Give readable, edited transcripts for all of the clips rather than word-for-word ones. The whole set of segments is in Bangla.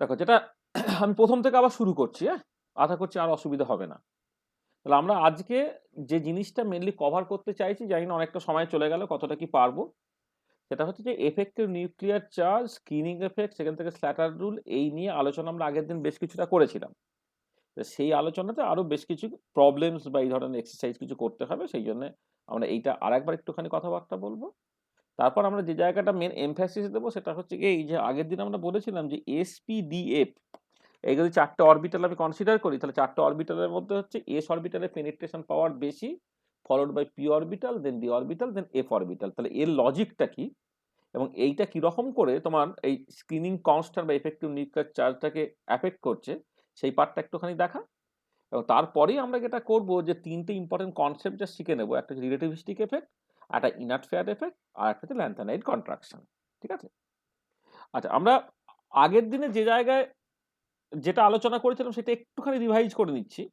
দেখো যেটা আমি প্রথম থেকে আবার শুরু করছি, হ্যাঁ, আশা করছি আর অসুবিধা হবে না। তাহলে আমরা আজকে যে জিনিসটা মেনলি কভার করতে চাইছি, জানি না অনেকটা সময় চলে গেল, কতটা কি পারবো, সেটা হচ্ছে যে এফেক্টিভ নিউক্লিয়ার চার্জ, স্কিনিং এফেক্ট, সেখান থেকে স্ল্যাটার রুল, এই নিয়ে আলোচনা আমরা আগের দিন বেশ কিছুটা করেছিলাম। তো সেই আলোচনাতে আরো বেশ কিছু প্রবলেমস বা এই ধরনের এক্সারসাইজ কিছু করতে হবে, সেই জন্য আমরা এইটা আর একবার একটুখানি কথাবার্তা বলবো। তারপর আমরা যে জায়গাটা মেন এমফ্যাসিস দেবো সেটা হচ্ছে কি, এই যে আগের দিন আমরা বলেছিলাম যে এসপিডিএফ, এই যদি চারটে অরবিটাল আমি কনসিডার করি, তাহলে চারটে অরবিটালের মধ্যে হচ্ছে এস অরবিটালে পেনিট্রেশন পাওয়ার বেশি, followed by P orbital, then D orbital, then F orbital. তাহলে এর লজিকটা কি এবং এইটা কিরকম করে তোমার এই স্ক্রিনিং কনস্ট্যান্ট বা এফেক্টিভ নিউক্লিয়ার চার্জটাকে অ্যাফেক্ট করছে, সেই পার্টটা একটুখানি দেখা। এবং তারপরেই আমরা যেটা করবো যে তিনটে ইম্পর্টেন্ট কনসেপ্ট যা শিখে নেবো, একটা হচ্ছে রিলেটিভিস্টিক এফেক্ট, একটা ইনার্ট ফেয়ার এফেক্ট, আর একটা হচ্ছে ল্যান্থানাইড কন্ট্রাকশন। ঠিক আছে? আচ্ছা, আমরা আগের দিনে যে জায়গায় যেটা আলোচনা করেছিলাম সেটা একটুখানি রিভাইজ করে নিচ্ছি।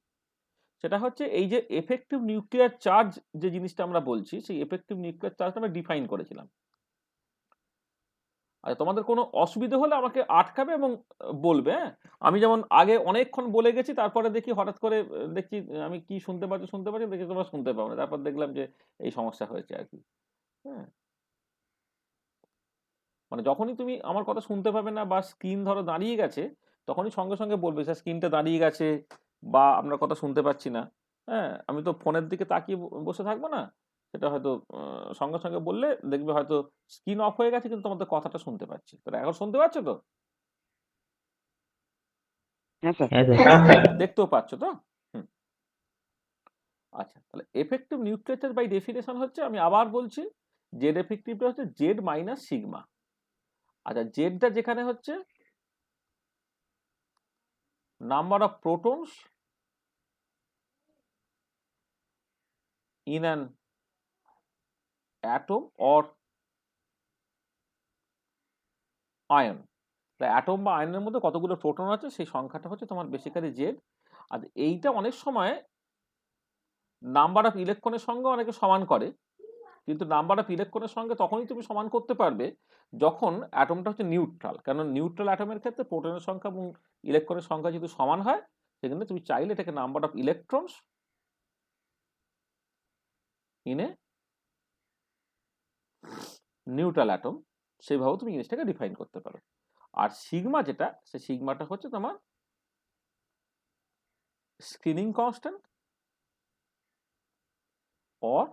সেটা হচ্ছে এই যে এফেক্টিভ নিউক্লিয়ার চার্জ, যে জিনিসটা আমরা বলছি, সেই এফেক্টিভ নিউক্লিয়ার চার্জটা আমরা ডিফাইন করেছিলাম। আচ্ছা, তোমাদের কোনো অসুবিধা হলে আমাকে আটকাবে এবং বলবে, হ্যাঁ। আমি যেমন আগে অনেকক্ষণ বলে গেছি, তারপরে দেখি হঠাৎ করে দেখছি আমি কি শুনতে পাচ্ছি, দেখি তোমরা শুনতে পাবো না, তারপর দেখলাম যে এই সমস্যা হয়েছে আর কি। হ্যাঁ, মানে যখনই তুমি আমার কথা শুনতে পাবে না বা স্ক্রিন ধরো দাঁড়িয়ে গেছে, তখনই সঙ্গে সঙ্গে বলবে স্যার স্ক্রিনটা দাঁড়িয়ে গেছে বা আপনার কথা শুনতে পাচ্ছি না। হ্যাঁ, আমি তো ফোনের দিকে তাকিয়ে বসে থাকবো না, সেটা হয়তো সঙ্গে সঙ্গে বললে দেখবে হয়তো স্ক্রিন অফ হয়ে গেছে কিন্তু তোমাদের কথাটা শুনতে পাচ্ছি। তাহলে এখন শুনতে পাচ্ছ তো? হ্যাঁ স্যার। হ্যাঁ স্যার। দেখতেও পাচ্ছ তো? হুম। আচ্ছা, তাহলে এফেক্টিভ নিউক্লিয়ার বাই ডেফিনেশন হচ্ছে, আমি আবার বলছি, জেড এফেক্টিভটা হচ্ছে জেড মাইনাস সিগমা। আচ্ছা, জেডটা যেখানে হচ্ছে number of protons in an atom or ion, atom বা আয়নের মধ্যে কতগুলো প্রোটন আছে সেই সংখ্যাটা হচ্ছে তোমার বেসিক্যালি জেড। আর এইটা অনেক সময় নাম্বার অফ ইলেকট্রনের সঙ্গে অনেকে সমান করে, কিন্তু নাম্বার অফ ইলেকট্রনের সঙ্গে তখনই তুমি সমান করতে পারবে যখন অ্যাটমটা হচ্ছে নিউট্রাল। কারণ নিউট্রাল অ্যাটমের ক্ষেত্রে প্রোটনের সংখ্যা এবং ইলেকট্রনের সংখ্যা যদি সমান হয়, সেখানে তুমি চাইলে এটাকে number of electrons in a neutral atom, সেইভাবে তুমি জিনিসটাকে ডিফাইন করতে পারো। আর সিগমা যেটা, সেই সিগমাটা হচ্ছে তোমার screening constant or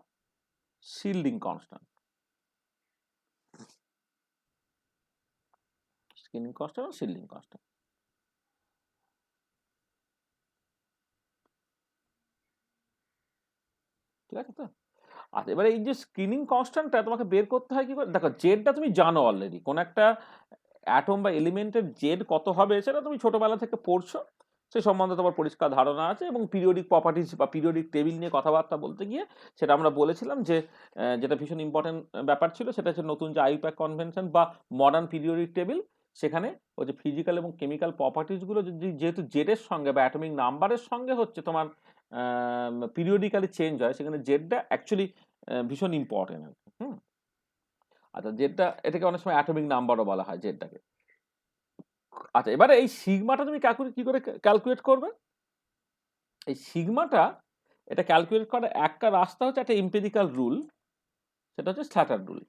shielding constant, screening constant আর শিল্ডিং কনস্ট্যান্ট। ঠিক আছে তো? আচ্ছা, এবারে এই যে স্ক্রিনিং কনস্ট্যান্টটা তোমাকে বের করতে হয় কি করে? দেখো, জেডটা তুমি জানো অলরেডি, কোন একটা অ্যাটম বা এলিমেন্টের জেড কত হবে সেটা তুমি ছোটবেলা থেকে পড়ছো, সে সম্বন্ধে তোমার পরিষ্কার ধারণা আছে। এবং পিরিয়ডিক প্রপার্টিজ বা পিরিয়ডিক টেবিল নিয়ে কথাবার্তা বলতে গিয়ে সেটা আমরা বলেছিলাম যে যেটা ভীষণ ইম্পর্টেন্ট ব্যাপার ছিল, সেটা হচ্ছে নতুন যে আইউপ্যাক কনভেনশন বা মডার্ন পিরিয়ডিক টেবিল, সেখানে ওই যে ফিজিক্যাল এবং কেমিক্যাল প্রপার্টিজগুলো যেহেতু জেডের সঙ্গে বা অ্যাটমিক নাম্বারের সঙ্গে হচ্ছে তোমার পিরিয়ডিক্যালি চেঞ্জ হয়, সেখানে জেডটা অ্যাকচুয়ালি ভীষণ ইম্পর্টেন্ট। হুম। আচ্ছা, জেডটা, এটাকে অনেক সময় অ্যাটমিক নাম্বারও বলা হয় জেডটাকে। আচ্ছা, এবারে এই সিগমাটা তুমি কি করে ক্যালকুলেট করবে? এই সিগমাটা, এটা ক্যালকুলেট করার একটা রাস্তা হচ্ছে একটা এম্পিরিক্যাল রুল, সেটা হচ্ছে slaughter rule.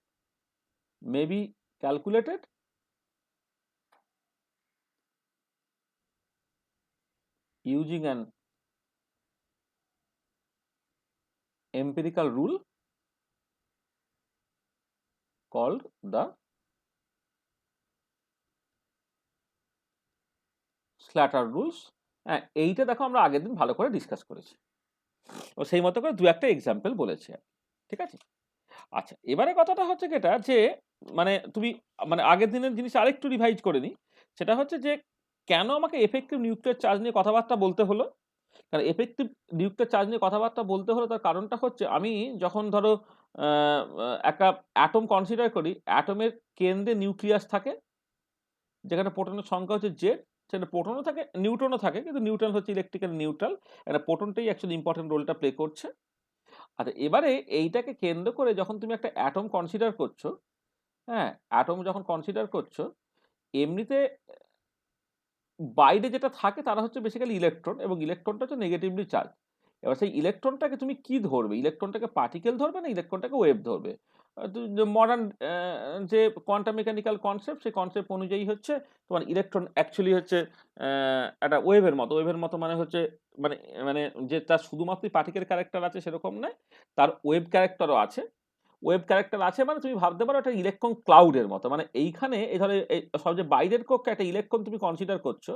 May be calculated using an empirical rule called the slaughter rules. হ্যাঁ, এইটা দেখো আমরা আগের দিন ভালো করে ডিসকাস করেছি, ও সেই মতো করে দু একটা এক্সাম্পল বলেছি। ঠিক আছে? আচ্ছা, এবারে কথাটা হচ্ছে যেটা যে মানে তুমি, মানে আগের দিনের জিনিস আরেকটু রিভাইজ করে নিই। সেটা হচ্ছে যে কেন আমাকে এফেক্টিভ নিউক্লিয়ার চার্জ নিয়ে কথাবার্তা বলতে হলো। কারণ এফেক্টিভ নিউক্লিয়ার চার্জ নিয়ে কথাবার্তা বলতে হলো, তার কারণটা হচ্ছে আমি যখন ধরো একটা অ্যাটম কনসিডার করি, অ্যাটমের কেন্দ্রে নিউক্লিয়াস থাকে, যেখানে প্রোটনের সংখ্যা হচ্ছে জেড। সেখানে প্রোটনও থাকে, নিউট্রনও থাকে, কিন্তু নিউট্রন হচ্ছে ইলেকট্রিক্যাল নিউট্রাল, এটা প্রোটনটাই অ্যাকচুয়ালি ইম্পর্টেন্ট রোলটা প্লে করছে। আচ্ছা, এবারে এইটাকে কেন্দ্র করে যখন তুমি একটা অ্যাটম কনসিডার করছো, হ্যাঁ, অ্যাটম যখন কনসিডার করছো, এমনিতে বাইরে যেটা থাকে তারা হচ্ছে বেসিক্যালি ইলেকট্রন, এবং ইলেকট্রনটা হচ্ছে নেগেটিভলি চার্জ। এবার সেই ইলেকট্রনটাকে তুমি কি ধরবে? ইলেকট্রনটাকে পার্টিকেল ধরবে না ইলেকট্রনটাকে ওয়েভ ধরবে? মডার্ন যে কোয়ান্টাম মেকানিক্যাল কনসেপ্ট, সেই কনসেপ্ট অনুযায়ী হচ্ছে তোমার ইলেকট্রন অ্যাকচুয়ালি হচ্ছে একটা ওয়েভের মতো মানে হচ্ছে মানে মানে যে তার শুধুমাত্রই পার্টিকেল ক্যারেক্টার আছে সেরকম নয়, তার ওয়েভ ক্যারেক্টারও আছে। ওয়েভ ক্যারেক্টার আছে মানে তুমি ভাবতে পারো একটা ইলেকট্রন ক্লাউডের মতো। মানে এইখানে এই ধরো সবচেয়ে বাইরের কক্ষে একটা ইলেকট্রন তুমি কনসিডার করছো,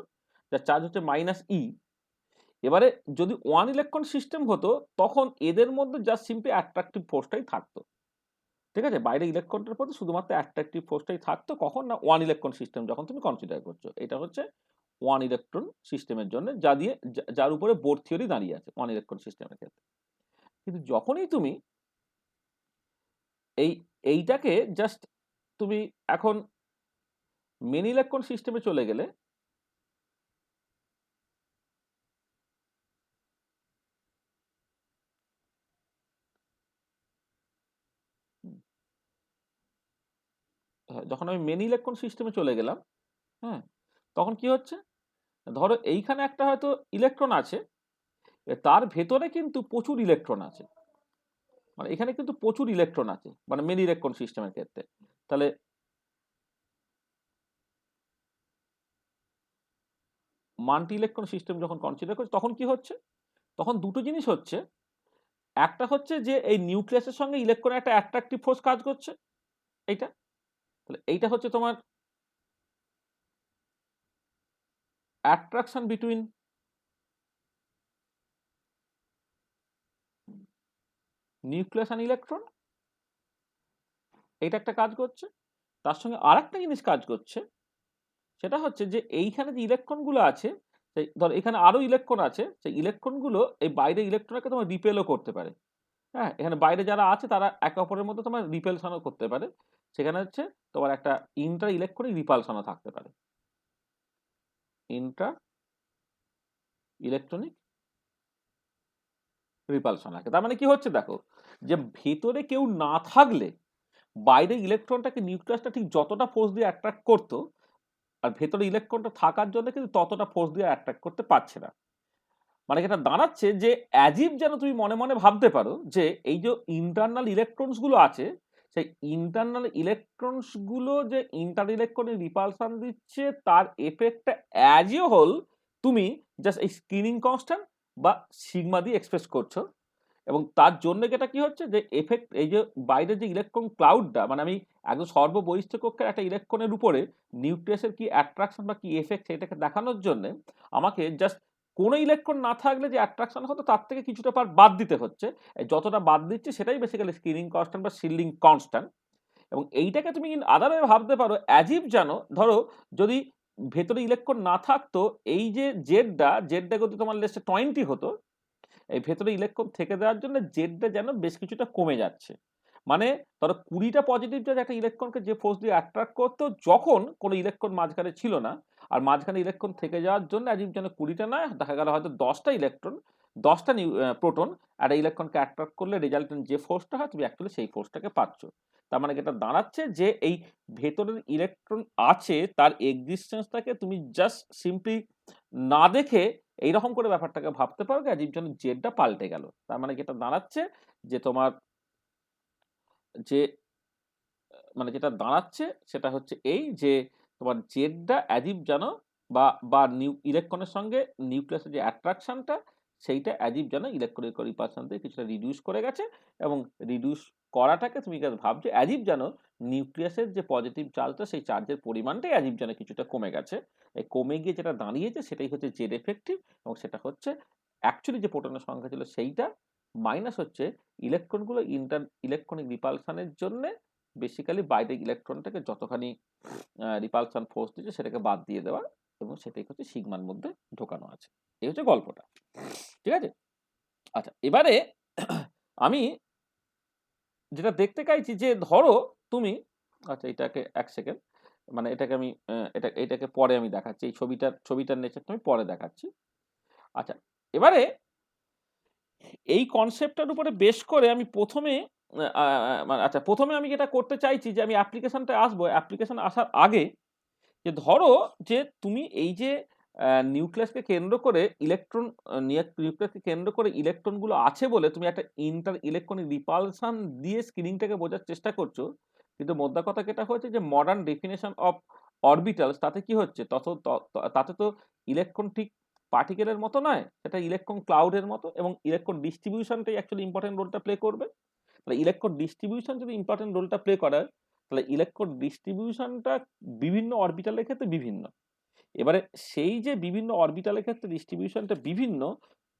যার চার্জ হচ্ছে -e। এবারে যদি ওয়ান ইলেকট্রন সিস্টেম হতো তখন এদের মধ্যে জাস্ট সিম্পলি অ্যাট্রাকটিভ ফোর্সটাই থাকতো। ঠিক আছে? বাইরে ইলেকট্রনটার প্রতি শুধুমাত্র অ্যাট্রাকটিভ ফোর্সটাই থাকতো, কখন না ওয়ান ইলেকট্রন সিস্টেম যখন তুমি কনসিডার করছো। এটা হচ্ছে ওয়ান ইলেকট্রন সিস্টেমের জন্য, যার উপরে বোর থিওরি দাঁড়িয়ে আছে ওয়ান ইলেকট্রন সিস্টেমের ক্ষেত্রে। কিন্তু যখনই তুমি এইটাকে জাস্ট তুমি এখন মেনি ইলেকট্রন সিস্টেমে চলে গেলে, যখন আমি মেনি ইলেকট্রন সিস্টেমে চলে গেলাম, হ্যাঁ, তখন কি হচ্ছে? ধরো এইখানে একটা হয়তো ইলেকট্রন আছে, তার ভেতরে কিন্তু প্রচুর ইলেকট্রন আছে। মানে এখানে কিন্তু প্রচুর ইলেকট্রন আছে, মানে মেনি ইলেকট্রন সিস্টেমের ক্ষেত্রে। তাহলে মাল্টি ইলেকট্রন সিস্টেম যখন কনসিডার করছি তখন কি হচ্ছে? তখন দুটো জিনিস হচ্ছে। একটা হচ্ছে যে এই নিউক্লিয়াসের সঙ্গে ইলেকট্রনের একটা অ্যাট্রাকটিভ ফোর্স কাজ করছে, এইটা। তাহলে এইটা হচ্ছে তোমার attraction between nucleus and electron, এইটা একটা কাজ করছে। তার সঙ্গে আর একটা জিনিস কাজ করছে, সেটা হচ্ছে যে এইখানে যে ইলেকট্রনগুলো আছে, সেই ধর এখানে আরো ইলেকট্রন আছে, সেই ইলেকট্রনগুলো এই বাইরে ইলেকট্রনকে তোমার রিপেলও করতে পারে। হ্যাঁ, এখানে বাইরে যারা আছে তারা একে অপরের মধ্যে তোমার রিপেলশনও করতে পারে। সেখানে হচ্ছে তোমার একটা ইন্টার ইলেকট্রনিক রিপালশনও থাকতে পারে। ইন্টার ইলেকট্রনিক রিপালশন আছে। তার মানে কি হচ্ছে দেখো, যে ভেতরে কেউ না থাকলে বাইরে ইলেকট্রনটাকে নিউক্লিয়াসটা ঠিক যতটা ফোর্স দিয়ে অ্যাট্রাক্ট করতো, আর ভেতরে ইলেকট্রনটা থাকার জন্য কিন্তু ততটা ফোর্স দিয়ে অ্যাট্রাক্ট করতে পারছে না। মানে এটা দাঁড়াচ্ছে যে অ্যাজিভ যেন তুমি মনে মনে ভাবতে পারো যে এই যে ইন্টারনাল ইলেকট্রনস গুলো আছে, সেই ইন্টারনাল ইলেকট্রনস গুলো যে ইন্টার ইলেকট্রনিক রিপালশন দিচ্ছে, তার এফেক্টটা অ্যাজ এ হোল তুমি জাস্ট এই স্ক্রিনিং কনস্ট্যান্ট বা সিগমা দিয়ে এক্সপ্রেস করছো। এবং তার জন্য যেটা কি হচ্ছে যে এফেক্ট, এই যে বাইরে যে ইলেকট্রন ক্লাউডটা, মানে আমি একদম সর্ববহিষ্ঠ কক্ষের একটা ইলেকট্রনের উপরে নিউক্লিয়াসের কি অ্যাট্রাকশন বা কি এফেক্ট সেটাকে দেখানোর জন্য আমাকে জাস্ট কোনো ইলেকট্রন না থাকলে যে অ্যাট্রাকশন হতো তার থেকে কিছুটা পার্ট বাদ দিতে হচ্ছে। যতটা বাদ দিচ্ছে সেটাই বেসিক্যালি স্ক্রিনিং কনস্ট্যান্ট বা শিল্ডিং কনস্ট্যান্ট। এবং এইটাকে তুমি আদার ওয়ে ভাবতে পারো অ্যাজিভ যেন, ধরো যদি ভেতরে ইলেকট্রন না থাকতো, এই যে জেডটা যদি তোমার লেসে 20 হতো, এই ভেতরে ইলেকট্রন থেকে দেওয়ার জন্য জেডটা যেন বেশ কিছুটা কমে যাচ্ছে। মানে ধরো 20টা পজিটিভ চার্জ একটা ইলেকট্রনকে যে ফোর্স দিয়ে অ্যাট্রাক্ট করতো যখন কোনো ইলেকট্রন মাঝখানে ছিল না, আর মাঝখানে ইলেকট্রন থেকে যাওয়ার জন্য অ্যাজিভ যেন 20টা নয়, দেখা গেল হয়তো 10টা ইলেকট্রন, 10টা প্রোটন একটা ইলেকট্রনকে অ্যাট্রাক্ট করলে রেজাল্টেন্ট যে ফোর্সটা হয় তুমি অ্যাকচুয়ালি সেই ফোর্সটাকে পাচ্ছ। তার মানে এটা দাঁড়াচ্ছে যে এই ভেতরের ইলেকট্রন আছে তার এক্সিস্টেন্সটাকে তুমি জাস্ট সিম্পলি না দেখে এইরকম করে ব্যাপারটাকে ভাবতে পারো যে অ্যাজিভ যেন জেডটা পাল্টে গেল। তার মানে যেটা দাঁড়াচ্ছে যে তোমার যে মানে যেটা দাঁড়াচ্ছে সেটা হচ্ছে এই যে তোমার জেডটা অ্যাজিভ যেন বা ইলেকট্রনের সঙ্গে নিউক্লিয়াসের যে অ্যাট্রাকশনটা, সেইটা অ্যাজিভ যেন ইলেকট্রনিক রিপালশন থেকে কিছুটা রিডিউস করে গেছে। এবং রিডিউস করাটাকে তুমি ভাবছো অ্যাজিভ যেন নিউক্লিয়াসের যে পজিটিভ চার্জটা, সেই চার্জের পরিমাণটাই অ্যাজিভ যেন কিছুটা কমে গেছে। এই কমে গিয়ে যেটা দাঁড়িয়েছে সেটাই হচ্ছে জেড এফেক্টিভ। এবং সেটা হচ্ছে অ্যাকচুয়ালি যে প্রোটনের সংখ্যা ছিল সেইটা মাইনাস হচ্ছে ইলেকট্রনগুলো ইন্টার ইলেকট্রনিক রিপালশনের জন্য বেসিক্যালি বাইরের ইলেকট্রনটাকে যতখানি রিপালশন ফোর্স দিচ্ছে সেটাকে বাদ দিয়ে দেওয়া, এবং সেটাই হচ্ছে সিগমার মধ্যে ঢোকানো আছে। এই হচ্ছে গল্পটা। ঠিক আছে? আচ্ছা, এবারে আমি যেটা দেখতে চাইছি যে ধরো তুমি, আচ্ছা এটাকে এক সেকেন্ড, মানে এটাকে আমি এটাকে পরে আমি দেখাচ্ছি, এই ছবিটার নেচারটা আমি পরে দেখাচ্ছি। আচ্ছা, এবারে এই কনসেপ্টটার উপরে বেশ করে আমি প্রথমে আচ্ছা প্রথমে আমি যেটা করতে চাইছি যে আমি অ্যাপ্লিকেশনটা আসবো, অ্যাপ্লিকেশন আসার আগে যে ধরো যে তুমি এই যে নিউক্লিয়াসকে কেন্দ্র করে ইলেকট্রন নিউক্লিয়াসকে কেন্দ্র করে ইলেকট্রনগুলো আছে বলে তুমি একটা ইন্টার ইলেকট্রনিক রিপালশন দিয়ে স্ক্রিনিংটাকে বোঝার চেষ্টা করছো, কিন্তু মোদ্দা কথা যেটা হচ্ছে যে মডার্ন ডেফিনেশন অফ অরবিটালস তাতে কি হচ্ছে তাতে তো ইলেকট্রন ঠিক পার্টিকেলের মতো নয়, সেটা ইলেকট্রন ক্লাউডের মতো, এবং ইলেকট্রন ডিস্ট্রিবিউশনটাই অ্যাকচুয়ালি ইম্পর্টেন্ট রোলটা প্লে করবে। তাহলে ইলেকট্রন ডিস্ট্রিবিউশন যদি ইম্পর্টেন্ট রোলটা প্লে করে, তাহলে ইলেকট্রন ডিস্ট্রিবিউশনটা বিভিন্ন অরবিটালের ক্ষেত্রে বিভিন্ন। এবারে সেই যে বিভিন্ন অরবিটালের ক্ষেত্রে ডিস্ট্রিবিউশনটা বিভিন্ন,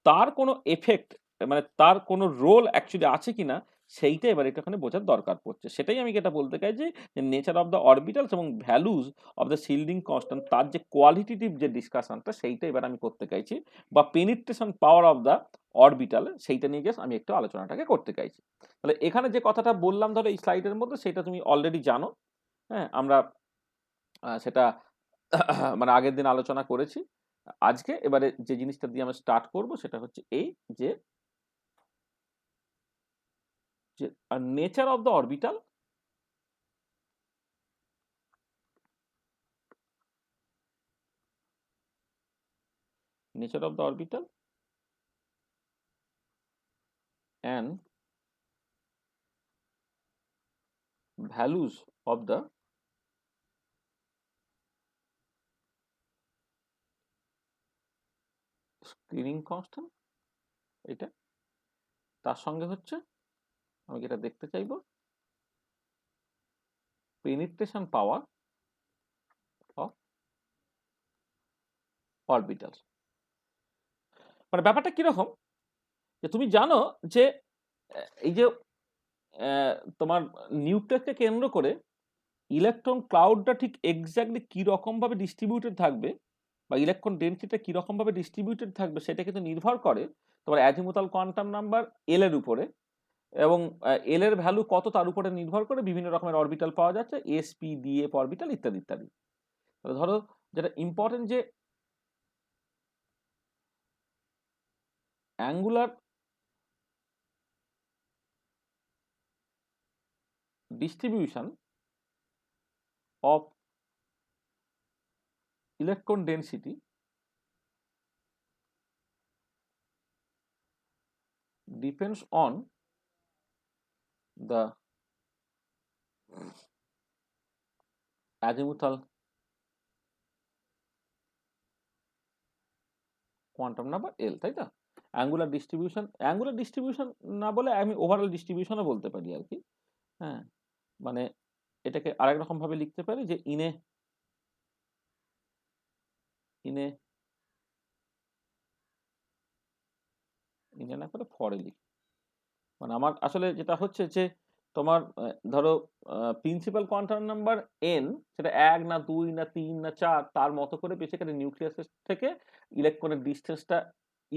তার কোনো এফেক্ট মানে তার কোনো রোল অ্যাকচুয়ালি আছে কিনা সেইটা এবার একটুখানি বোঝার দরকার পড়ছে। সেটাই আমি যেটা বলতে চাইছি যে নেচার অফ দ্য অরবিটালস এবং values of the shielding constant, তার যে কোয়ালিটেটিভ যে ডিসকাশনটা সেইটা এবার আমি করতে চাইছি, বা penetration power of the orbital, সেইটা নিয়ে জাস্ট আমি একটু আলোচনাটাকে করতে চাইছি। তাহলে এখানে যে কথাটা বললাম ধরো এই স্লাইডের মধ্যে, সেটা তুমি অলরেডি জানো। হ্যাঁ, আমরা সেটা মানে আগের দিন আলোচনা করেছি। আজকে এবারে যে জিনিসটা দিয়ে আমরা স্টার্ট করব সেটা হচ্ছে এই যে nature of the orbital nature of the orbital and values of the screening constant, এটা তার সঙ্গে হচ্ছে আমি যেটা দেখতে চাইব পেনিট্রেশন পাওয়ার অফ অরবিটাল। মানে ব্যাপারটা কিরকম, যে তুমি জানো যে এই যে তোমার নিউক্লিয়াসকে কেন্দ্র করে ইলেকট্রন ক্লাউডটা ঠিক এক্স্যাক্টলি কি রকম ভাবে ডিস্ট্রিবিউটেড থাকবে, বা ইলেকট্রন ডেনসিটিটা কি রকম ভাবে ডিস্ট্রিবিউটেড থাকবে, সেটা কিন্তু নির্ভর করে তোমার অ্যাজিমুথাল কোয়ান্টাম নাম্বার এল এর উপরে, এবং এল এর ভ্যালু কত তার উপরে নির্ভর করে বিভিন্ন রকমের অরবিটাল পাওয়া যাচ্ছে, S P D F orbital ইত্যাদি ইত্যাদি। তাহলে ধরো যেটা ইম্পর্টেন্ট যে angular distribution of electron density depends on the azimuthal quantum number এল, তাই তো? অ্যাঙ্গুলার ডিস্ট্রিবিউশন না বলে আমি ওভারঅল ডিস্ট্রিবিউশনও বলতে পারি আর কি। হ্যাঁ, মানে এটাকে আরেক রকম ভাবে লিখতে পারি যে ইনে ইনে ইনে না করে ফরে লিখি। মানে আমার আসলে যেটা হচ্ছে যে তোমার ধরো প্রিন্সিপাল কোয়ান্টাম নাম্বার এন, সেটা 1 না 2 না 3 না 4 তার মতো করে বেসিক্যালি নিউক্লিয়াসের থেকে ইলেকট্রনের ডিসটেন্সটা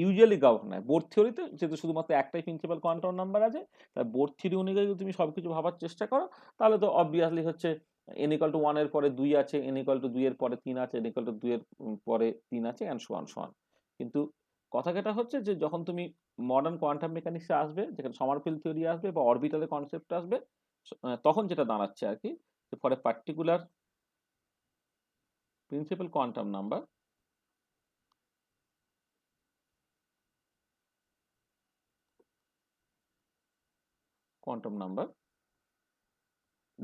ইউজুয়ালি গভর্ন হয়। বোর থিওরিতে যেহেতু শুধুমাত্র একটাই প্রিন্সিপাল কোয়ান্টাম নাম্বার আছে, তাই বোর থিওরি অনুযায়ী যদি তুমি সবকিছু ভাবার চেষ্টা করো, তাহলে তো অবভিয়াসলি হচ্ছে n = 1 এর পরে 2 আছে, n = 2 এর পরে 3 আছে, n = 2 এর পরে 3 আছে, and so on so on. কিন্তু কথা যেটা হচ্ছে যে যখন তুমি মডার্ন কোয়ান্টাম মেকানিক্সে আসবে, যেখানে সমারফিল্ড থিওরি আসবে বা অরবিটালের কনসেপ্ট আসবে, তখন যেটা দাঁড়াচ্ছে আর কি, for a particular principal quantum number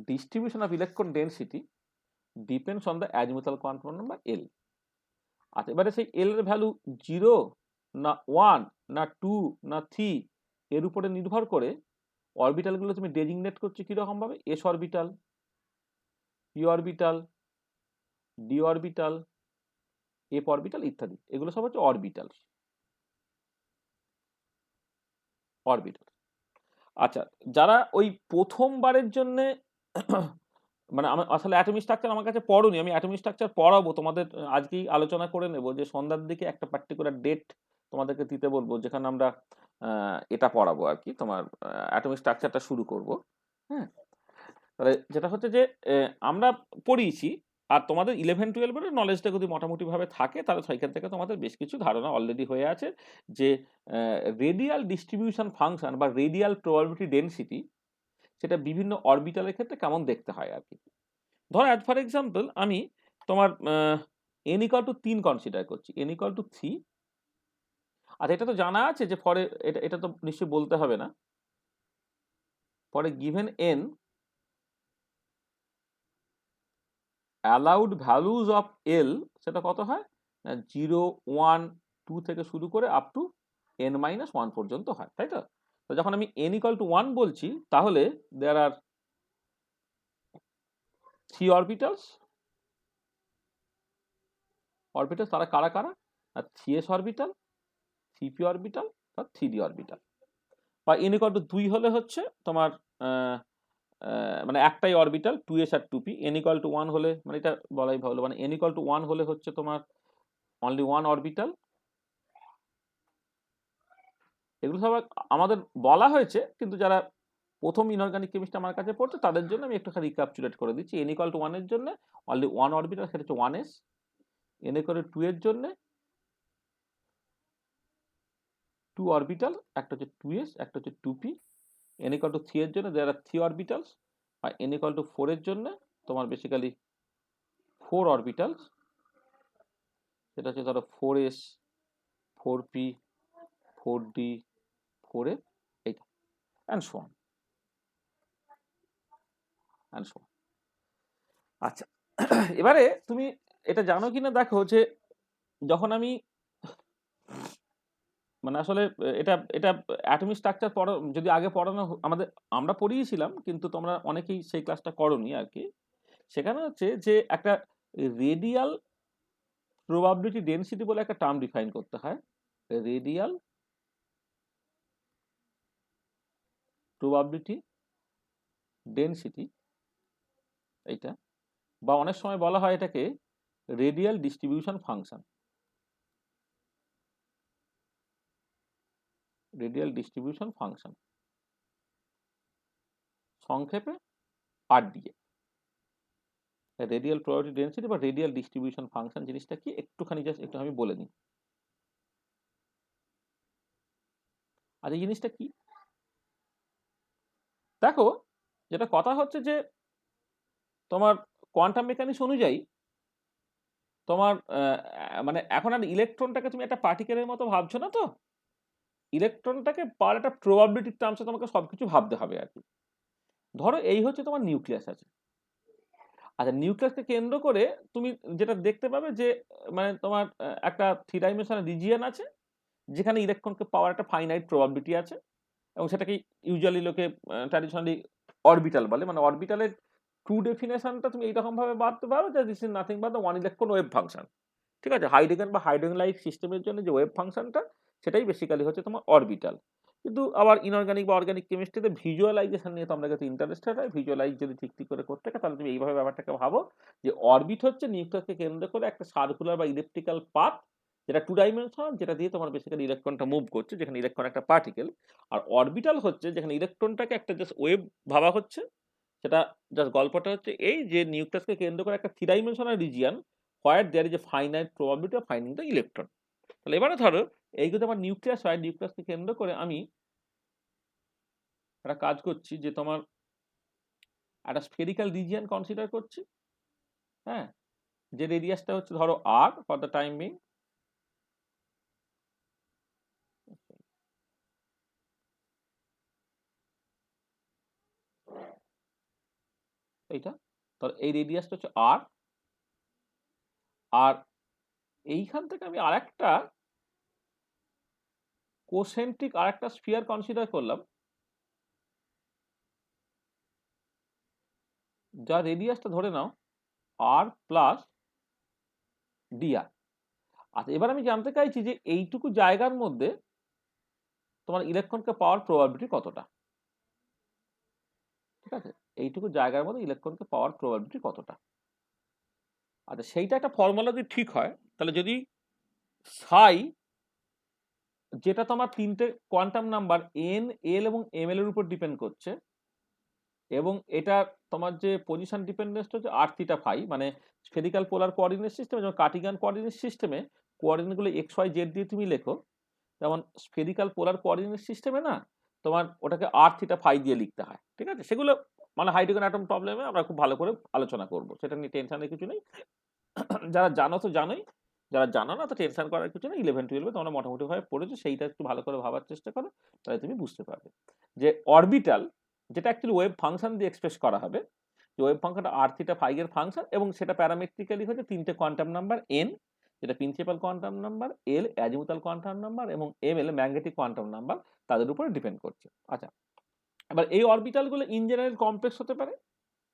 distribution of electron density depends on the azimuthal quantum number L। আচ্ছা, এবারে সেই L এর ভ্যালু 0 না 1 না 2 না 3 এর উপরে নির্ভর করে অরবিটালগুলো তুমি ডেজিগনেট করছো কিরকম ভাবে, S orbital, P orbital, D orbital, F orbital ইত্যাদি, এগুলো সব হচ্ছে অরবিটাল। আচ্ছা, যারা ওই প্রথমবারের জন্য মানে আসলে অ্যাটমিক স্ট্রাকচার আমার কাছে পড়োনি, আমি অ্যাটমিক স্ট্রাকচার পড়াবো তোমাদের, আজকেই আলোচনা করে নেব যে সন্ধ্যার দিকে একটা পার্টিকুলার ডেট তোমাদেরকে দিতে বলবো, যেখানে আমরা এটা পড়াবো আর কি, তোমার অ্যাটমিক স্ট্রাকচারটা শুরু করব। হ্যাঁ, তাহলে যেটা হচ্ছে যে আমরা পড়িয়েছি, আর তোমাদের 11-12 নলেজটা যদি মোটামুটি ভাবে থাকে, তাহলে সেখান থেকে তোমাদের বেশ কিছু ধারণা অলরেডি হয়ে আছে যে রেডিয়াল ডিস্ট্রিবিউশন ফাংশন বা রেডিয়াল প্রবাবিলিটি ডেনসিটি সেটা বিভিন্ন অরবিটালের ক্ষেত্রে কেমন দেখতে হয় আর কি। ধরো ফর এক্সাম্পল আমি তোমার n ইকুয়াল টু 3 কনসিডার করছি, n ইকুয়াল টু 3। আচ্ছা এটা তো জানা আছে যে ফরে এটা এটা তো নিশ্চয়ই বলতে হবে না, পরে given n allowed values of l সেটা কত হয়, 0 1 2 থেকে শুরু করে আপ টু n-1 পর্যন্ত হয়, তাই তো? তো যখন আমি n ইকুয়াল টু 1 বলছি তাহলে দেয়ার আর 3 অরবিটালস। অরবিটালস তারা কারা কারা? 3s অরবিটাল, 3p অরবিটাল বা 3d অরবিটাল। বা n ইকুয়াল টু 2 হলে হচ্ছে তোমার মানে একটাই অরবিটাল 2s আর 2p। n ইকুয়াল টু 1 হলে মানে এটা বলাই ভালো, মানে n ইকুয়াল টু 1 হলে হচ্ছে তোমার অনলি 1 অরবিটাল। এগুলো সব আমাদের বলা হয়েছে, কিন্তু যারা প্রথম ইনঅর্গানিক কেমিস্ট্রি আমার কাছে পড়ছে তাদের জন্য আমি একটু রিক্যাপচুলেট করে দিচ্ছি। n ইকুয়াল টু 1 এর জন্য অনলি 1 অরবিটাল, সেটা হচ্ছে 1s। n ইকুয়াল টু 2 এর জন্য 2 অরবিটাল, একটা হচ্ছে 2s একটা হচ্ছে 2p। n ইকুয়াল টু 3 এর জন্য দেয়ার আর 3 অরবিটালস। আর n ইকুয়াল টু 4 এর জন্য তোমার বেসিক্যালি 4 অরবিটালস, সেটা হচ্ছে ধরো 4s 4p 4d 4f এইটা and so on and so on. আচ্ছা এবারে তুমি এটা জানো কিনা দেখো যে যখন আমি মানে আসলে এটা এটা অ্যাটমিক স্ট্রাকচার পড়া যদি আগে পড়ানো আমাদের আমরা পড়িয়েছিলাম, কিন্তু তোমরা অনেকেই সেই ক্লাসটা করোনি আর কি। সেখানে হচ্ছে যে একটা রেডিয়াল প্রবাবিলিটি ডেনসিটি বলে একটা টার্ম ডিফাইন করতে হয়। রেডিয়াল প্রবাবিলিটি ডেনসিটি এইটা, বা অনেক সময় বলা হয় এটাকে radial distribution function, radial distribution function সংক্ষেপে RDF। রেডিয়াল প্রবাবিলিটি ডেনসিটি বা রেডিয়াল ডিস্ট্রিবিউশন ফাংশন জিনিসটা কি একটুখানি জাস্ট একটু আমি বলে নিই। আর এই জিনিসটা কি দেখো, যেটা কথা হচ্ছে যে তোমার কোয়ান্টাম মেকানিক্স অনুযায়ী তোমার মানে এখন আর ইলেকট্রনটাকে তুমি একটা পার্টিকেলের মতো ভাবছো না তো, ইলেকট্রনটাকে পার একটা প্রবাবিলিটির টার্মসে তোমাকে সবকিছু ভাবতে হবে আর কি। ধরো এই হচ্ছে তোমার নিউক্লিয়াস আছে। আচ্ছা নিউক্লিয়াসকে কেন্দ্র করে তুমি যেটা দেখতে পাবে যে মানে তোমার একটা 3 ডাইমেনশনাল রিজিয়ন আছে যেখানে ইলেকট্রনকে পাওয়ার একটা ফাইনাইট প্রবাবিলিটি আছে, এবং সেটাকে ইউজুয়ালি লোকে ট্র্যাডিশনালি অরবিটাল বলে। মানে অরবিটালের ট্রু ডেফিনেশনটা তুমি এইরকম ভাবে ভাবতে পারো যে this is nothing but the one electron wave function. ঠিক আছে, হাইড্রোজেন বা হাইড্রোজেন লাইট সিস্টেমের জন্য যে ওয়েভ ফাংশনটা সেটাই বেসিক্যালি হচ্ছে তোমার অরবিটাল। কিন্তু আবার ইনঅর্গানিক বা অর্গানিক কেমিস্ট্রিতে ভিজুয়ালাইজেশন নিয়ে তোমরা যদি ইন্টারেস্টেড হয়, ভিজুয়ালাইজ যদি ঠিক ঠিক করে করতে থাকে, তাহলে তুমি এইভাবে ব্যাপারটাকে ভাবো যে অরবিট হচ্ছে নিউক্লিয়াসকে কেন্দ্র করে একটা সার্কুলার বা ইলেকট্রিক্যাল পাথ, যেটা 2 ডাইমেনশনাল, যেটা দিয়ে তোমার বেসিক্যালি ইলেকট্রনটা মুভ করছে, যেখানে ইলেকট্রন একটা পার্টিকেল। আর অরবিটাল হচ্ছে যেখানে ইলেকট্রনটাকে একটা জাস্ট ওয়েভ ভাবা হচ্ছে। সেটা জাস্ট গল্পটা হচ্ছে এই যে নিউক্লিয়াসকে কেন্দ্র করে একটা 3 dimensional region where there is a finite probability of finding the electron. তাহলে এবারে ধরো এই যদি আমার নিউক্লিয়াস হয়, নিউক্লিয়াসকে কেন্দ্র করে আমি একটা কাজ করছি যে তোমার একটা স্ফেরিক্যাল রিজিয়ন কনসিডার করছি। হ্যাঁ, যে রেডিয়াসটা হচ্ছে ধরো r for the time being. এইটা ধর এই রেডিয়াসটা হচ্ছে r। আর এইখান থেকে আমি আরেকটা কোসেন্ট্রিক আরেকটা স্ফিয়ার কনসিডার করলাম, যার রেডিয়াসটা ধরে নাও r প্লাস dr। আচ্ছা এবার আমি জানতে চাইছি যে এইটুকু জায়গার মধ্যে তোমার ইলেকট্রনকে পাওয়ার প্রবাবিলিটি কতটা। ঠিক আছে, এইটুকু জায়গার মধ্যে ইলেকট্রনকে পাওয়ার প্রবাবিলিটি কতটা। আচ্ছা সেইটা একটা ফর্মুলা যদি ঠিক হয়, তাহলে যদি সাই, যেটা তোমার তিনটে কোয়ান্টাম নাম্বার n l এবং ml এর উপর ডিপেন্ড করছে, এবং এটা তোমার যে পজিশন ডিপেন্ডেন্স হচ্ছে r থিটা ফাই, মানে স্ফেরিক্যাল পোলার কোঅর্ডিনেট সিস্টেম এবং কার্টিজিয়ান কোঅর্ডিনেট সিস্টেমে কোঅর্ডিনেটগুলো x y z দিয়ে তুমি লেখো। যেমন স্ফেরিক্যাল পোলার কোঅর্ডিনেট সিস্টেমে না তোমার ওটাকে r থিটা ফাই দিয়ে লিখতে হয়। ঠিক আছে, সেগুলো মানে হাইড্রোজেন অ্যাটম প্রবলেমে আমরা খুব ভালো করে আলোচনা করব, সেটা নিয়ে টেনশনের কিছু নেই। যারা জানো তো জানোই, যারা জানো না তো টেনশন করার কিছু না। 11-12 তোমরা মোটামুটি ভাবে পড়েছো, সেইটা একটু ভালো করে ভাবার চেষ্টা করো, তাহলে তুমি বুঝতে পারবে যে অরবিটাল, যেটা অ্যাকচুয়ালি ওয়েভ ফাংশন দিয়ে এক্সপ্রেস করা হবে, যে ওয়েভ ফাংশনটা আর থিটা ফাই এর ফাংশন, এবং সেটা প্যারামেট্রিক্যালি হচ্ছে তিনটে কোয়ান্টাম নাম্বার এন, যেটা principal quantum number, L azimuthal quantum number, এবং M L magnetic quantum number, তাদের উপরে ডিপেন্ড করছে। আচ্ছা, এবার এই অরবিটালগুলো ইন জেনারেল কমপ্লেক্স হতে পারে,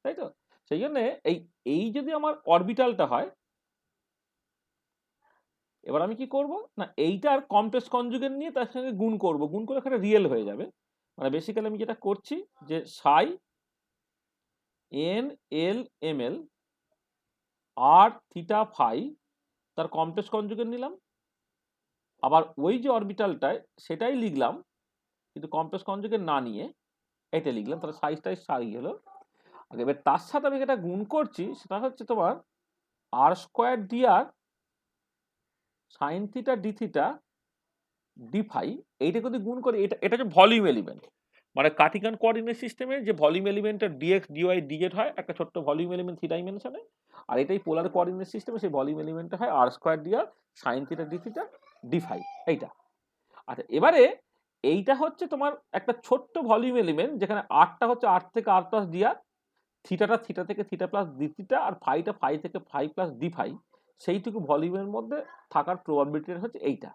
তাই তো? সেই জন্য এই এই যদি আমার অরবিটালটা হয়, এবার আমি কি করব না, এইটার কমপ্লেক্স কনজুগেট নিয়ে তার সঙ্গে গুণ করব, গুণ করে এখানে রিয়েল হয়ে যাবে। মানে বেসিক্যালি আমি যেটা করছি যে সাই এন এল এম এল আর থিটা ফাই তার কমপ্লেক্স কনজুগেট নিলাম, আবার ওই যে অরবিটালটায় সেটাই লিখলাম, কিন্তু কমপ্লেক্স কনজুগেট না নিয়ে এটা লিখলাম, তাহলে সাইজটাই সাই হলো। আর এবার তার সাথে আমি যেটা গুণ করছি সেটা হচ্ছে তোমার r square d r sine theta d theta d phi, এইটা যদি গুণ করি, এটা হচ্ছে ভলিউম এলিমেন্ট, মানে কার্টিকান কোঅর্ডিনেট সিস্টেমের যে ভলিউম এলিমেন্টের ডিএক্স ডিওয়াই ডিজেড হয় একটা ছোট্ট ভলিউম এলিমেন্ট 3 ডাইমেনশনে, আর এটাই পোলার কোঅর্ডিনেট সিস্টেমে সেই ভলিউম এলিমেন্টটা হয় r square d r sine theta d theta d phi, এইটা। আচ্ছা, এবারে এইটা হচ্ছে তোমার একটা ছোট্ট ভলিউম এলিমেন্ট, যেখানে আরটা হচ্ছে আর থেকে আর প্লাস ডি আর, থিটাটা থিটা থেকে থিটা প্লাস ডি থিটা, আর ফাইটা ফাই থেকে ফাই প্লাস ডি ফাই, সেইটুকু ভলিউমের মধ্যে থাকার প্রবাবিলিটি হচ্ছে এইটা।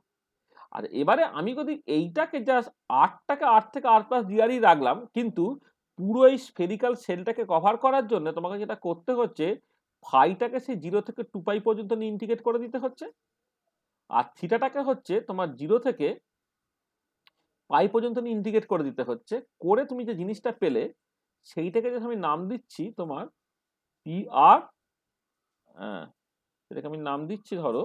আর এবারে আমি যদি এইটাকে জাস্ট আরটাকে আর থেকে আর প্লাস ডিআরই রাখলাম, কিন্তু পুরো এই স্ফেরিক্যাল সেলটাকে কভার করার জন্য তোমাকে যেটা করতে হচ্ছে, ফাইটাকে সেই 0 থেকে 2 পাই পর্যন্ত নিয়ে ইন্টিগ্রেট করে দিতে হচ্ছে, আর থিটাটাকে হচ্ছে তোমার 0 থেকে পাই পর্যন্ত নিয়ে ইন্টিগ্রেট করে দিতে হচ্ছে। করে তুমি যে জিনিসটা পেলে সেইটাকে যে আমি নাম দিচ্ছি তোমার পি আর, হ্যাঁ এটাকে আমি নাম দিচ্ছি ধরো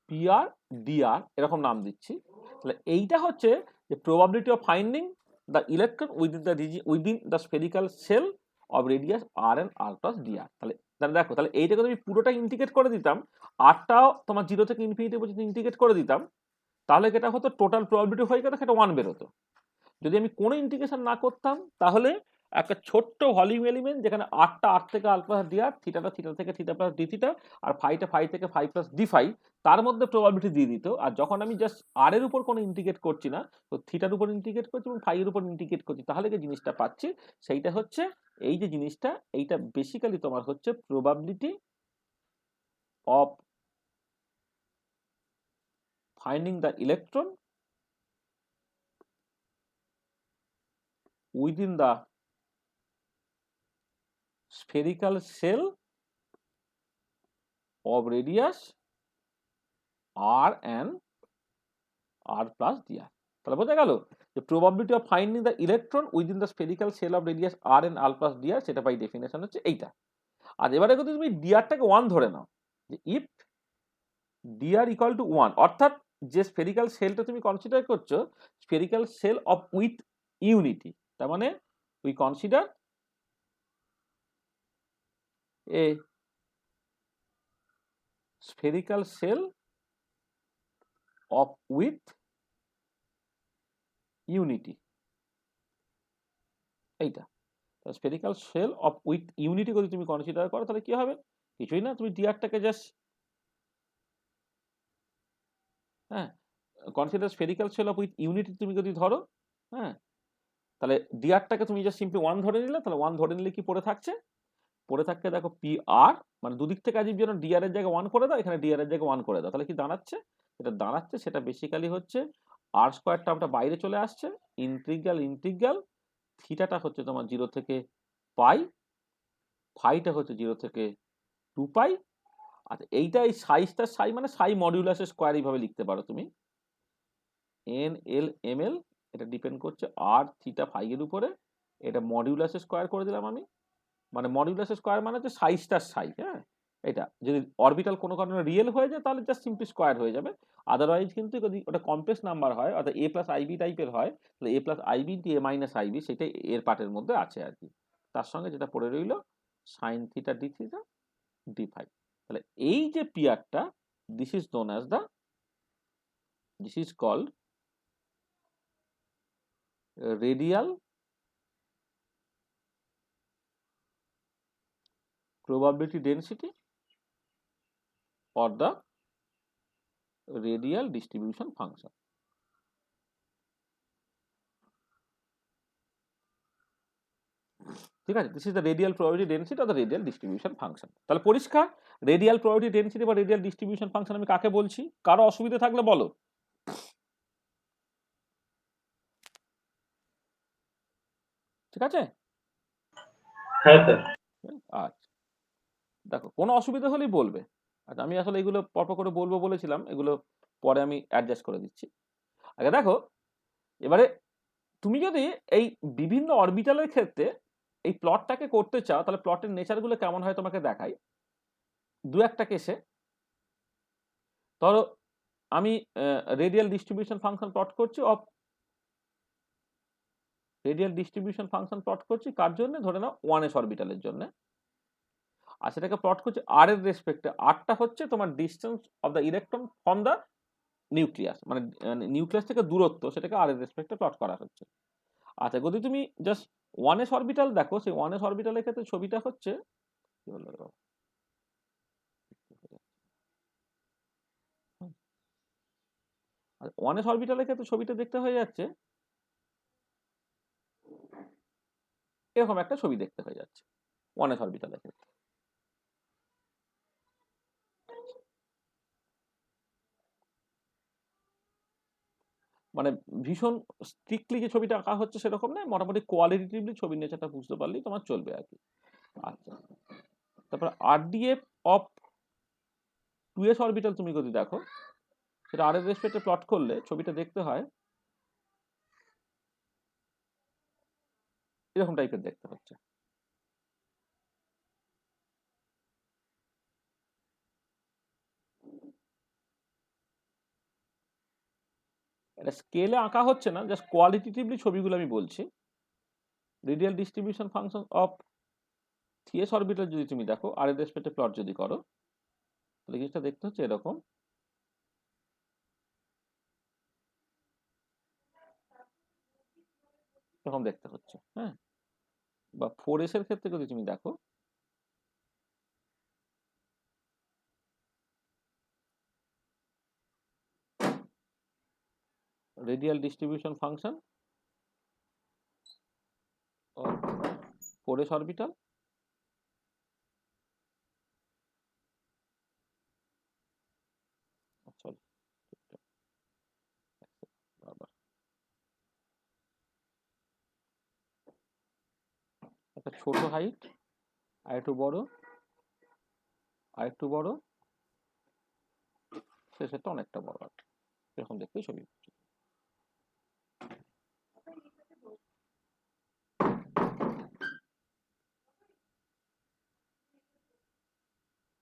পি আর ডি আর, এরকম নাম দিচ্ছি। তাহলে এইটা হচ্ছে যে probability of finding the electron within the spherical shell of radius R and R plus d r. তাহলে তাহলে দেখো, তাহলে এইটাকে যদি পুরোটা ইন্টিগ্রেট করে দিতাম, আরটাও তোমার 0 থেকে ইনফিনিটি পর্যন্ত ইন্টিগ্রেট করে দিতাম, তাহলে যেটা হতো টোটাল প্রবাবিলিটি হয়ে গেল সেটা 1 বেরোতো। যদি আমি কোনো ইন্টিগ্রেশন না করতাম, তাহলে একটা ছোট্ট ভলিউম এলিমেন্ট, যেখানে আরটা আর থেকে আর প্লাস ডি আর, থিটাটা থিটা থেকে থিটা প্লাস ডি থিটা, আর ফাইটা ফাই থেকে ফাই প্লাস ডি ফাই, তার মধ্যে প্রবাবিলিটি দিয়ে দিত। আর যখন আমি জাস্ট আর এর উপর কোনো ইন্টিগ্রেট করছি না, তো থিটার উপর ইন্টিগ্রেট করছি এবং ফাই এর উপর ইন্টিগ্রেট করছি, তাহলে যে জিনিসটা পাচ্ছি সেইটা হচ্ছে এই যে জিনিসটা, এইটা বেসিক্যালি তোমার হচ্ছে probability of finding the electron within the spherical shell of radius r and r plus dr। তাহলে বোঝা গেল যে probability of finding the electron within the spherical shell of radius R and R plus D R, সেটা বাই ডেফিনেশন হচ্ছে এইটা। আর এবারে যদি তুমি ডিআরটাকে 1 ধরে নাও, যে ইফ ডিআর ইকুয়াল টু 1, অর্থাৎ যে স্ফেরিক্যাল সেলটা তুমি কনসিডার করছো spherical shell of with unity, তার মানে we consider a spherical cell of with unity, এইটা spherical shell of with unity যদি তুমি কনসিডার করো, তাহলে কি হবে? কিছুই না, তুমি ডিআরটাকে জাস্ট, হ্যাঁ, consider spherical shell of with unity তুমি যদি ধরো, হ্যাঁ, তাহলে ডিআরটাকে তুমি জাস্ট সিম্পলি 1 ধরে নিলে, তাহলে 1 ধরে নিলে কি পড়ে থাকছে? পড়ে থাকতে দেখো পি আর, মানে দুদিক থেকে আজিব যেন ডিআর এর জায়গায় 1 করে দাও, এখানে ডিআর এর জায়গায় 1 করে দাও, তাহলে কি দাঁড়াচ্ছে? এটা দাঁড়াচ্ছে সেটা বেসিক্যালি হচ্ছে আর স্কোয়ার টার্মটা বাইরে চলে আসছে, ইন্টিগ্রাল ইন্টিগ্রাল থিটাটা হচ্ছে তোমার 0 থেকে পাই, ফাইটা হচ্ছে 0 থেকে 2 পাই। আর এইটা এই সাইজটা সাই মানে সাই মডিউলাসের স্কোয়ার, এইভাবে লিখতে পারো তুমি এন এল এম এল, এটা ডিপেন্ড করছে আর থিটা ফাই এর উপরে, এটা মডিউলাসের স্কোয়ার করে দিলাম আমি, মানে মডিউলাসের স্কোয়ার মানে হচ্ছে সাইজটার সাই, হ্যাঁ। এটা যদি অরবিটাল কোনো কারণে রিয়েল হয়ে যায় তাহলে জাস্ট সিম্পলি স্কোয়ার হয়ে যাবে, আদারওয়াইজ কিন্তু যদি ওটা কমপ্লেক্স নাম্বার হয়, অর্থাৎ এ প্লাস আইবি টাইপের হয়, তাহলে এ প্লাস আইবি ইন্টু এ মাইনাস আইবি, সেটাই এর পার্টের মধ্যে আছে আর কি। তার সঙ্গে যেটা পড়ে রইল sine theta d theta d phi. তাহলে এই যে পিয়ারটা, this is known as the, this is called radial probability density or the radial distribution function. ঠিক আছে, this is the radial probability density or the radial distribution function. তাহলে পরিষ্কার, রেডিয়াল প্রবাবিলিটি ডেনসিটি বা রেডিয়াল ডিস্ট্রিবিউশন ফাংশন আমি কাকে বলছি? কারো অসুবিধা থাকলে বলো। ঠিক আছে, হ্যাঁ স্যার। আচ্ছা দেখো, কোনো অসুবিধা হলেই বলবে। আচ্ছা, আমি আসলে এগুলো পরপর করে বলবো বলেছিলাম, এগুলো পরে আমি অ্যাডজাস্ট করে দিচ্ছি। আগে দেখো, এবারে তুমি যদি এই বিভিন্ন অরবিটালের ক্ষেত্রে এই প্লটটাকে করতে চাও, তাহলে প্লটের নেচারগুলো কেমন হয় তোমাকে দেখাই দু একটা কেসে। ধরো আমি রেডিয়াল ডিস্ট্রিবিউশন ফাংশন প্লট করছি, রেডিয়াল ডিস্ট্রিবিউশন ফাংশন প্লট করছি কার জন্য? ধরে নাও 1s অরবিটালের জন্য। আর সেটাকে প্লট করছি আর এর রেসপেক্টে। আরটা হচ্ছে তোমার distance of the electron from the nucleus, মানে নিউক্লিয়াস থেকে দূরত্ব, সেটাকে আর এর রেসপেক্টে প্লট করা হচ্ছে। আচ্ছা, যদি তুমি জাস্ট 1s অরবিটাল দেখো, সেই 1s অরবিটালের ক্ষেত্রে ছবিটা হচ্ছে, কি বললো রে বাবা? 1s অরবিটালের ক্ষেত্রে ছবিটা দেখতে হয়ে যাচ্ছে এরকম একটা ছবি দেখতে হয়ে যাচ্ছে 1s অরবিটালের ক্ষেত্রে। মানে ভীষণ স্ট্রিক্টলি যে ছবিটা আঁকা হচ্ছে সেরকম নয়, মোটামুটি কোয়ালিটেটিভলি ছবির নেচারটা বুঝতে পারলেই তোমার চলবে আর কি। আচ্ছা, তারপর আরডিএফ অফ 2s অরবিটাল তুমি যদি দেখো, সেটা আর এর রেসপেক্টে প্লট করলে ছবিটা দেখতে হয় এরকম টাইপের দেখতে হচ্ছে। এটা স্কেলে আঁকা হচ্ছে না, জাস্ট কোয়ালিটেটিভলি ছবিগুলো আমি বলছি। Radial distribution function of 3s orbital যদি তুমি দেখো, আর এর রেসপেক্টে প্লট যদি করো, তাহলে জিনিসটা দেখতে হচ্ছে এরকম। এরকম দেখতে হচ্ছে, হ্যাঁ। বা 4s এর ক্ষেত্রে যদি তুমি দেখো, radial distribution function of 4s orbital, sorry একটা ছোট হাইট, আর একটু বড়, আর একটু বড়, শেষেরটা অনেকটা বড়, এরকম দেখতেই ছবি।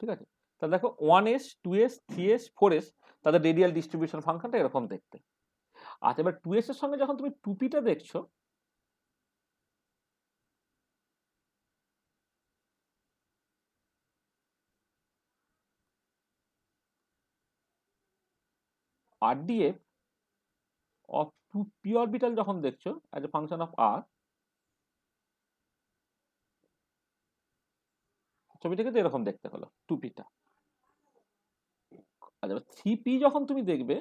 ঠিক আছে, তাহলে দেখো 1s 2s 3s 4s তাদের রেডিয়াল ডিস্ট্রিবিউশন ফাংশনটা এরকম দেখতে। আচ্ছা, এবার 2s এর সঙ্গে যখন তুমি 2p টা দেখছো, RDF অফ 2p অরবিটাল যখন দেখছো as a function of r, ছবিটা কিন্তু এরকম দেখতে হলো 2p টা। আচ্ছা, 3p যখন তুমি দেখবে,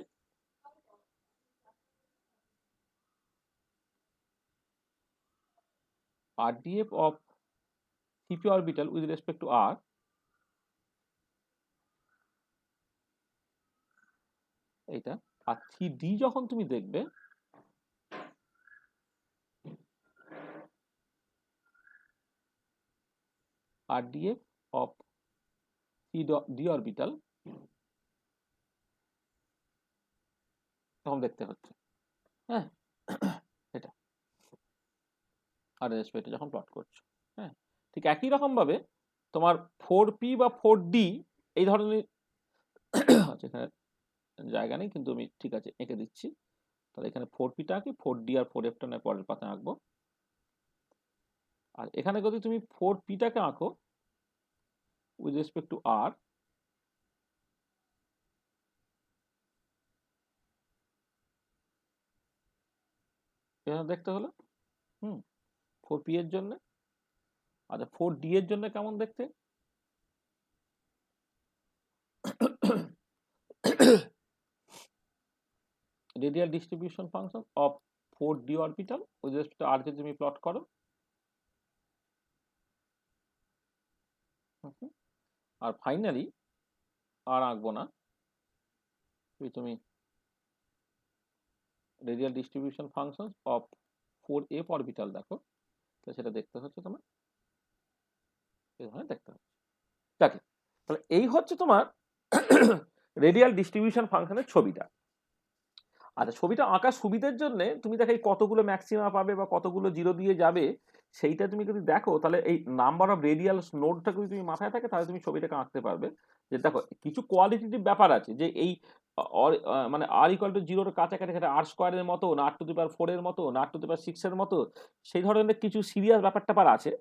RDF of 3p orbital with respect to r, এইটা। আর 3d যখন তুমি দেখবে, RDF of 3d orbital, তখন দেখতে হচ্ছে, হ্যাঁ। এটা আর রেসপেক্টে যখন প্লট করছো, হ্যাঁ। ঠিক একই রকম ভাবে তোমার 4p বা 4d এই ধরনের, এখানে জায়গা নেই কিন্তু আমি ঠিক আছে এঁকে দিচ্ছি। তাহলে এখানে 4p টা আঁকি, 4d আর 4f টা নয় পরের পাতায় আঁকবো। আর এখানে যদি তুমি 4p টাকে আঁকো উইথ রেসপেক্ট টু r, এখানে দেখতে হলো 4p এর জন্য। আচ্ছা, 4d এর জন্য কেমন দেখতে? Radial distribution function of 4d orbital with respect to r কে তুমি প্লট করো। আর ফাইনালি আর আঁকবো না, তুমি radial distribution function of 4f orbital দেখো, তো সেটা দেখতে হচ্ছে তোমার এখানে দেখতে হচ্ছে। দেখে তাহলে এই হচ্ছে তোমার রেডিয়াল ডিস্ট্রিবিউশন ফাংশনের ছবিটা। আচ্ছা, ছবিটা আঁকার সুবিধার জন্য তুমি দেখো এই কতগুলো ম্যাক্সিমা পাবে বা কতগুলো জিরো দিয়ে যাবে সেইটা তুমি যদি দেখো, তাহলে এই নাম্বার অফ রেডিয়াল নোডটা যদি তুমি মাথায় থাকে তাহলে তুমি ছবিটাকে আঁকতে পারবে। যে দেখো কিছু কোয়ালিটেটিভ ব্যাপার আছে, যে এই মানে আর ইকুয়াল টু জিরোর কাছাকাছি আর স্কোয়ারের মতো না, আর টু দি পাওয়ার 4 এর মতো না, আর টু দি পাওয়ার 6 এর মতো, সেই ধরনের কিছু সিরিয়াস ব্যাপার ট্যাপার আছে,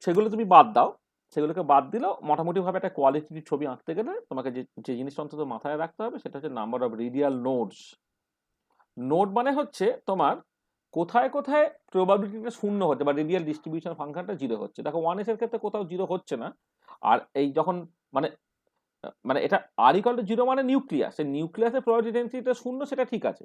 সেগুলো তুমি বাদ দাও। সেগুলোকে বাদ দিলেও মোটামুটিভাবে একটা কোয়ালিটির ছবি আঁকতে গেলে তোমাকে যে জিনিসটা অন্তত মাথায় রাখতে হবে সেটা হচ্ছে number of radial nodes. Node মানে হচ্ছে তোমার কোথায় কোথায় প্রবাবিলিটিটা শূন্য হচ্ছে বা রেডিয়াল ডিস্ট্রিবিউশন ফাংশনটা জিরো হচ্ছে। দেখো 1s এর ক্ষেত্রে কোথাও জিরো হচ্ছে না। আর এই যখন মানে মানে এটা আর ইকুয়াল টু জিরো মানে নিউক্লিয়াস, সেই নিউক্লিয়াসের প্রবাবিলিটি ডেন্সিটিটা শূন্য, সেটা ঠিক আছে।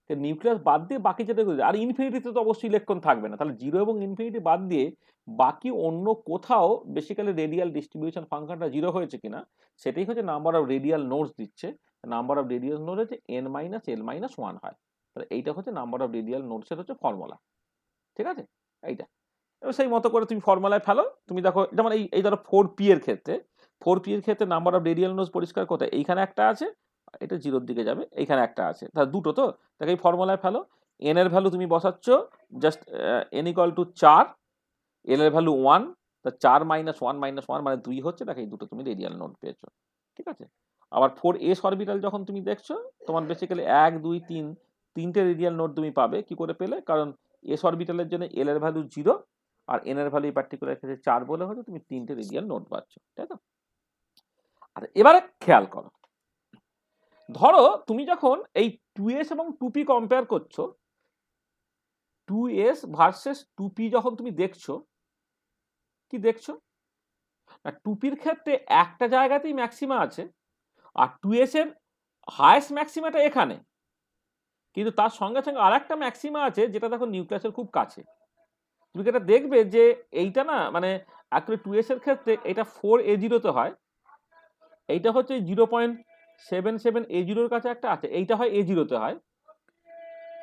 নিউক্লিয়াস বাদ দিয়ে বাকি যেটা, আর ইনফিনিটিতে তো অবশ্যই ইলেকট্রন থাকবে না, তাহলে জিরো এবং ইনফিনিটি বাদ দিয়ে বাকি অন্য কোথাও বেসিক্যালি রেডিয়াল ডিস্ট্রিবিউশন ফাংশনটা জিরো হয়েছে কিনা সেটাই হচ্ছে নাম্বার অফ রেডিয়াল নোডস দিচ্ছে। নাম্বার অফ রেডিয়াল নোড হচ্ছে n মাইনাস l মাইনাস 1 হয়। তাহলে এইটা হচ্ছে নাম্বার অফ রেডিয়াল নোডসের হচ্ছে ফর্মুলা। ঠিক আছে, এইটা এবার সেই মতো করে তুমি ফর্মুলায় ফেলো। তুমি দেখো যেমন এই ধরো 4p এর ক্ষেত্রে, 4p এর ক্ষেত্রে নাম্বার অফ রেডিয়াল নোডস পরিষ্কার কোথায়, এইখানে একটা আছে, এটা জিরোর দিকে যাবে, এইখানে একটা আছে, তাহলে দুটো তো। দেখো এই ফর্মুলায় ফেলো, n এর ভ্যালু তুমি বসাচ্ছ just n equal to 4, l এর ভ্যালু 1, তা 4 মাইনাস 1 মাইনাস 1 মানে 2 হচ্ছে। দেখো এই দুটো তুমি রেডিয়াল নোড পেয়েছো। ঠিক আছে, আবার 4s অরবিটাল যখন তুমি দেখছো, তোমার বেসিক্যালি 1 2 3 তিনটে রেডিয়াল নোড তুমি পাবে। কি করে পেলে? কারণ s অরবিটালের জন্য l এর ভ্যালু 0 আর n এর ভ্যালু এই পার্টিকুলার ক্ষেত্রে 4 বলে হচ্ছে তুমি তিনটে রেডিয়াল নোড পাচ্ছ। তাই তো? আচ্ছা, এবারে খেয়াল করো, ধরো তুমি যখন এই 2s এবং 2p কম্পেয়ার করছো, 2s ভার্সেস 2p যখন তুমি দেখছো, কি দেখছো না, 2pর ক্ষেত্রে একটা জায়গাতেই ম্যাক্সিমা আছে আর 2s এর হায়েস্ট ম্যাক্সিমাটা এখানে, কিন্তু তার সঙ্গে সঙ্গে আরেকটা ম্যাক্সিমা আছে যেটা দেখো নিউক্লিয়াসের খুব কাছে। তুমি এটা দেখবে যে এইটা না মানে অ্যাকচুয়ালি 2s এর ক্ষেত্রে এটা 4a0 তে হয়, এইটা হচ্ছে 0.77a0 এর কাছে একটা আছে, এইটা হয় a0 তে হয়,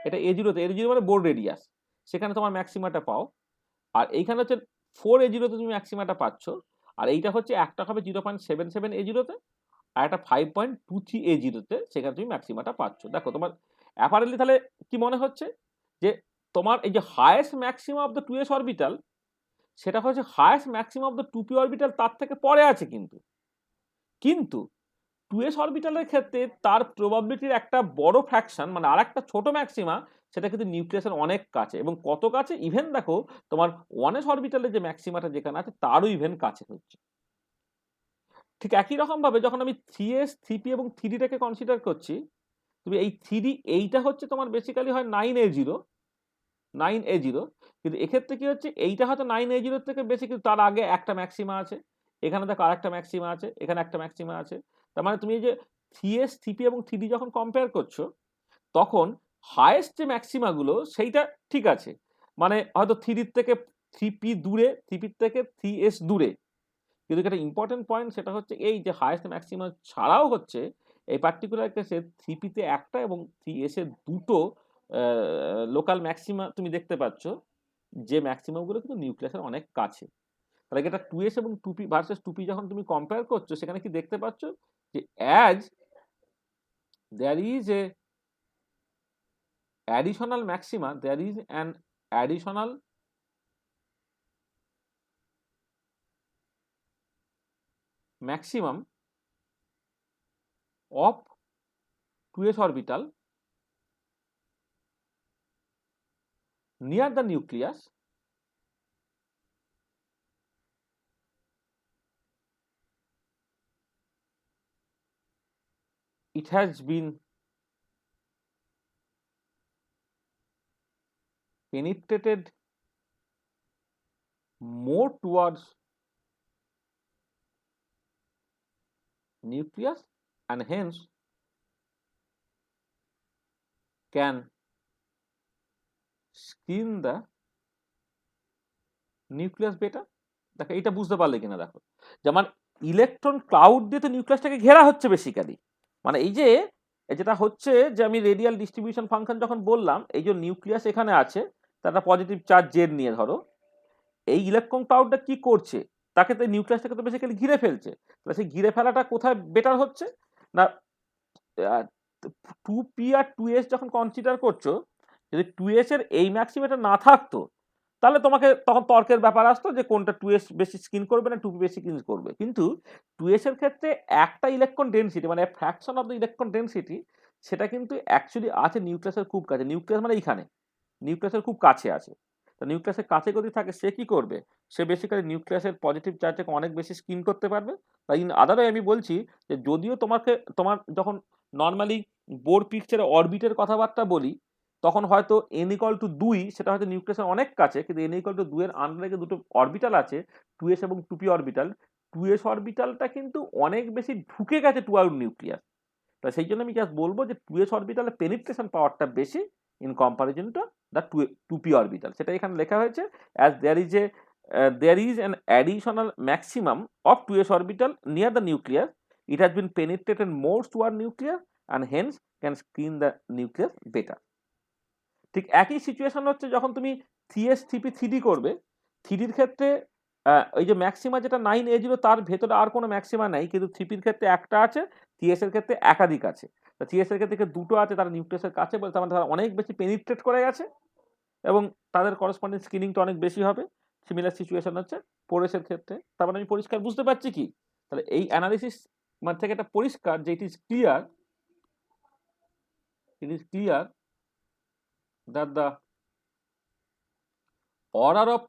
এটা a0 তে, a0 মানে বোর্ড রেডিয়াস, সেখানে তোমার ম্যাক্সিমাটা পাও। আর এইখানে হচ্ছে 4a0 তে তুমি ম্যাক্সিমাটা পাচ্ছ, আর এইটা হচ্ছে একটা হবে 0.77a0 তে আর একটা 5.23a0 তে, সেখানে তুমি ম্যাক্সিমাটা পাচ্ছ। দেখো তোমার অ্যাপারেন্টলি তাহলে কি মনে হচ্ছে যে তোমার এই যে highest maxima of the 2s orbital সেটা হচ্ছে highest maximum of the 2p orbital তার থেকে পরে আছে, কিন্তু 2s অরবিটালের ক্ষেত্রে তার প্রবাবিলিটির একটা বড় ফ্র্যাকশন মানে আরেকটা ছোট ম্যাক্সিমা সেটা কিন্তু নিউক্লিয়াসের অনেক কাছে, এবং কত কাছে, ইভেন দেখো তোমার 1s অরবিটালের যে ম্যাক্সিমাটা যেখানে আছে তারও ইভেন কাছে হচ্ছে। ঠিক একই রকম ভাবে যখন আমি 3s 3p এবং 3dটাকে কনসিডার করছি, তুমি এই 3d এইটা হচ্ছে তোমার বেসিক্যালি হয় 9a0, কিন্তু এক্ষেত্রে কি হচ্ছে, এইটা হয়তো 9a0 থেকে বেশি, কিন্তু তার আগে একটা ম্যাক্সিমা আছে, এখানে দেখো আরেকটা ম্যাক্সিমা আছে, এখানে একটা ম্যাক্সিমা আছে। তার মানে তুমি এই যে 3s 3p এবং 3d যখন কম্পেয়ার করছো তখন হায়েস্ট যে ম্যাক্সিমা গুলো সেইটা ঠিক আছে, মানে হয়তো 3d থেকে 3p দূরে, 3p থেকে 3s দূরে, কিন্তু একটা ইম্পর্টেন্ট পয়েন্ট সেটা হচ্ছে এই যে হায়েস্ট ম্যাক্সিমা ছাড়াও হচ্ছে এই পার্টিকুলার কেসে 3p তে একটা এবং 3s এ দুটো লোকাল ম্যাক্সিমা তুমি দেখতে পাচ্ছ, যে ম্যাক্সিমাম গুলো কিন্তু নিউক্লিয়াসের অনেক কাছে। তাহলে এটা 2s এবং 2p ভার্সেস 2p যখন তুমি কম্পেয়ার করছো, সেখানে কি দেখতে পাচ্ছ যে as there is a additional maxima, there is an additional maximum of 2s orbital near the nucleus it has been penetrated more towards nucleus and hence can skin the nucleus better. দেখো এইটা বুঝতে পারলে কিনা দেখো, যেমন ইলেকট্রন ক্লাউড দিয়ে তো নিউক্লিয়াসটাকে ঘেরা হচ্ছে বেসিক্যালি। মানে এই যে যেটা হচ্ছে যে আমি রেডিয়াল ডিস্ট্রিবিউশন ফাংশন যখন বললাম, এই যে নিউক্লিয়াস এখানে আছে, তার একটা পজিটিভ চার্জ জেড নিয়ে ধরো, এই ইলেকট্রন ক্লাউডটা কি করছে, তাকে তো নিউক্লিয়াসটাকে তো বেসিক্যালি ঘিরে ফেলছে। তাহলে সেই ঘিরে ফেলাটা কোথায় বেটার হচ্ছে না, 2p আর 2s যখন কনসিডার করছো, যদি 2s এর এই ম্যাক্সিমাটা না থাকতো, তাহলে তোমাকে তখন তর্কের ব্যাপার আসতো যে কোনটা 2s বেশি স্কিন করবে না 2p বেশি স্কিন করবে। কিন্তু 2s এর ক্ষেত্রে একটা ইলেকট্রন ডেনসিটি, মানে fraction of the electron density, সেটা কিন্তু অ্যাকচুয়ালি আছে নিউক্লিয়াসের খুব কাছে। নিউক্লিয়াস মানে এইখানে, নিউক্লিয়াসের খুব কাছে আছে। তো নিউক্লিয়াসের কাছে যদি থাকে, সে কি করবে, সে বেসিক্যালি নিউক্লিয়াসের পজিটিভ চার্জটাকে অনেক বেশি স্কিন করতে পারবে। তাই ইন আদার ওয়ে আমি বলছি যে যদিও তোমার যখন নর্মালি বোর পিকচারে অরবিটের কথাবার্তা বলি, তখন হয়তো n ইকুয়াল টু 2, সেটা হয়তো নিউক্লিয়াসের অনেক কাছে, কিন্তু n ইকুয়াল টু 2 এর আন্ডারে দুটো অরবিটাল আছে, 2s এবং 2p অরবিটাল। 2s অরবিটালটা কিন্তু অনেক বেশি ঢুকে গেছে টুয়ার্ড নিউক্লিয়াস। তো সেই জন্য আমি জাস্ট বলবো যে 2s অরবিটালের পেনিট্রেশন পাওয়ারটা বেশি in comparison to the 2p orbital. সেটা এখানে লেখা হয়েছে as there is an additional maximum of 2s orbital near the nucleus. It has been penetrated more toward nucleus and hence can screen the nucleus better. ঠিক একই সিচুয়েশন হচ্ছে যখন তুমি 3s 3p 3d করবে। 3dর ক্ষেত্রে ওই যে ম্যাক্সিমা যেটা 9a0, তার ভেতরে আর কোনো ম্যাক্সিমা নাই, কিন্তু 3pর ক্ষেত্রে একটা আছে, 3s এর ক্ষেত্রে একাধিক আছে। তো 3s এর ক্ষেত্রে দুটো আছে, তারা নিউক্লিয়াসের কাছে বলে তার মানে তারা অনেক বেশি পেনিট্রেট করে গেছে এবং তাদের করসপন্ডিং স্ক্রিনিংটা অনেক বেশি হবে। সিমিলার সিচুয়েশন হচ্ছে 4s এর ক্ষেত্রে। তার মানে আমি পরিষ্কার বুঝতে পারছি কি, তাহলে এই অ্যানালিসিস মানে থেকে এটা পরিষ্কার যে it is clear that the order of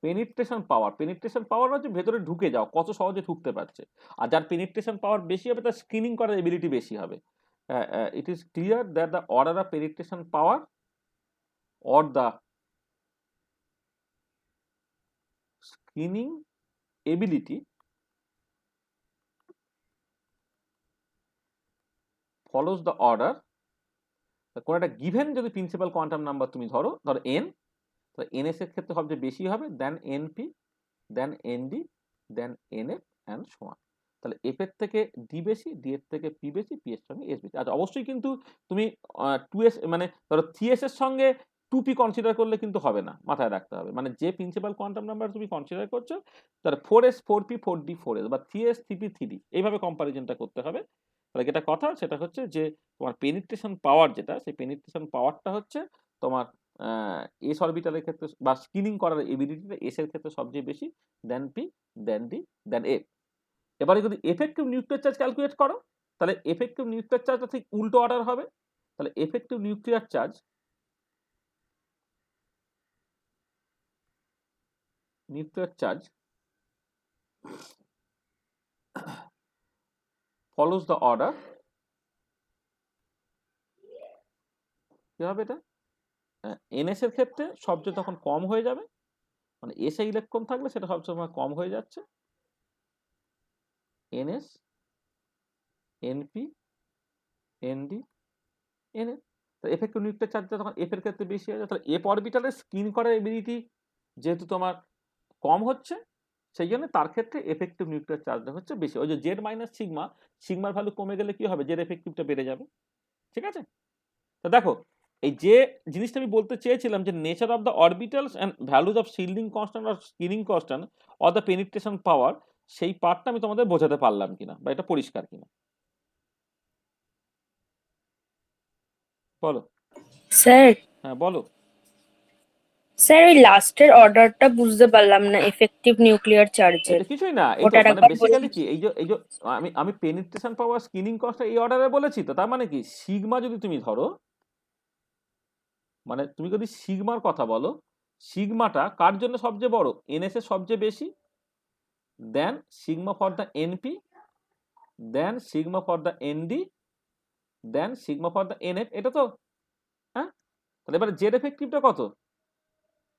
penetration power হচ্ছে ভেতরে ঢুকে যাও, কত সহজে ঢুকতে পারছে। আর যার penetration পাওয়ার বেশি হবে, তার স্ক্রিনিং করার এবিলিটি বেশি হবে। It is clear that the order of penetration power or the screening ability follows the order। কোন একটা গিভেন যদি প্রিন্সিপাল কোয়ান্টাম নাম্বার তুমি ধরো n, তো ns এর ক্ষেত্রে সবচেয়ে বেশি হবে then np, then nd, then nf and so on. তাহলে f এর থেকে d বেশি, d এর থেকে p বেশি, p এর সঙ্গে s বেশি। আচ্ছা, অবশ্যই কিন্তু তুমি 2s মানে ধরো 3s এর সঙ্গে 2p কনসিডার করলে কিন্তু হবে না, মাথায় রাখতে হবে। মানে যে প্রিন্সিপাল কোয়ান্টাম নাম্বার তুমি কনসিডার করছো, তার 4s 4p 4d 4s বা 3s 3p 3d এইভাবে কম্পারিজনটা করতে হবে। তাহলে যেটা কথা সেটা হচ্ছে যে তোমার পেনিট্রেশন পাওয়ার যেটা, সেই পেনিট্রেশন পাওয়ারটা হচ্ছে তোমার এস অরবিটালের ক্ষেত্রে বা স্ক্রিনিং করার এবিলিটিটা এস এর ক্ষেত্রে সবচেয়ে বেশি, দেন পি, দেন ডি, দেন এফ। এবারে যদি এফেক্টিভ নিউক্লিয়ার চার্জ ক্যালকুলেট করো, তাহলে এফেক্টিভ নিউক্লিয়ার চার্জটা ঠিক উল্টো অর্ডার হবে। তাহলে effective nuclear charge follows the order, কি হবে এটা, এনএস এর ক্ষেত্রে সবচেয়ে তখন কম হয়ে যাবে, মানে এসে ইলেকট্রন থাকলে সেটা সবসময় কম হয়ে যাচ্ছে, এনএস, এনপি, এনডি, এনএস। তো এফেক্টিভ নিউক্লিয়ার চার্জটা তখন এফ এর ক্ষেত্রে বেশি হয়ে যায়। তাহলে এফ অরবিটালের স্ক্রিন করার এবিলিটি যেহেতু তোমার কম হচ্ছে, সেই জন্য তার ক্ষেত্রে এফেক্টিভ নিউক্লিয়ার চার্জটা হচ্ছে বেশি। ওই যে জেড মাইনাস সিগমা, সিগমার ভ্যালু কমে গেলে কি হবে, জেড এফেক্টিভটা বেড়ে যাবে। ঠিক আছে, তো দেখো এই যে জিনিসটা আমি বলতে চেয়েছিলাম যে nature of the orbitals and values of shielding constant or screening constant or the penetration power, সেই পার্টটা আমি তোমাদের বোঝাতে পারলাম কিনা বা এটা পরিষ্কার কিনা বলো। স্যার হ্যাঁ বলো। স্যার ওই লাস্টের অর্ডারটা বুঝতে পারলাম না, এফেক্টিভ নিউক্লিয়ার চার্জের। এটা কিছুই না, এই তো ওটার মানে একবার বেসিক্যালি বলুন। কি, এই যে আমি পেনিট্রেশন পাওয়ার স্ক্রিনিং কস্টটা এই অর্ডারে বলেছি, তো তার মানে কি সিগমা যদি তুমি ধরো, মানে তুমি যদি সিগমার কথা বলো, সিগমাটা কার জন্য সবচেয়ে বড়, এনএস এর সবচেয়ে বেশি, then sigma for the n p, then sigma for the n d, then sigma for the n f. এটা তো হ্যাঁ, তাহলে এবারে জেড এফেক্টিভটা কত,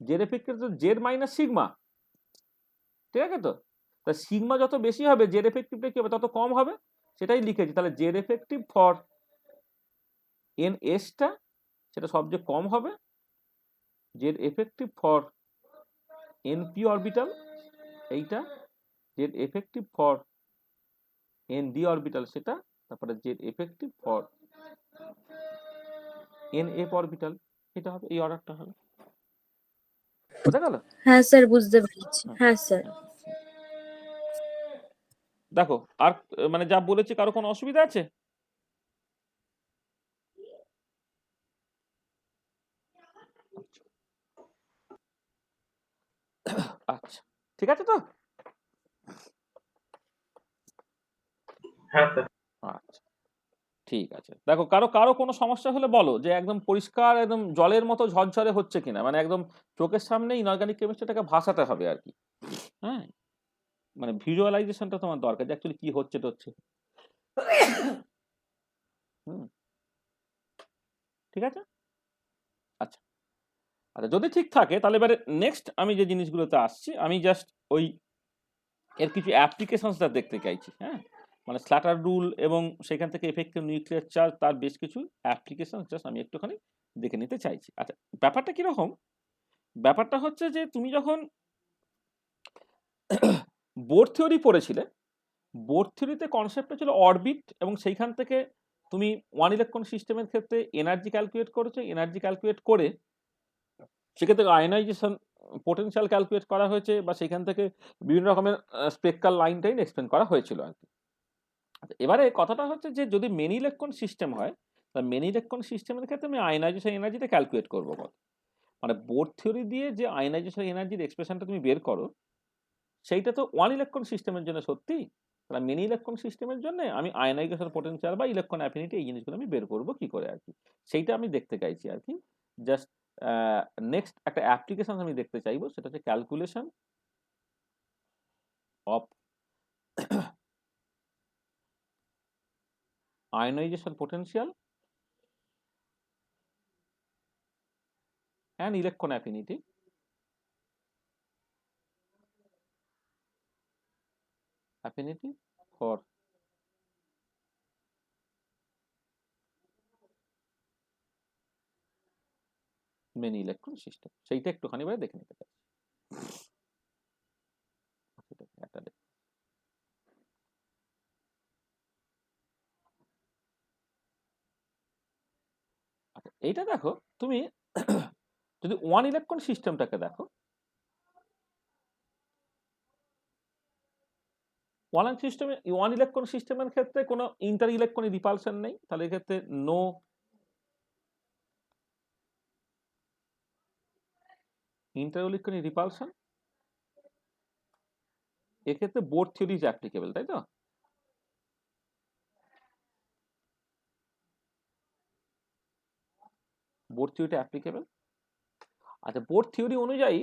জেড এফেক্টিভ তো জেড মাইনাস সিগমা, ঠিক আছে। তো তা সিগমা যত বেশি হবে জেড এফেক্টিভটা কি হবে তত কম হবে। সেটাই লিখেছি। তাহলে জেড এফেক্টিভ ফর এন এসটা সেটা সবচেয়ে কম হবে, Z effective for n p orbital এইটা, Z effective for n d orbital সেটা, তারপরে Z effective for n f orbital, এটা হবে, এই অর্ডারটা হবে। বোঝা গেল? হ্যাঁ স্যার, বুঝতে পেরেছি। হ্যাঁ স্যার। দেখো আর মানে যা বলেছি কারো কোনো অসুবিধা আছে? আচ্ছা, ঠিক আছে তো? হ্যাঁ স্যার। আচ্ছা, ঠিক আছে। দেখো কারো কারো কোনো সমস্যা হলে বলো, যে একদম পরিষ্কার একদম জলের মতো ঝরঝরে হচ্ছে কিনা, মানে একদম চোখের সামনে ইনঅর্গানিক কেমিস্ট্রিটাকে ভাসাতে হবে আর কি। হ্যাঁ, মানে ভিজুয়ালাইজেশনটা তোমার দরকার, যে অ্যাকচুয়ালি কি হচ্ছে টচ্ছে। হুম, ঠিক আছে। আচ্ছা আচ্ছা, যদি ঠিক থাকে তাহলে এবারে নেক্সট আমি যে জিনিসগুলোতে আসছি, আমি জাস্ট ওই এর কিছু অ্যাপ্লিকেশনসটা দেখতে চাইছি। হ্যাঁ, মানে স্ল্যাটার রুল এবং সেখান থেকে এফেক্টিভ নিউক্লিয়ার চার্জ, তার বেশ কিছু অ্যাপ্লিকেশন জাস্ট আমি একটুখানি দেখে নিতে চাইছি। আচ্ছা, ব্যাপারটা কিরকম? ব্যাপারটা হচ্ছে যে তুমি যখন বোর থিওরি পড়েছিলে, বোর থিওরিতে কনসেপ্টটা ছিল অরবিট, এবং সেইখান থেকে তুমি ওয়ান ইলেকট্রন সিস্টেমের ক্ষেত্রে এনার্জি ক্যালকুলেট করেছো, এনার্জি ক্যালকুলেট করে সেক্ষেত্রে আয়নাইজেশন পোটেনশিয়াল ক্যালকুলেট করা হয়েছে, বা সেখান থেকে বিভিন্ন রকমের স্পেকট্রাল লাইন টাইন এক্সপ্লেন করা হয়েছিল আর কি। এবারে কথাটা হচ্ছে যে যদি মেনি ইলেকট্রন সিস্টেম হয়, তাহলে মেনি ইলেকট্রন সিস্টেমের ক্ষেত্রে আমি আয়নাইজেশন এনার্জিটা ক্যালকুলেট করবো কত। মানে বোর থিওরি দিয়ে যে আয়নাইজেশন এনার্জির এক্সপ্রেশনটা তুমি বের করো, সেইটা তো ওয়ান ইলেকট্রন সিস্টেমের জন্য সত্যি। তাহলে মেনি ইলেকট্রন সিস্টেমের জন্য আমি আয়নাইজেশন পোটেনশিয়াল বা ইলেকট্রন অ্যাফিনিটি এই জিনিসগুলো আমি বের করবো কি করে আর কি, সেইটা আমি দেখতে চাইছি আর কি। জাস্ট নেক্সট একটা অ্যাপ্লিকেশন আমি দেখতে চাইবো, সেটা হচ্ছে calculation of ionisation potential and electron affinity for many electron system, সেইটা একটুখানি ভাবে দেখে নিতে চাই। আচ্ছা, এইটা দেখো তুমি যদি ওয়ান ইলেকট্রন সিস্টেমটাকে দেখো, ওয়ান ইলেকট্রন সিস্টেমের ক্ষেত্রে কোনো ইন্টার ইলেকট্রনিক রিপালশন নেই, তাহলে এক্ষেত্রে নো ইন্টার ইলেকট্রনিক রিপালশন, এক্ষেত্রে বোর থিওরি ইজ অ্যাপ্লিকেবল, তাই তো? বোর থিওরিটা অ্যাপ্লিকেবল। আচ্ছা, বোর থিওরি অনুযায়ী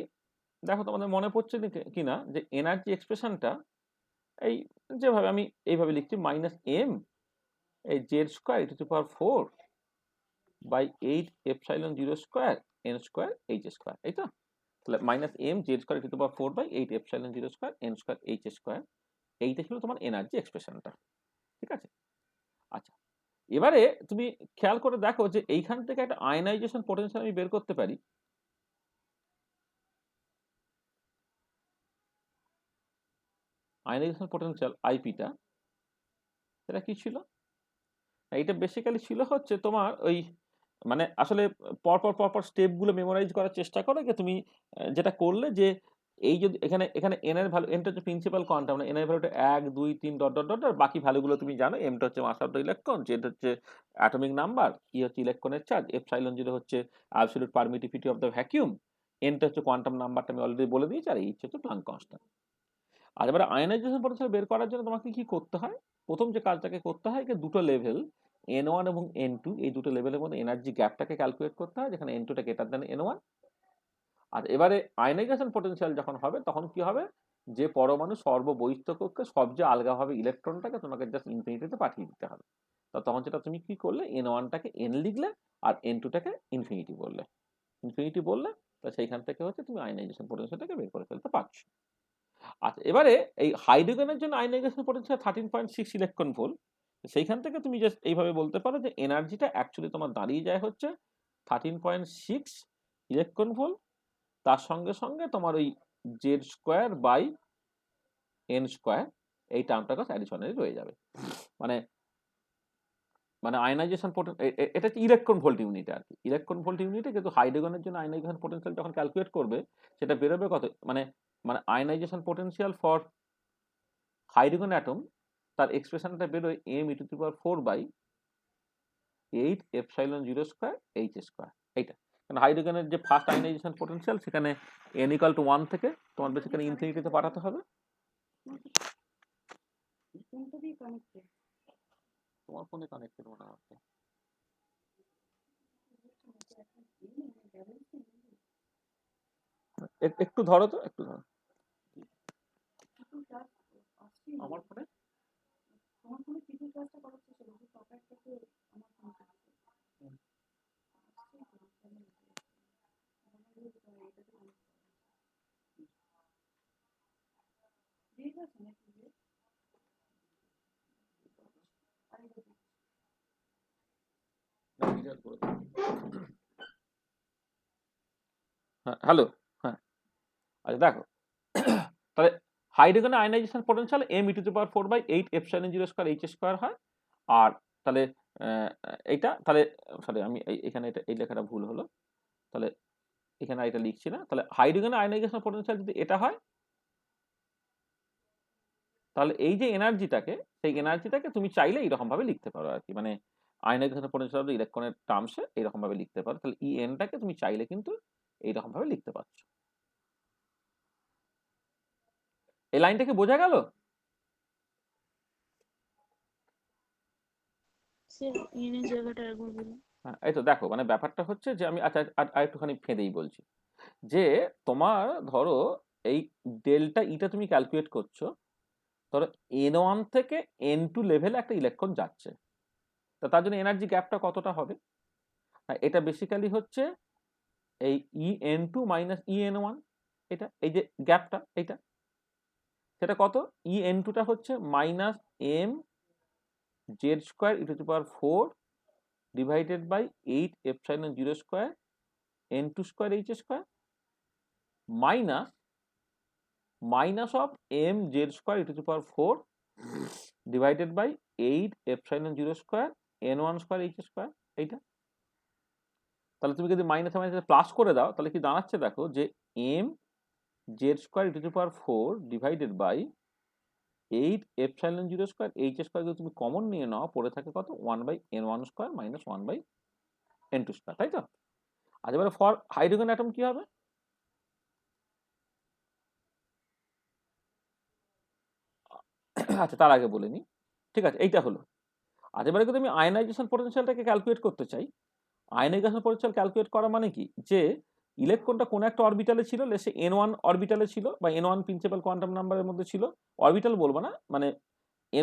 দেখো তোমাদের মনে পড়ছে কিনা যে এনার্জি এক্সপ্রেশনটা এই যেভাবে আমি এইভাবে লিখছি, মাইনাস এম এই Z square to the power 4 by 8 epsilon 0 square N square H square, এই তো? তাহলে minus M Z square to the power 4 by 8 epsilon 0 square N square H square, এইটা ছিল তোমার এনার্জি এক্সপ্রেশনটা, ঠিক আছে? আচ্ছা, এবারে তুমি খেয়াল করে দেখো যে এইখান থেকে একটা আয়নাইজেশন পোটেনশিয়াল আমি বের করতে পারি। আয়নাইজেশন পোটেনশিয়াল আইপিটা, এটা কি ছিল? এটা বেসিক্যালি ছিল হচ্ছে তোমার ওই, মানে আসলে পরপর পরপর স্টেপগুলো মেমোরাইজ করার চেষ্টা করো, যে তুমি যেটা করলে যে এই যদি এখানে এখানে এন এর ভ্যালু, এনটা হচ্ছে প্রিন্সিপাল কোয়ান্টাম, মানে এন এর ভ্যালুটা 1 2 3 ডট ডট ডট, আর বাকি ভ্যালুগুলো তুমি জানো। এমটা হচ্ছে mass of the electron, Z হচ্ছে অ্যাটমিক নাম্বার, ই হচ্ছে ইলেকট্রনের চার্জ, এপসাইলন 0 হচ্ছে absolute permittivity of the vacuum, এনটা হচ্ছে কোয়ান্টাম নাম্বারটা আমি অলরেডি বলে দিয়েছি, আর এইচ হচ্ছে প্লাঙ্ক কনস্ট্যান্ট। আর এবারে আয়নাইজেশন পোটেনশিয়াল বের করার জন্য তোমাকে কি করতে হয়? প্রথম যে কাজটাকে করতে হয়, দুটো লেভেল N1 এবং N2, এই দুটো লেভেলের মধ্যে এনার্জি গ্যাপটাকে ক্যালকুলেট করতে হয়, যেখানে N2টা গ্রেটার দ্যান N1। আর এবারে আয়নাইজেশন পোটেনশিয়াল যখন হবে, তখন কি হবে, যে পরমাণু সর্ববহিস্থ কক্ষে সবচেয়ে আলগাভাবে ইলেকট্রনটাকে তোমাকে জাস্ট ইনফিনিটিতে পাঠিয়ে দিতে হবে। তখন যেটা তুমি কি করলে, N1টাকে N লিখলে আর N2টাকে ইনফিনিটি বললে, তো সেইখান থেকে হচ্ছে তুমি আয়নাইজেশন পোটেনশিয়ালটাকে বের করে ফেলতে পারছো। আচ্ছা, এবারে এই হাইড্রোজেনের জন্য আয়নাইজেশন পোটেনশিয়াল 13.6 ইলেকট্রন ভোল্ট, সেইখান থেকে তুমি জাস্ট এইভাবে বলতে পারো যে এনার্জিটা অ্যাকচুয়ালি তোমার দাঁড়িয়ে যায় হচ্ছে 13.6 ইলেকট্রন ভোল্ট, তার সঙ্গে সঙ্গে তোমার ওই Z square by N square এই টার্মটা কাছে অ্যাডিশনালি রয়ে যাবে। মানে মানে আয়নাইজেশন এটা হচ্ছে ইলেকট্রন ভোল্ট ইউনিটে আর কি, ইলেকট্রন ভোল্ট ইউনিটে কিন্তু হাইড্রোজেনের জন্য আয়নাইজেশন পোটেনশিয়াল যখন ক্যালকুলেট করবে সেটা বেরোবে কত, মানে মানে ionisation potential for hydrogen atom তার এক্সপ্রেশনটা বেরোয় m e⁴ 8 epsilon 0 square H square. এইটা কারণ হাইড্রোজেনের যে ফার্স্ট আয়নাইজেশন পোটেনশিয়াল সেখানে n = 1 থেকে তোমার বেসিক্যালি ইনফিনিটিতে পাঠাতে হবে। তোমার ফোনে কানেক্টেড মনে হচ্ছে। একটু ধরো তো, একটু ধরো আমার ফোনে। হ্যাঁ হ্যালো, হ্যাঁ আচ্ছা দেখো তাহলে হাইড্রোজেনের ionisation potential m e⁴ 8 epsilon 0 square H square হয়। আর তাহলে এইটা তাহলে সরি আমি এখানে এটা এই লেখাটা ভুল হলো, তাহলে এখানে এটা লিখছি না। তাহলে হাইড্রোজেনের আয়নাইজেশন পোটেনশিয়াল যদি এটা হয় তাহলে এই যে এনার্জিটাকে, সেই এনার্জিটাকে তুমি চাইলে এইরকম ভাবে লিখতে পারো আর কি, মানে আয়নাইজেশন পোটেনশিয়াল অফ ইলেকট্রনের টার্মসে এইরকম ভাবে লিখতে পারো। তাহলে টাকে তুমি চাইলে কিন্তু এইরকম ভাবে লিখতে পারছো। এই লাইনটা কি বোঝা গেল? হ্যাঁ এই তো দেখো, মানে ব্যাপারটা হচ্ছে যে আমি আচ্ছা আর একটুখানি ফেঁদেই বলছি যে তোমার ধরো এই ডেল্টা ইটা তুমি ক্যালকুলেট করছো, ধরো n1 থেকে n2 লেভেলে একটা ইলেকট্রন যাচ্ছে, তা তার জন্য এনার্জি গ্যাপটা কতটা হবে? এটা বেসিক্যালি হচ্ছে এই en2 মাইনাস en1, এটা এই যে গ্যাপটা এইটা, সেটা কত? en2টা হচ্ছে minus m Z square e⁴ divided by 8 epsilon 0 square n2 square H square minus of m Z square e⁴ divided by 8 epsilon 0 square n1 square H square. এইটা তাহলে তুমি যদি মাইনাসে মাইনাসে প্লাস করে দাও তাহলে কি দাঁড়াচ্ছে দেখো যে m Z square e⁴ divided by 8 epsilon 0 square H square যদি তুমি কমন নিয়ে নাও পড়ে থাকে কত 1/n1 square minus 1/n2 square, তাই তো? আচ্ছা এবারে ফর হাইড্রোজেন অ্যাটম কি হবে? আচ্ছা তার আগে বলে নি, ঠিক আছে এইটা হলো। আচ্ছা এবারে যদি আমি আয়নাইজেশন পোটেনশিয়ালটাকে ক্যালকুলেট করতে চাই, আয়নাইজেশন পোটেনশিয়াল ক্যালকুলেট করা মানে কি, যে ইলেকট্রনটা কোন একটা অরবিটালে ছিল, সে n1 অরবিটালে ছিল বা n1 প্রিন্সিপাল কোয়ান্টাম নাম্বারের মধ্যে ছিল, অরবিটাল বলবো না মানে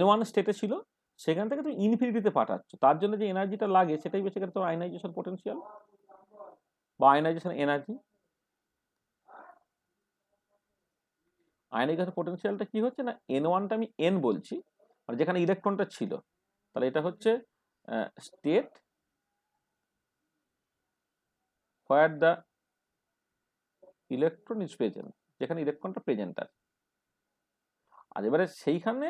n1 স্টেটে ছিল, সেখান থেকে তুমি ইনফিনিটিতে পাঠাচ্ছ, তার জন্য যে এনার্জিটা লাগে সেটাই বেসিক্যালি তোমার আয়নাইজেশন পোটেনশিয়াল বা আয়নাইজেশন এনার্জি। আয়নাইজেশন পোটেনশিয়ালটা কি হচ্ছে না, n1টা আমি n বলছি, মানে যেখানে ইলেকট্রনটা ছিল, তাহলে এটা হচ্ছে state where the electron is present, যেখানে ইলেকট্রনটা প্রেজেন্ট আছে। আর এবারে সেইখানে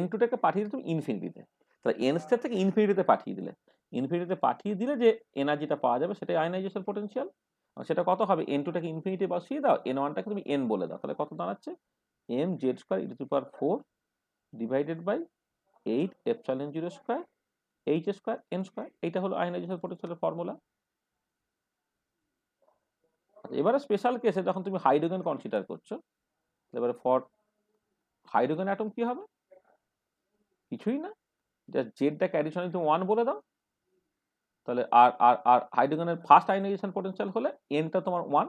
n2টাকে পাঠিয়ে দিলে তুমি ইনফিনিটিতে, তাহলে n স্টেট থেকে ইনফিনিটিতে পাঠিয়ে দিলে যে এনার্জিটা পাওয়া যাবে সেটাই আয়নাইজেশন পোটেনশিয়াল। সেটা কত হবে? n2টাকে ইনফিনিটি বসিয়ে দাও, n1টাকে তুমি n বলে দাও, তাহলে কত দাঁড়াচ্ছে m Z square e⁴ divided by 8 epsilon 0 square H square n square. এইটা হলো আয়নাইজেশন পোটেনশিয়ালের ফর্মুলা। এবারে স্পেশাল কেসে যখন তুমি হাইড্রোজেন কনসিডার করছো, এবারে ফর হাইড্রোজেন অ্যাটম কি হবে? কিছুই না, জাস্ট জেডটাকে অ্যাডিশনালি তুমি 1 বলে দাও, তাহলে আর আর আর হাইড্রোজেনের ফার্স্ট আয়নাইজেশন পোটেনশিয়াল হলে এনটা তোমার 1,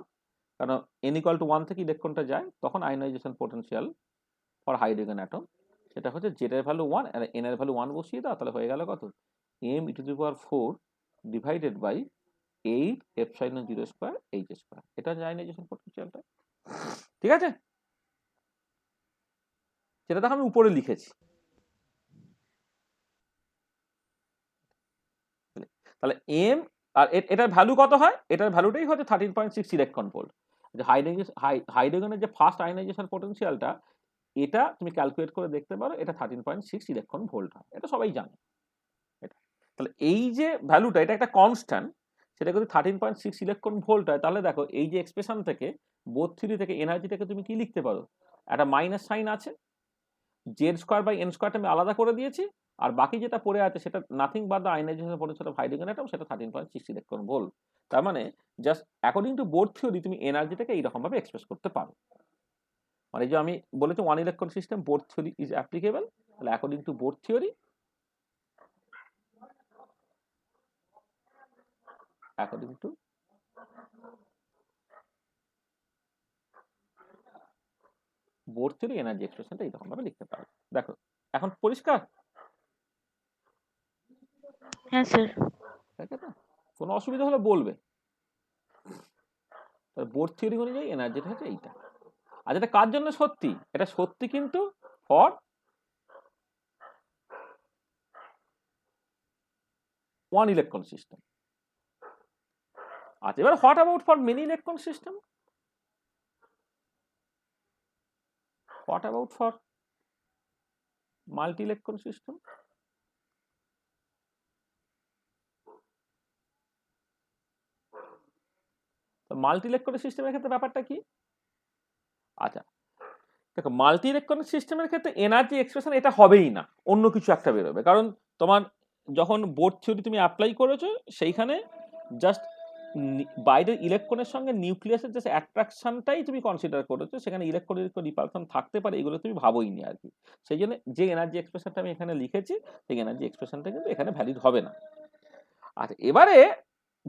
কারণ n = 1 থেকে ইলেকট্রনটা যায়, তখন ionisation potential for hydrogen atom সেটা হচ্ছে জেড এর ভ্যালু 1 আর n এর ভ্যালু 1 বসিয়ে দাও, তাহলে হয়ে গেল কত m e⁴ divided by 8 epsilon 0 square H square. এটা হচ্ছে আয়নাইজেশন পোটেনশিয়ালটা, ঠিক আছে? সেটা দেখো আমি উপরে লিখেছি। তাহলে এম আর এটার ভ্যালু কত হয়, এটার ভ্যালুটাই হচ্ছে 13.6 ইলেকট্রন ভোল্ট। যে হাইড্রোজেনের যে ফার্স্ট আয়নাইজেশন পটেনশিয়ালটা, এটা তুমি ক্যালকুলেট করে দেখতে পারো, এটা 13.6 ইলেকট্রন ভোল্ট হয়, এটা সবাই জানে। এটা তাহলে এই যে ভ্যালুটা, এটা একটা কনস্ট্যান্ট, সেটা যদি 13.6 ইলেকট্রন ভোল্ট হয়, তাহলে দেখো এই যে এক্সপ্রেশন থেকে বোথ থিওরি থেকে এনার্জিটাকে তুমি কি লিখতে পারো, একটা মাইনাস সাইন আছে, জেড স্কোয়ার বাই এন স্কোয়ারটা আমি আলাদা করে দিয়েছি, আর বাকি যেটা পড়ে আছে সেটা nothing but the ionisation potential of hydrogen atom, সেটা 13.6 ইলেকট্রন ভোল্ট। তার মানে just according to Bohr theory তুমি এনার্জিটাকে এইরকম ভাবে এক্সপ্রেস করতে পারো। মানে যে আমি বলেছি one electron system Bohr theory is applicable, তাহলে according to Bohr theory, according to Bohr theory energy এক্সপ্রেশনটা এইরকম ভাবে লিখতে পারো। দেখো এখন পরিষ্কার? হ্যাঁ স্যার। ঠিক আছে, কোনো অসুবিধা হলে বলবে। বোর থিওরি অনুযায়ী এনার্জিটা হচ্ছে এইটা। আর এটা কার জন্য সত্যি, এটা সত্যি কিন্তু ফর ওয়ান ইলেকট্রন সিস্টেম। আচ্ছা, এবার what about for many electron system? What about for multi electron system? Multi electron সিস্টেমের ক্ষেত্রে ব্যাপারটা কি? আচ্ছা দেখো, মাল্টি ইলেকট্রনিক সিস্টেমের ক্ষেত্রে এনার্জি এক্সপ্রেশন এটা হবেই না, অন্য কিছু একটা বেরোবে। কারণ তোমার যখন বোর থিওরি তুমি অ্যাপ্লাই করেছো, সেইখানে জাস্ট বাইরের ইলেকট্রনের সঙ্গে নিউক্লিয়াসের জাস্ট অ্যাট্রাকশনটাই তুমি কনসিডার করেছো, সেখানে ইলেকট্রনের রিপালশন থাকতে পারে এগুলো তুমি ভাবোইনি আর কি। সেই জন্য যে এনার্জি এক্সপ্রেশনটা আমি এখানে লিখেছি, সেই এনার্জি এক্সপ্রেশনটা কিন্তু এখানে ভ্যালিড হবে না। আচ্ছা, এবারে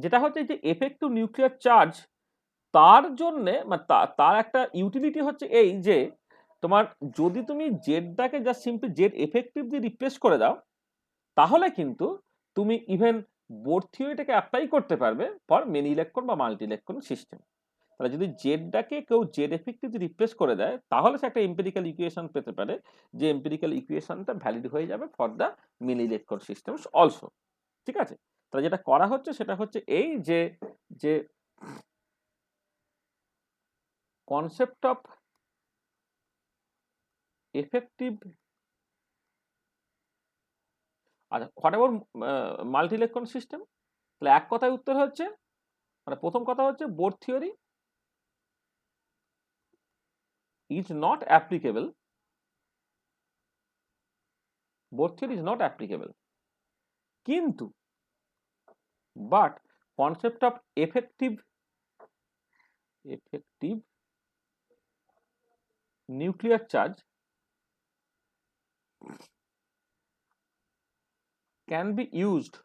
যেটা হচ্ছে যে এফেক্টিভ নিউক্লিয়ার চার্জ, তার জন্য তার একটা ইউটিলিটি হচ্ছে এই যে তোমার যদি তুমি জেডটাকে জাস্ট সিম্পলি জেড এফেক্টিভ দিয়ে রিপ্লেস করে দাও, তাহলে কিন্তু তুমি ইভেন বোর থিওরিটাকে অ্যাপ্লাই করতে পারবে ফর মেনি ইলেকট্রন বা মাল্টি ইলেকট্রন সিস্টেম। তাহলে যদি জেডটাকে কেউ জেড এফেক্টিভ দিয়ে রিপ্লেস করে দেয়, তাহলে সে একটা এম্পিরিক্যাল ইকুয়েশন পেতে পারে, যে এম্পিরিক্যাল ইকুয়েশনটা ভ্যালিড হয়ে যাবে for the many electron systems also. ঠিক আছে, তাহলে যেটা করা হচ্ছে সেটা হচ্ছে এই যে যে কনসেপ্ট অফ এফেক্টিভ, আচ্ছা whatever multi electron system, তাহলে এক কথায় উত্তর হচ্ছে, মানে প্রথম কথা হচ্ছে Bohr theory is not applicable, Bohr theory is not applicable, কিন্তু but concept of effective nuclear charge can be used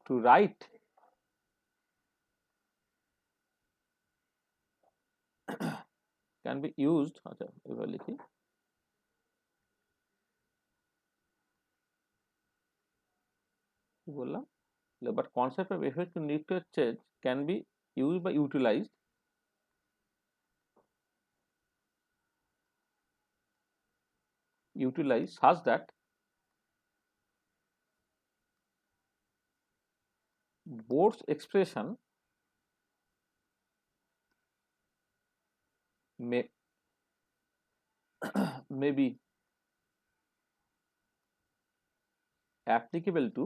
to write can be used, আচ্ছা এবার লিখি, কি বললাম, but concept of effective nuclear charge can be used by utilized such that Bohr's expression may be applicable to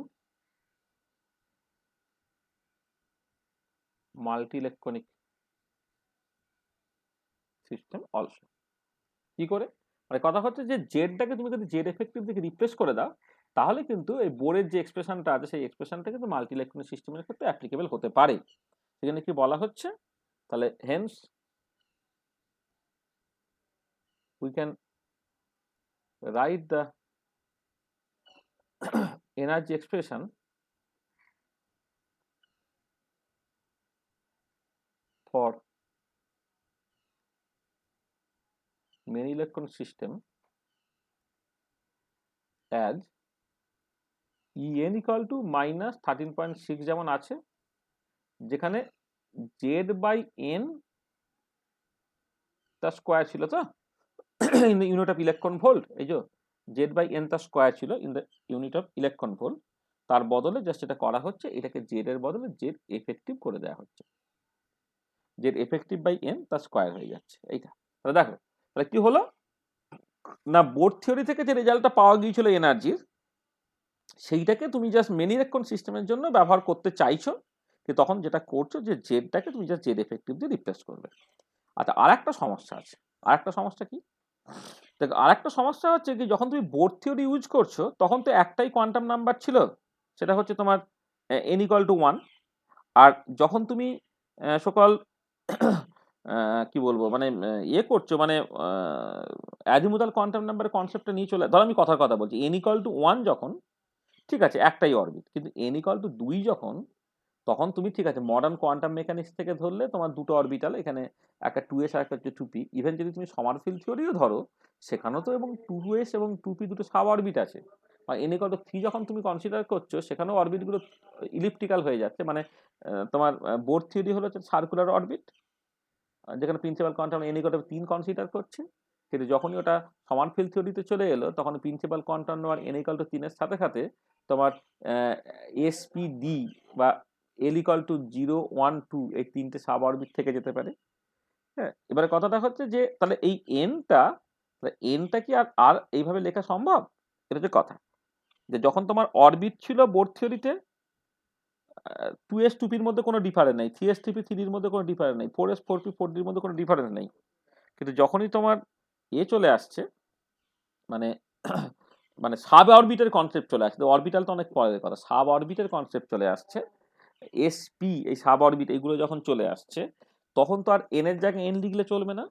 multi-electronic system also. কি করে, মানে কথা হচ্ছে যে জেডটাকে তুমি যদি জেড এফেক্টিভ থেকে রিপ্লেস করে দাও, তাহলে কিন্তু এই বোরের যে এক্সপ্রেশনটা আছে সেই এক্সপ্রেশনটা কিন্তু মাল্টি ইলেকট্রনিক সিস্টেমের ক্ষেত্রে অ্যাপ্লিকেবল হতে পারে। সেখানে কি বলা হচ্ছে, তাহলে Haynes we can write the energy expression for many electron system as En equal to minus 13.6 যেমন আছে, যেখানে জেড বাই এন তার স্কোয়ার ছিল তো in the unit of electron volt, এই যে জেড বাই এন তার স্কোয়ার ছিল in the unit of electron volt, তার বদলে জাস্ট এটা করা হচ্ছে, এটাকে জেড এর বদলে জেড এফেক্টিভ করে দেওয়া হচ্ছে, জেড এফেক্টিভ বাই এন তার স্কোয়ার হয়ে যাচ্ছে এইটা। তাহলে দেখো তাহলে কি হলো না, বোর থিওরি থেকে যে রেজাল্টটা পাওয়া গিয়েছিল এনার্জির, সেইটাকে তুমি জাস্ট মেনি ইলেকট্রন সিস্টেমের জন্য ব্যবহার করতে চাইছো, যে তখন যেটা করছো যে জেডটাকে তুমি জাস্ট জেড এফেক্টিভ দিয়ে রিপ্লেস করবে। আচ্ছা, আর একটা সমস্যা আছে। আর একটা সমস্যা কি? দেখো, আর একটা সমস্যা হচ্ছে কি, যখন তুমি বোর থিওরি ইউজ করছো তখন তো একটাই কোয়ান্টাম নাম্বার ছিল, সেটা হচ্ছে তোমার n ইকুয়াল টু 1। আর যখন তুমি সকল কি বলবো মানে ইয়ে করছো মানে অ্যাজিমুথাল কোয়ান্টাম নাম্বারের কনসেপ্টটা নিয়ে চলে, ধরো আমি কথার কথা বলছি, n ইকুয়াল টু 1 যখন, ঠিক আছে একটাই অরবিট, কিন্তু n ইকুয়াল টু 2 যখন, তখন তুমি ঠিক আছে মডার্ন কোয়ান্টাম মেকানিক্স থেকে ধরলে তোমার দুটো অরবিটাল, এখানে একটা 2s আর একটা হচ্ছে 2p, ইভেন যদি তুমি সমারফিল্ড থিওরিও ধরো সেখানেও তো এবং 2s এবং 2p দুটো সাব অরবিট আছে। আর n ইকুয়াল টু 3 যখন তুমি কনসিডার করছো সেখানেও অরবিটগুলো ইলিপ্টিক্যাল হয়ে যাচ্ছে, মানে তোমার বোর থিওরি হলো সার্কুলার অরবিট, যেখানে principal quantum n equal two 3 consider করছে, কিন্তু যখনই ওটা সমারফিল্ড থিওরিতে চলে এলো তখন principal quantum number n equal two 3 এর সাথে সাথে তোমার SPD বা L ইকুয়াল টু 0, 1, 2 এই তিনটে সাব অরবিট থেকে যেতে পারে। হ্যাঁ, এবারে কথাটা হচ্ছে যে তাহলে এই এনটা কি আর এইভাবে লেখা সম্ভব? এটা হচ্ছে কথা, যে যখন তোমার অরবিট ছিল বোর থিওরিতে 2s 2pর মধ্যে কোনো ডিফারেন্স নেই, 3s 3p 3 এর মধ্যে কোনো ডিফারেন্স নেই, 4s 4p 4d এর মধ্যে কোনো ডিফারেন্স নেই, কিন্তু যখনই তোমার চলে আসছে মানে মানে সাব অরবিটের কনসেপ্ট চলে আসছে, অরবিটাল তো অনেক পরের কথা, সাব অরবিটের কনসেপ্ট চলে আসছে, এসপি এই সাব অরবিট এইগুলো যখন চলে আসছে, তখন তো আর এন এর জায়গায় এন লিখলে চলবে না,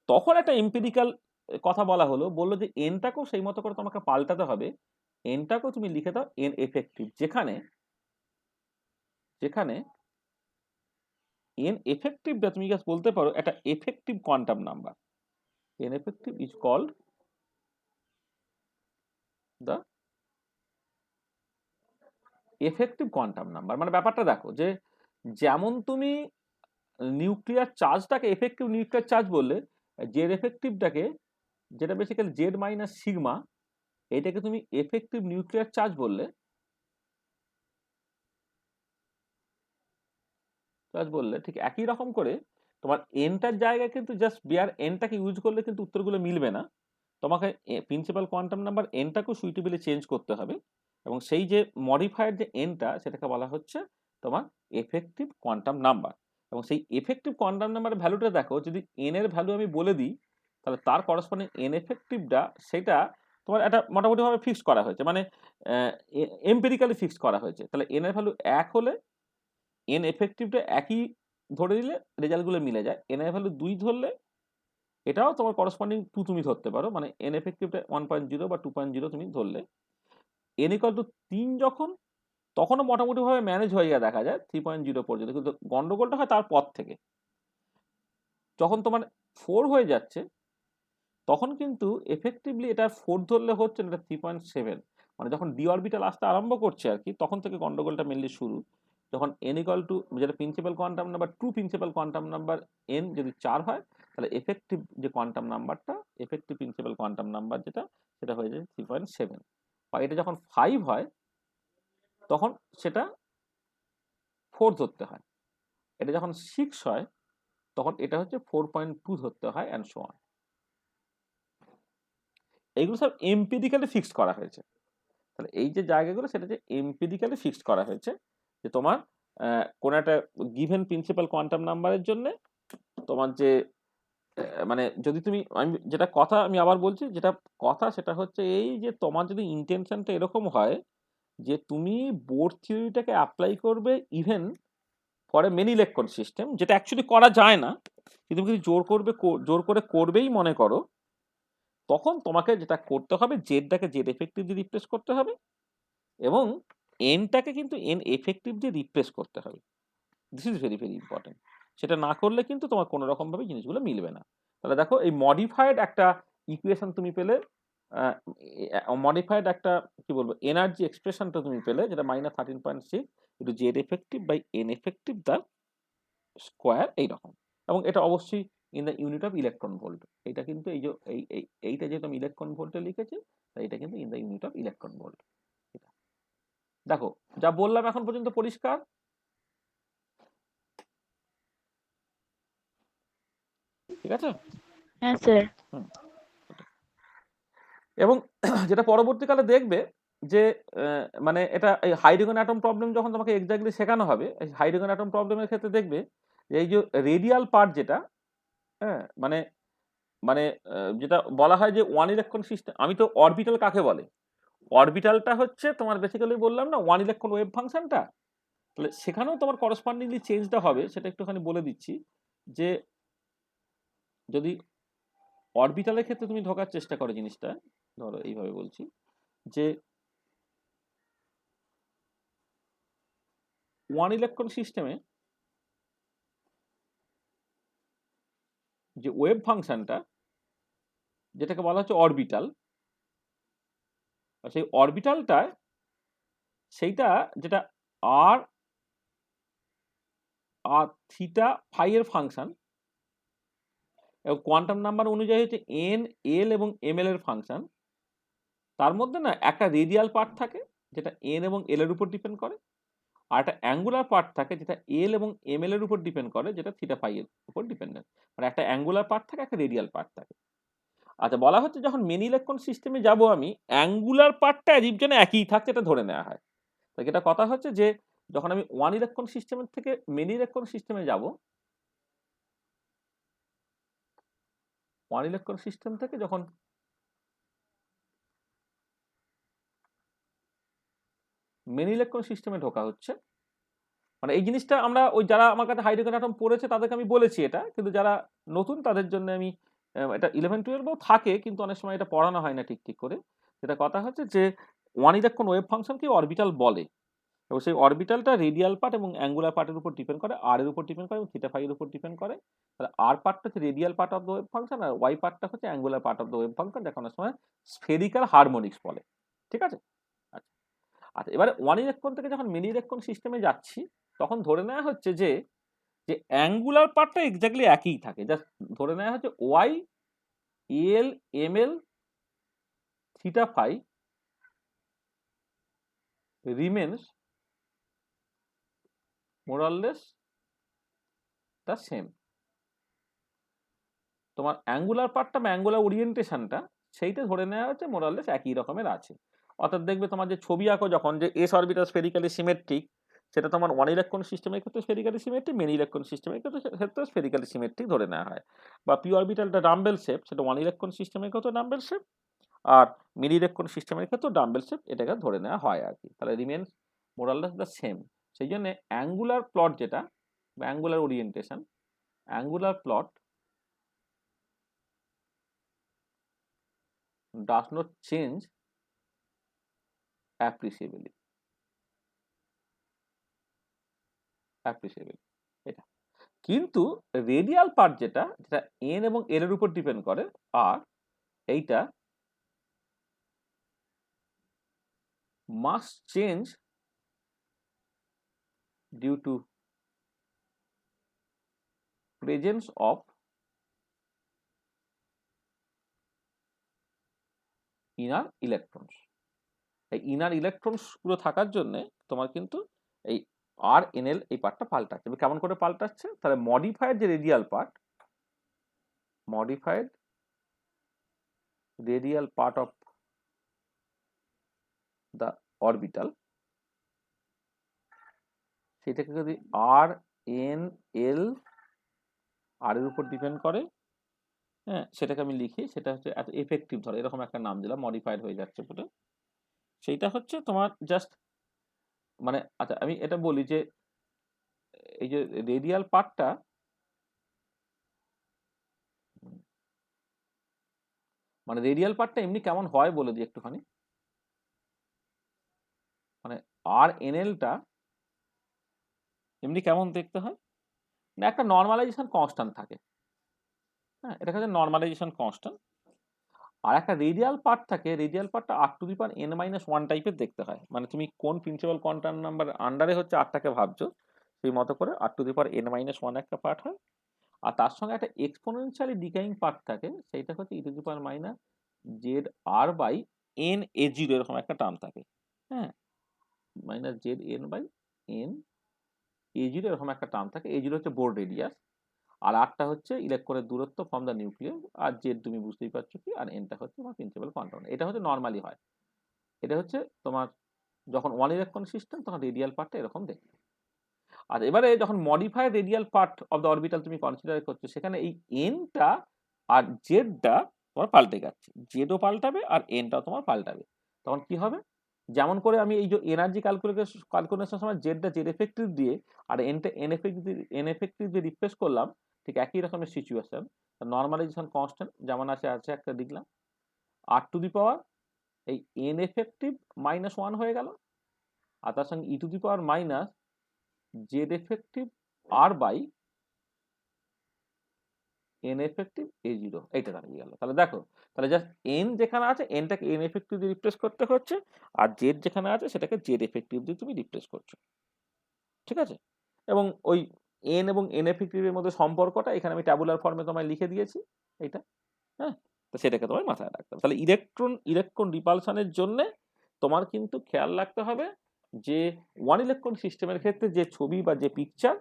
তখন একটা এমপিরিক্যাল কথা বলা হলো, বললো যে এনটাকেও সেই মতো করে তোমাকে পাল্টাতে হবে, এনটাকেও তুমি লিখে দাও এন এফেক্টিভ, যেখানে এন এফেক্টিভটা তুমি জাস্ট বলতে পারো একটা effective quantum number, N effective is called the effective quantum number. মানে ব্যাপারটা দেখো যে যেমন তুমি নিউক্লিয়ার চার্জটাকে এফেক্টিভ নিউক্লিয়ার চার্জ বললে, জেড এফেক্টিভটাকে, যেটা বেসিক্যালি জেড মাইনাস সিগমা, এটাকে তুমি এফেক্টিভ নিউক্লিয়ার চার্জ বললে ঠিক একই রকম করে তোমার এনটার জায়গায় কিন্তু জাস্ট বিয়ার এনটাকে ইউজ করলে কিন্তু উত্তরগুলো মিলবে না, তোমাকে প্রিন্সিপাল কোয়ান্টাম নাম্বার এনটাকেও সুইটেবলি চেঞ্জ করতে হবে, এবং সেই যে মডিফায়ার যে এনটা সেটাকে বলা হচ্ছে তোমার এফেক্টিভ কোয়ান্টাম নাম্বার। এবং সেই এফেক্টিভ কোয়ান্টাম নাম্বারের ভ্যালুটা দেখো, যদি এন এর ভ্যালু আমি বলে দিই তাহলে তার করসপন্ডিং এন এফেক্টিভটা সেটা তোমার একটা মোটামুটিভাবে ফিক্স করা হয়েছে, মানে এম্পেরিক্যালি ফিক্স করা হয়েছে, তাহলে এন এর ভ্যালু 1 হলে এন এফেক্টিভটা একই ধরে দিলে রেজাল্টগুলো মিলে যায়, এন এর ভ্যালু 2 ধরলে এটাও তোমার করসপন্ডিং 2 তুমি ধরতে পারো, মানে এন এফেক্টিভটা 1.0 বা 2.0 তুমি ধরলে, এন ইকুয়াল টু 3 যখন, তখনও মোটামুটিভাবে ম্যানেজ হয়ে যায় দেখা যায় 3.0 পর্যন্ত, কিন্তু গন্ডগোলটা হয় তার পর থেকে, যখন তোমার 4 হয়ে যাচ্ছে তখন কিন্তু এফেক্টিভলি এটা 4 ধরলে হচ্ছে না, এটা 3.7, মানে যখন ডি অরবিটাল আসতে আরম্ভ করছে আর কি, তখন থেকে গন্ডগোলটা মেনলি শুরু, যখন n ইকুয়াল টু যেটা principal quantum number, true principal quantum number n যদি 4 হয়, তাহলে এফেক্টিভ যে কোয়ান্টাম নাম্বারটা, এফেক্টিভ প্রিন্সিপাল কোয়ান্টাম নাম্বার যেটা, সেটা হয়ে যায় 3.7, বা এটা যখন 5 হয় তখন সেটা 4 ধরতে হয়, এটা যখন 6 হয় তখন এটা হচ্ছে 4.2 ধরতে হয়, অ্যান্ড সো অন। এইগুলো সব এমপিরিক্যালি ফিক্স করা হয়েছে, তাহলে এই যে জায়গাগুলো সেটা যে এমপিরিক্যালি ফিক্স করা হয়েছে, যে তোমার কোন একটা গিভেন প্রিন্সিপাল কোয়ান্টাম নাম্বারের জন্য তোমার যে মানে যদি তুমি, আমি যেটা কথা আমি আবার বলছি, যেটা কথা সেটা হচ্ছে এই যে তোমার যদি ইন্টেনশনটা এরকম হয় যে তুমি বোর থিওরিটাকে অ্যাপ্লাই করবে even for a many electron system, যেটা অ্যাকচুয়ালি করা যায় না, কিন্তু তুমি জোর করে করবেই মনে করো, তখন তোমাকে যেটা করতে হবে জেডটাকে জেড এফেক্টিভ দিয়ে রিপ্লেস করতে হবে, এবং এনটাকে কিন্তু এন এফেক্টিভ দিয়ে রিপ্লেস করতে হবে। This is very very important, সেটা না করলে কিন্তু তোমার কোনো রকম ভাবে জিনিসগুলো মিলবে না। তাহলে দেখো এই মডিফাইড একটা ইকুয়েশন তুমি পেলে, মডিফাইড একটা কি বলবো এনার্জি এক্সপ্রেশনটা তুমি পেলে, যেটা -13.6 into Z effective by N effective the square এইরকম, এবং এটা অবশ্যই in the unit of electron volt. এটা কিন্তু এই যে এইটা যেহেতু আমি ইলেকট্রন ভোল্টে লিখেছি, তাই এটা কিন্তু in the unit of electron volt. দেখো যা বললাম এখন পর্যন্ত পরিষ্কার? ঠিক আছে। হ্যাঁ স্যার। এবং যেটা পরবর্তীকালে দেখবে যে মানে এটা এই হাইড্রোজেন অ্যাটম প্রবলেম যখন তোমাকে এক্স্যাক্টলি শেখানো হবে, এই হাইড্রোজেন অ্যাটম প্রবলেমের ক্ষেত্রে দেখবে যে এই যে রেডিয়াল পার্ট যেটা, হ্যাঁ মানে মানে যেটা বলা হয় যে ওয়ান ইলেকট্রন সিস্টেম, আমি তো অরবিটাল কাকে বলে, অরবিটালটা হচ্ছে তোমার বেসিক্যালি বললাম না ওয়ান ইলেকট্রন ওয়েভ ফাংশনটা, তাহলে সেখানেও তোমার করসপন্ডিংলি চেঞ্জটা হবে, সেটা একটুখানি বলে দিচ্ছি। যে যদি অরবিটালের ক্ষেত্রে তুমি ঢোকার চেষ্টা করো জিনিসটা, ধরো এইভাবে বলছি যে ওয়ান ইলেকট্রন সিস্টেমে যে ওয়েভ ফাংশনটা যেটাকে বলা হচ্ছে অরবিটাল, সেই অরবিটালটায় সেইটা যেটা আর আর থিটা ফাই এর ফাংশন এবং কোয়ান্টাম নাম্বার অনুযায়ী হচ্ছে এন এল এবং এম এল এর ফাংশন, তার মধ্যে না একটা রেডিয়াল পার্ট থাকে যেটা এন এবং এল এর উপর ডিপেন্ড করে, আর একটা অ্যাঙ্গুলার পার্ট থাকে যেটা এল এবং এম এল এর উপর ডিপেন্ড করে, যেটা থিটা ফাই এর উপর ডিপেন্ডেন্ট। মানে একটা অ্যাঙ্গুলার পার্ট থাকে, একটা রেডিয়াল পার্ট থাকে। আচ্ছা, বলা হচ্ছে যখন মেনি ইলেকট্রন সিস্টেমে যাব আমি, অ্যাঙ্গুলার পার্টটা অ্যাজিভ যেন একই থাকছে এটা ধরে নেওয়া হয়। তাই এটা কথা হচ্ছে যে যখন আমি ওয়ান ইলেকট্রন সিস্টেমের থেকে মেনি ইলেকট্রন সিস্টেমে যাব, ওয়ান ইলেকট্রন সিস্টেম থেকে যখন মেনি ইলেকট্রন সিস্টেমে ঢোকা হচ্ছে, মানে এই জিনিসটা আমরা ওই যারা আমার কাছে হাইড্রোজেন অ্যাটম পড়েছে তাদেরকে আমি বলেছি এটা, কিন্তু যারা নতুন তাদের জন্য আমি এটা 11-12 থাকে, কিন্তু অনেক সময় এটা পড়ানো হয় না ঠিক ঠিক করে। যেটা কথা হচ্ছে যে ওয়ান ইলেকট্রন ওয়েভ ফাংশনকে অরবিটাল বলে, এবং সেই অরবিটালটা রেডিয়াল পার্ট এবং অ্যাঙ্গুলার পার্টের উপর ডিপেন্ড করে, আর এর উপর ডিপেন্ড করে এবং থিটা ফাই এর উপর ডিপেন্ড করে। তাহলে আর পার্টটা হচ্ছে radial part of the wave function, আর ওয়াই পার্টটা হচ্ছে angular part of the wave function, যাকে অনেক সময় স্ফেরিক্যাল হারমোনিক্স বলে। ঠিক আছে। আচ্ছা আচ্ছা, এবারে ওয়ান ইলেকট্রন থেকে যখন মিনি ইলেকট্রন সিস্টেমে যাচ্ছি, তখন ধরে নেওয়া হচ্ছে যে যে অ্যাঙ্গুলার পার্টটা এক্স্যাক্টলি একই থাকে, জাস্ট ধরে নেওয়া হচ্ছে Y L M L theta phi remains more or less the same. তোমার অ্যাঙ্গুলার পার্টটা বা অ্যাঙ্গুলার ওরিয়েন্টেশনটা সেইটা ধরে নেওয়া হচ্ছে মোর অর লেস একই রকমের আছে। অর্থাৎ দেখবে তোমার যে ছবি আঁকো যখন, যে এস অরবিটাল স্ফেরিক্যালি সিমেট্রিক, সেটা তোমার ওয়ান ইলেকট্রন সিস্টেমের ক্ষেত্রে স্ফেরিক্যালি সিমেট্রিক, মেনি ইলেকট্রন সিস্টেমের ক্ষেত্রে স্ফেরিক্যালি সিমেট্রিক ধরে নেওয়া হয়। বা পি অরবিটালটা ডাম্বেল শেপ, সেটা ওয়ান ইলেকট্রন সিস্টেমের ক্ষেত্রে ডাম্বেল শেপ, আর মিনি ইলেকট্রন সিস্টেমের ক্ষেত্রে ডাম্বেল শেপ, এটাকে ধরে নেওয়া হয় আর কি। তাহলে remains more or less the same. সেই জন্য অ্যাঙ্গুলার প্লট যেটা বা angular orientation, angular plot does not change appreciably. এটা কিন্তু রেডিয়াল পার্ট যেটা যেটা এন এবং এল এর উপর ডিপেন্ড করে, আর এইটা must change due to presence of inner electrons. এই ইনার ইলেকট্রনস গুলো থাকার জন্য তোমার কিন্তু এই আর এন এল এই পার্টটা পাল্টাচ্ছে। কেমন করে পাল্টাচ্ছে? তাহলে মডিফাইড যে radial part, modified radial part of the orbital, সেটাকে যদি আর এন এল আর এর উপর ডিপেন্ড করে, হ্যাঁ সেটাকে আমি লিখি, সেটা হচ্ছে এত এফেক্টিভ, ধরো এরকম একটা নাম দিলাম, মডিফাইড হয়ে যাচ্ছে পুরো। সেইটা হচ্ছে তোমার জাস্ট মানে, আচ্ছা আমি এটা বলি যে এই যে রেডিয়াল পার্টটা, মানে রেডিয়াল পার্টটা এমনি কেমন হয় বলে দিই একটুখানি। মানে আর এনএলটা এমনি কেমন দেখতে হয় না, একটা নর্মালাইজেশন কনস্ট্যান্ট থাকে, হ্যাঁ এটা হচ্ছে নর্মালাইজেশন কনস্ট্যান্ট। আর একটা রেডিয়াল পার্ট থাকে, রেডিয়াল পার্টটা r⁻n−1 টাইপের দেখতে হয়। মানে তুমি কোন প্রিন্সিপাল কোয়ান্টাম নাম্বার আন্ডারে হচ্ছে আরটাকে ভাবছো, সেই মতো করে r⁻n−1 একটা পার্ট হয়। আর তার সঙ্গে একটা এক্সপোনেনশিয়ালি ডিকাইং পার্ট থাকে, সেইটা হচ্ছে e to the power minus Z r by n a zero, এরকম একটা টার্ম থাকে, হ্যাঁ, minus Z n by n a zero, এরকম একটা টার্ম থাকে। এ জিরো হচ্ছে বোর্ড রেডিয়াস, আর আরটা হচ্ছে ইলেকট্রনের দূরত্ব ফ্রম দ্য নিউক্লিয়াস, আর জেড তুমি বুঝতেই পারছো কি, আর এনটা হচ্ছে আমার প্রিন্সিপাল কোয়ান্টাম। এটা হচ্ছে নর্মালি হয়, এটা হচ্ছে তোমার যখন ওয়ান ইলেকট্রন সিস্টেম তখন রেডিয়াল পার্টটা এরকম দেখবে। আর এবারে যখন modified radial part of the orbital তুমি কনসিডার করছো, সেখানে এই এনটা আর জেডটা তোমার পাল্টে যাচ্ছে, জেডও পাল্টাবে আর এনটাও তোমার পাল্টাবে। তখন কি হবে, যেমন করে আমি এই যে এনার্জি ক্যালকুলেশন সময় জেডটা জেড এফেক্টিভ দিয়ে আর এনটা এন এফেক্টিভ দিয়ে রিপ্লেস করলাম, ঠিক একই রকমের সিচুয়েশন। নর্মালাইজেশন কনস্ট্যান্ট যেমন আছে একটা লিখলাম, আর টু দি পাওয়ার এই এন এফেক্টিভ মাইনাস ওয়ান হয়ে গেল, আর তার সঙ্গে e to the power minus Z effective r by N effective a zero, এইটা দাঁড়িয়ে গেল। তাহলে দেখো, তাহলে জাস্ট এন যেখানে আছে এনটাকে এন এফেক্টিভ দিয়ে রিপ্লেস করতে হচ্ছে, আর জেড যেখানে আছে সেটাকে জেড এফেক্টিভ দিয়ে তুমি রিপ্লেস করছো, ঠিক আছে। এবং ওই এন এবং এন এফেক্টিভের মধ্যে সম্পর্কটা এখানে আমি ট্যাবুলার ফর্মে তোমায় লিখে দিয়েছি এইটা, হ্যাঁ। তো সেটাকে তোমায় মাথায় রাখতে হবে। তাহলে ইলেকট্রন রিপালশনের জন্য তোমার কিন্তু খেয়াল রাখতে হবে যে ওয়ান ইলেকট্রন সিস্টেমের ক্ষেত্রে যে ছবি বা যে পিকচার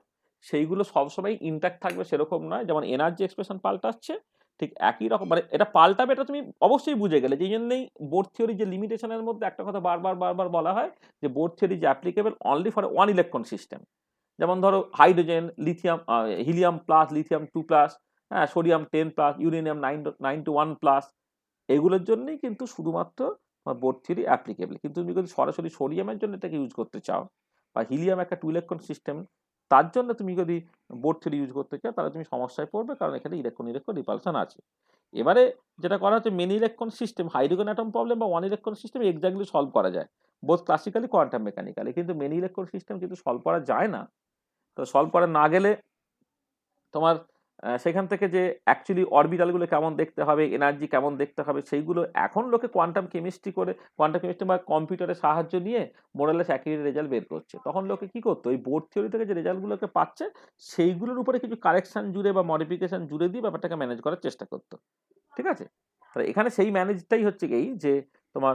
সেইগুলো সবসময় ইনট্যাক্ট থাকবে সেরকম নয়। যেমন এনার্জি এক্সপ্রেশন পাল্টাচ্ছে, ঠিক একই রকম, মানে এটা পাল্টাবে, এটা তুমি অবশ্যই বুঝে গেলে। যেই জন্যই বোর থিওরি যে লিমিটেশনের মধ্যে একটা কথা বারবার বলা হয় যে বোর থিওরি যে applicable only for one electron system. যেমন ধরো hydrogen, lithium, helium plus, lithium 2 plus, হ্যাঁ, sodium 10 plus, uranium 9 to 1 plus, এগুলোর জন্যই কিন্তু শুধুমাত্র বোর থিওরি অ্যাপ্লিকেবল। কিন্তু তুমি যদি সরাসরি সোডিয়ামের জন্য এটাকে ইউজ করতে চাও, বা হিলিয়াম একটা 2 ইলেকট্রন সিস্টেম, তার জন্য তুমি যদি বোর থিওরি ইউজ করতে চাও, তাহলে তুমি সমস্যায় পড়বে, কারণ এখানে ইলেকট্রন রিপালশন আছে। এবারে যেটা করা হচ্ছে, many electron system, hydrogen atom problem বা one electron system exactly solve করা যায়, বোথ ক্লাসিক্যালি কোয়ান্টাম মেকানিক্যালি। কিন্তু মেনি ইলেকট্রন সিস্টেম কিন্তু সলভ করা যায় না। তো সলভ করা না গেলে তোমার সেখান থেকে যে অ্যাকচুয়ালি অরবিটালগুলো কেমন দেখতে হবে, এনার্জি কেমন দেখতে হবে, সেইগুলো এখন লোকে কোয়ান্টাম কেমিস্ট্রি বা কম্পিউটারের সাহায্য নিয়ে মোরালেস একই রেজাল্ট বের করছে। তখন লোকে কি করতো, ওই বোর্ড থিওরি থেকে যে রেজাল্টগুলোকে পাচ্ছে সেইগুলোর উপরে কিছু কারেকশন জুড়ে বা মডিফিকেশন জুড়ে দিয়ে ব্যাপারটাকে ম্যানেজ করার চেষ্টা করতো, ঠিক আছে। তাহলে এখানে সেই ম্যানেজটাই হচ্ছে এই যে তোমার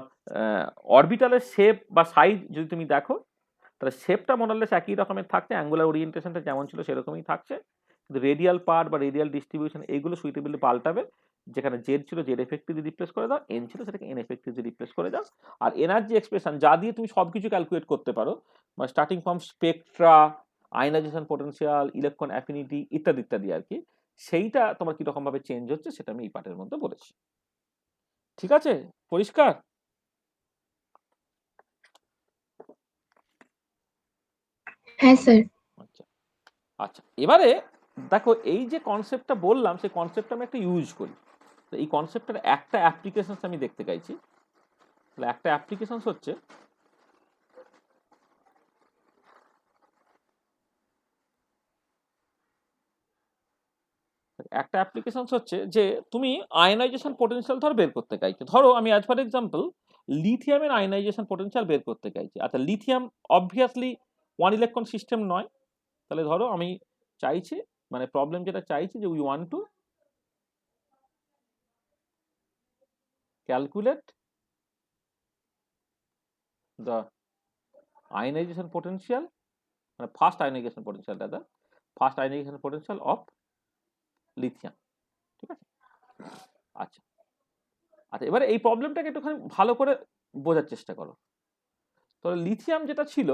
অরবিটালের শেপ বা সাইজ যদি তুমি দেখো, তাহলে শেপটা মোরালেস একই রকমের থাকছে, অ্যাঙ্গুলার ওরিয়েন্টেশনটা যেমন ছিল সেরকমই থাকছে, কিন্তু রেডিয়াল পার্ট বা রেডিয়াল ডিস্ট্রিবিউশন এইগুলো সুইটেবলি পাল্টাবে। যেখানে জেড ছিল জেড এফেক্টিভ দিয়ে রিপ্লেস করে দাও, এন ছিল সেটাকে এন এফেক্টিভ দিয়ে রিপ্লেস করে দাও। আর এনার্জি এক্সপ্রেশন যা দিয়ে তুমি সবকিছু ক্যালকুলেট করতে পারো, মানে starting from Spectra, ionisation potential, electron affinity ইত্যাদি ইত্যাদি আর কি, সেইটা তোমার কিরকম ভাবে চেঞ্জ হচ্ছে সেটা আমি এই পার্টের মধ্যে বলেছি, ঠিক আছে, পরিষ্কার? হ্যাঁ স্যার। আচ্ছা আচ্ছা, এবারে দেখো এই যে কনসেপ্টটা বললাম, সেই কনসেপ্টটা আমি একটা ইউজ করি। তো এই কনসেপ্টের একটা অ্যাপ্লিকেশনস আমি দেখতে চাইছি। তাহলে একটা অ্যাপ্লিকেশনস হচ্ছে, যে তুমি আয়নাইজেশন পোটেনশিয়াল ধরো বের করতে চাইছো। ধরো আমি অ্যাজ ফর এক্সাম্পল লিথিয়ামের আয়নাইজেশন পোটেনশিয়াল বের করতে চাইছি। আচ্ছা, lithium obviously one electron system নয়। তাহলে ধরো আমি চাইছি, মানে প্রবলেম যেটা চাইছি যে we want to calculate the ionization potential, মানে ফার্স্ট আয়নাইজেশন পোটেনশিয়াল দাদা, first ionisation potential of lithium, ঠিক আছে। আচ্ছা আচ্ছা, এবারে এই প্রবলেমটাকে একটুখানি ভালো করে বোঝার চেষ্টা করো। তাহলে লিথিয়াম যেটা ছিল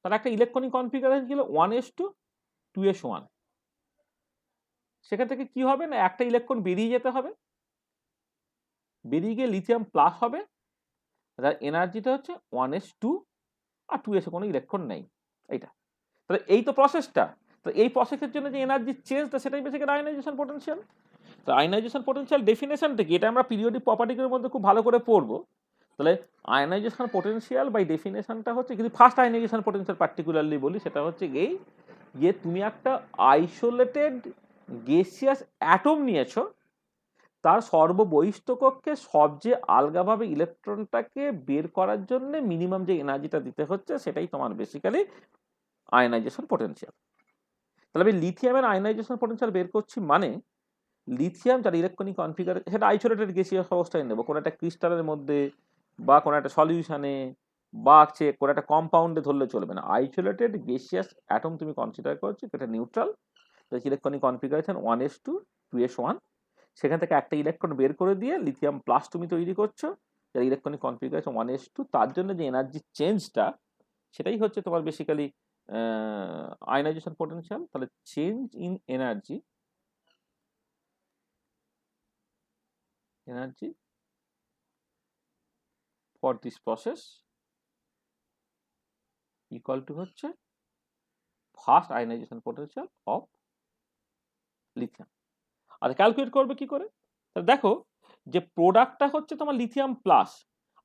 তার একটা ইলেকট্রনিক কনফিগারেশন ছিল 1s2 2s1। সেখান থেকে কি হবে না, একটা ইলেকট্রন বেরিয়ে যেতে হবে, বেরিয়ে গিয়ে লিথিয়াম প্লাস হবে, যার এনার্জিটা হচ্ছে 1s2, আর 2s কোনো ইলেকট্রন নেই, এইটা। তাহলে এই তো প্রসেসটা। তো এই প্রসেসের জন্য যে এনার্জি চেঞ্জটা সেটাই বেসিক্যালি আয়নাইজেশন পোটেনশিয়াল। তো আয়নাইজেশন পোটেনশিয়াল ডেফিনেশনটা কি, এটা আমরা পিরিয়ডিক প্রপার্টিগুলোর মধ্যে খুব ভালো করে পড়বো। তাহলে আয়নাইজেশন পোটেনশিয়াল বাই ডেফিনেশনটা হচ্ছে, কিন্তু ফার্স্ট আয়নাইজেশন পোটেনশিয়াল পার্টিকুলারলি বলি, সেটা হচ্ছে এই যে তুমি একটা আইসোলেটেড গেসিয়াস অ্যাটম নিয়েছো, তার সর্ববহিষ্ঠ কক্ষে সবচেয়ে আলগাভাবে ইলেকট্রনটাকে বের করার জন্য মিনিমাম যে এনার্জিটা দিতে হচ্ছে সেটাই তোমার বেসিক্যালি আয়নাইজেশন পোটেনশিয়াল। তাহলে আমি লিথিয়ামের আয়নাইজেশন পোটেনশিয়াল বের করছি, মানে লিথিয়াম যার ইলেকট্রনিক কনফিগারেশন, সেটা আইসোলেটেড গ্যাসিয়াস অবস্থায় নেব, কোনো একটা ক্রিস্টালের মধ্যে বা কোনো একটা সলিউশনে বা কোনো একটা কম্পাউন্ডে ধরলে চলবে না। আইসোলেটেড গ্যাসিয়াস অ্যাটম তুমি কনসিডার করছো, সেটা neutral, electronic configuration 1s2 2s1, সেখান থেকে একটা ইলেকট্রন বের করে দিয়ে লিথিয়াম প্লাস তুমি তৈরি করছো, যার ইলেকট্রনিক কনফিগারেশন 1s2, তার জন্য যে এনার্জি চেঞ্জটা সেটাই হচ্ছে তোমার বেসিক্যালি আয়নাইজেশন পোটেনশিয়াল। তাহলে change in energy for this process equal to হচ্ছে first ionisation potential of lithium. আচ্ছা, ক্যালকুলেট করবে কি করে? তাহলে দেখো যে প্রোডাক্টটা হচ্ছে তোমার লিথিয়াম প্লাস,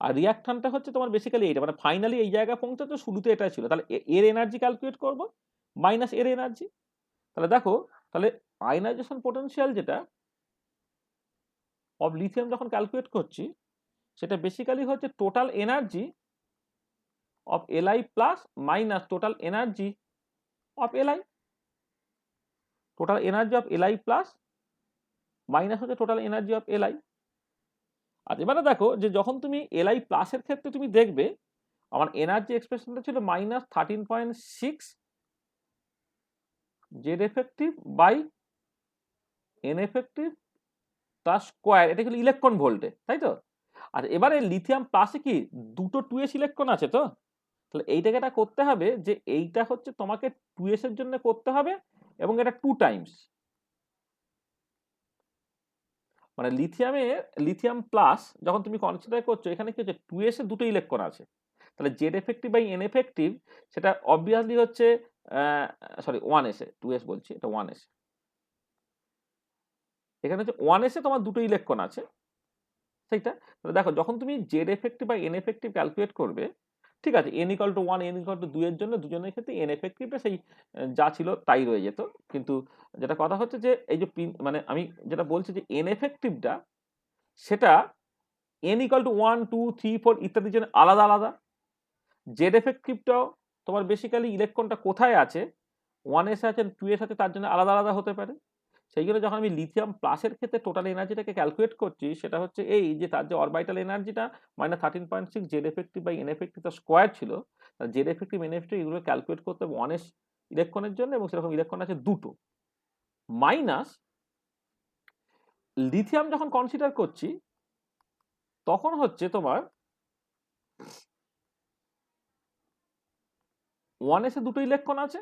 আর রিয়াকশনটা হচ্ছে তোমার বেসিক্যালি এইটা, মানে ফাইনালি এই জায়গায় পৌঁছাতে শুরুতে এটা ছিল। তাহলে এর এনার্জি ক্যালকুলেট করব মাইনাস এর এনার্জি। তাহলে দেখো, তাহলে আয়নাইজেশন পোটেনশিয়াল যেটা অফ লিথিয়াম যখন ক্যালকুলেট করছি, সেটা বেসিক্যালি হচ্ছে total energy of Li plus minus total energy of Li। Total energy of Li plus minus হচ্ছে টোটাল এনার্জি অফ Li। আর এবারে দেখো যে যখন তুমি Li প্লাসের ক্ষেত্রে তুমি দেখবে আমার এনার্জি এক্সপ্রেশনটা ছিল -13.6 Z effective by N effective তার স্কোয়ার, এটা কিন্তু ইলেকট্রন ভোল্টে, তাই তো? আর এবারে লিথিয়াম প্লাসে কি দুটো 2s ইলেকট্রন আছে, তো তাহলে এইটাকে এটা করতে হবে যে এইটা হচ্ছে তোমাকে 2s এর জন্য করতে হবে, এবং এটা 2 টাইমস, মানে লিথিয়াম প্লাস যখন তুমি কনসিডার করছো, এখানে কি হচ্ছে 2s এ দুটো ইলেকট্রন আছে, তাহলে Z effective by N effective সেটা অবভিয়াসলি হচ্ছে সরি 1s এ, 2s বলছি, এটা 1s, এখানে হচ্ছে 1s এ তোমার দুটো ইলেকট্রন আছে, সেইটা। তাহলে দেখো যখন তুমি Z effective by N effective calculate করবে, ঠিক আছে, n = 1 n = 2 এর জন্য দুজনের ক্ষেত্রে এন এফেক্টিভটা সেই যা ছিল তাই রয়ে যেত। কিন্তু যেটা কথা হচ্ছে যে এই যে মানে আমি যেটা বলছি যে এন এফেক্টিভটা সেটা n = 1 2 3 4 ইত্যাদির জন্য আলাদা আলাদা। জেড এফেক্টিভটাও তোমার বেসিক্যালি ইলেকট্রনটা কোথায় আছে, 1s আছে 2s আছে, তার জন্য আলাদা আলাদা হতে পারে। সেই জন্য যখন আমি লিথিয়াম প্লাসের ক্ষেত্রে টোটাল এনার্জিটাকে ক্যালকুলেট করছি, সেটা হচ্ছে এই যে তার যে অরবিটাল এনার্জিটা -13.6 Z effective by N effective তার স্কোয়ার ছিল, জেড এফেক্টিভ এন এফেক্টিভ এগুলো ক্যালকুলেট করতে হবে 1s ইলেকট্রনের জন্য, এবং সেরকম ইলেকট্রন আছে দুটো, মাইনাস লিথিয়াম যখন কনসিডার করছি তখন হচ্ছে তোমার 1s এ দুটো ইলেকট্রন আছে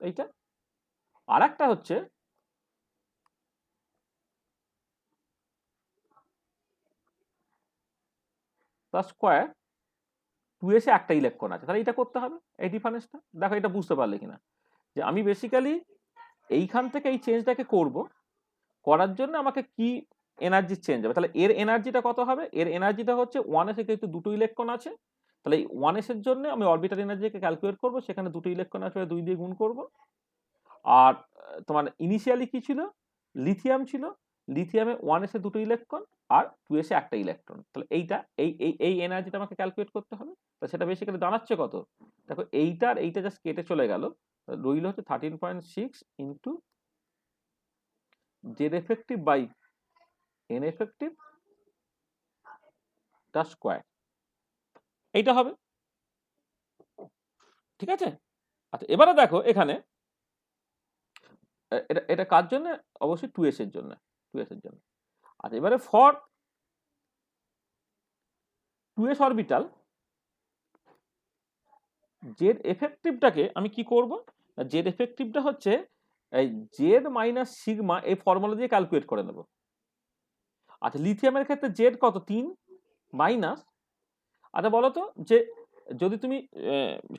এইটা, আর একটা হচ্ছে তার স্কোয়ার 2s এ একটা ইলেকট্রন আছে। তাহলে এটা করতে হবে এই ডিফারেন্সটা। দেখো এটা বুঝতে পারলে কিনা, যে আমি বেসিক্যালি এইখান থেকে এই চেঞ্জটাকে করব, করার জন্য আমাকে কি এনার্জি চেঞ্জ হবে, তাহলে এর এনার্জিটা কত হবে? এর এনার্জিটা হচ্ছে 1s এ কিন্তু দুটো ইলেকট্রন আছে, তাহলে এই 1s এর জন্য আমি অরবিটাল এনার্জিকে ক্যালকুলেট করব, সেখানে দুটো ইলেকট্রন আছে 2 দিয়ে গুণ করব। আর তোমার ইনিশিয়ালি কি ছিল, লিথিয়াম ছিল, লিথিয়ামে 1s এ দুটো ইলেকট্রন আর 2s এ একটা ইলেকট্রন, তাহলে এইটা এই এনার্জিটা আমাকে ক্যালকুলেট করতে হবে। তো সেটা বেসিক্যালি দাঁড়াচ্ছে কত, দেখো এইটার এইটা জাস্ট কেটে চলে গেল, রইল হচ্ছে 13.6 into Z effective by N effective তার স্কোয়ার, এইটা হবে, ঠিক আছে? আচ্ছা এবারে দেখো এখানে এটা এটা কার জন্য, অবশ্যই 2s এর জন্য, 2s এর জন্য। আচ্ছা এবারে ফর 2s অরবিটাল জেড এফেক্টিভটাকে আমি কি করব, জেড এফেক্টিভটা হচ্ছে এই জেড মাইনাস সিগমা, এই ফর্মুলা দিয়ে ক্যালকুলেট করে নেব। আচ্ছা লিথিয়ামের ক্ষেত্রে জেড কত, 3 মাইনাস, আচ্ছা বলো তো যে যদি তুমি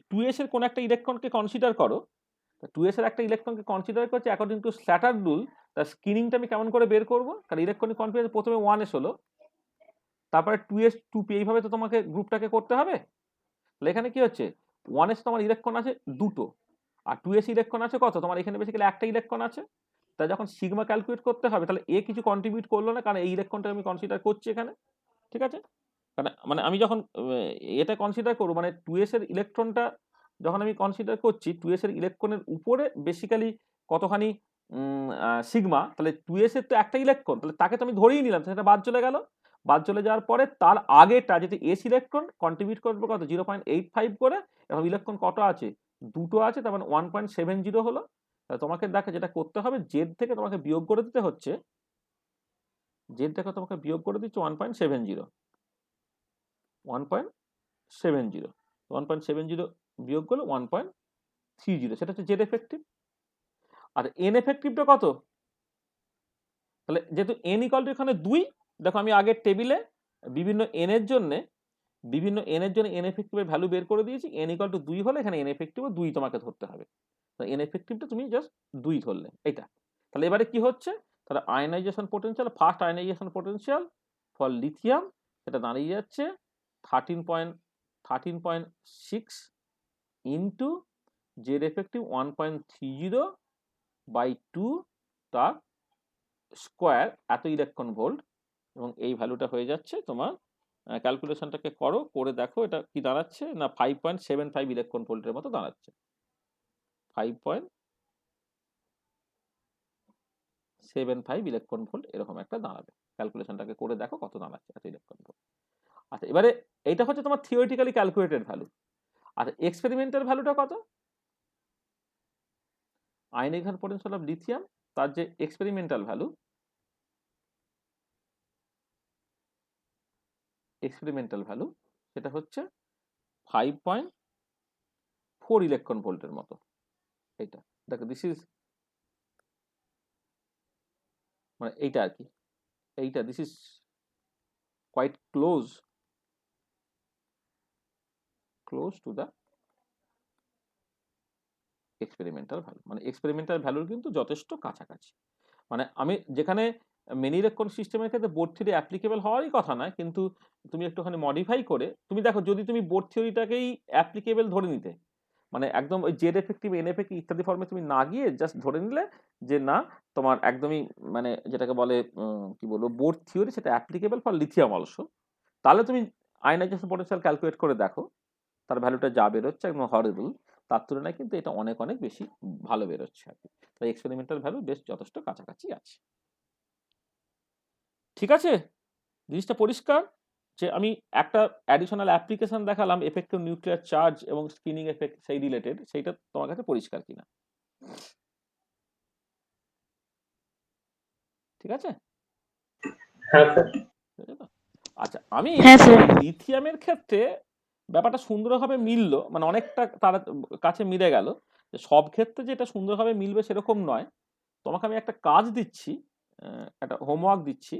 2s এর কোন একটা ইলেকট্রনকে কনসিডার করো, 2s এর একটা ইলেকট্রনকে কনসিডার করছে অ্যাকর্ডিং টু স্ল্যাটার রুল, তার স্ক্রিনিংটা আমি কেমন করে বের করব? কারণ ইলেকট্রনিক কনফিগারেশন প্রথমে 1s হলো, তারপরে 2s 2p, এইভাবে তো তোমাকে গ্রুপটাকে করতে হবে। তাহলে এখানে কি হচ্ছে, 1s তোমার ইলেকট্রন আছে দুটো, আর 2s ইলেকট্রন আছে কত, তোমার এখানে বেসিক্যালি একটা ইলেকট্রন আছে। তাই যখন সিগমা ক্যালকুলেট করতে হবে, তাহলে এ কিছু কন্ট্রিবিউট করলো না, কারণ এই ইলেকট্রনটা আমি কনসিডার করছি এখানে, ঠিক আছে? মানে আমি যখন এটা কনসিডার করবো, মানে 2s এর ইলেকট্রনটা যখন আমি কনসিডার করছি 2s এর ইলেকট্রনের উপরে বেসিক্যালি কতখানি সিগমা, তাহলে 2s এর তো একটা ইলেকট্রন, তাহলে তাকে তো আমি ধরেই নিলাম, সেটা বাদ চলে গেল। বাদ চলে যাওয়ার পরে তার আগেটা যেটি এস ইলেকট্রন কন্ট্রিবিউট করবে কত 0.85 করে, এখন ইলেকট্রন কত আছে, দুটো আছে, তার মানে 1.70 হলো। তাহলে তোমাকে দেখো যেটা করতে হবে, জেড থেকে তোমাকে বিয়োগ করে দিতে হচ্ছে, জেড থেকে তোমাকে বিয়োগ করে দিচ্ছে 1.70, 1.70, 1.70 বিয়োগ করলে 1.30, সেটা হচ্ছে জেড এফেক্টিভ। আর এন এফেক্টিভটা কত, তাহলে যেহেতু এন ইকুয়াল টু এখানে 2, দেখো আমি আগের টেবিলে বিভিন্ন এন এর জন্য এন এফেক্টিভের ভ্যালু বের করে দিয়েছি। এন ইকুয়াল টু 2 হলে এখানে এন এফেক্টিভ 2 তোমাকে ধরতে হবে। তো এন এফেক্টিভটা তুমি জাস্ট 2 ধরলে এটা। তাহলে এবারে কি হচ্ছে, তাহলে ionisation potential, first ionisation potential for lithium সেটা দাঁড়িয়ে যাচ্ছে 13.6 ইন্টু জেড এফেক্টিভ 1.30 বাই 2 তার স্কোয়ার, এত ইলেকট্রন ভোল্ট, এবং এই ভ্যালুটা হয়ে যাচ্ছে তোমার, ক্যালকুলেশনটাকে করো, করে দেখো এটা কি দাঁড়াচ্ছে না 5.75 ইলেকট্রন ভোল্টের মতো দাঁড়াচ্ছে, 5.75 ইলেকট্রন ভোল্ট এরকম একটা দাঁড়াবে। ক্যালকুলেশনটাকে করে দেখো কত দাঁড়াচ্ছে এত ইলেকট্রন ভোল্ট। আচ্ছা, এবারে এইটা হচ্ছে তোমার থিওরিটিক্যালি ক্যালকুলেটেড ভ্যালু। আর এক্সপেরিমেন্টাল ভ্যালুটা কত, আয়নাইজেশন পোটেনশিয়াল অফ লিথিয়াম, তার যে এক্সপেরিমেন্টাল ভ্যালু, সেটা হচ্ছে 5.4 ইলেকট্রন ভোল্টের মতো। এইটা দেখো, দিস ইজ মানে এইটা আর কি, এইটা this is quite close to the experimental value, মানে এক্সপেরিমেন্টাল ভ্যালুর কিন্তু যথেষ্ট কাছাকাছি। মানে আমি যেখানে মেনি ইলেকট্রন সিস্টেমের ক্ষেত্রে বোর্ড থিওরি অ্যাপ্লিকেবল হওয়ারই কথা নয়, কিন্তু তুমি একটুখানি মডিফাই করে তুমি দেখো, যদি তুমি বোর্ড থিওরিটাকেই অ্যাপ্লিকেবল ধরে নিতে, মানে একদম ওই জেড এফেক্টিভ এন এফেক্টিভ ইত্যাদি ফর্মে তুমি না গিয়ে জাস্ট ধরে নিলে যে না তোমার একদমই মানে যেটাকে বলে কি বলবো বোর্ড থিওরি, সেটা অ্যাপ্লিকেবল ফর লিথিয়াম অলসো, তাহলে তুমি আয়নাইজেশন পোটেনশিয়াল ক্যালকুলেট করে দেখো, তার ভ্যালুটা যা বেরোচ্ছে একদম হরেবল, তার তুলনায় কিন্তু এটা অনেক অনেক বেশি ভালো বেরোচ্ছে আর কি। তাই এক্সপেরিমেন্টাল ভ্যালু বেশ যথেষ্ট কাছাকাছি আছে। ঠিক আছে, জিনিসটা পরিষ্কার যে আমি একটা অ্যাডিশনাল অ্যাপ্লিকেশন দেখালাম এফেক্টিভ নিউক্লিয়ার চার্জ এবং স্ক্রিনিং এফেক্ট সেই রিলেটেড, সেইটা তোমার কাছে পরিষ্কার কিনা? ঠিক আছে? হ্যাঁ স্যার। আচ্ছা, আমি হ্যাঁ স্যার। লিথিয়ামের ক্ষেত্রে ব্যাপারটা সুন্দরভাবে মিললো, মানে অনেকটা তার কাছে মিলে গেল। সব ক্ষেত্রে যেটা সুন্দরভাবে মিলবে সেরকম নয়। তোমাকে আমি একটা কাজ দিচ্ছি, একটা হোমওয়ার্ক দিচ্ছি,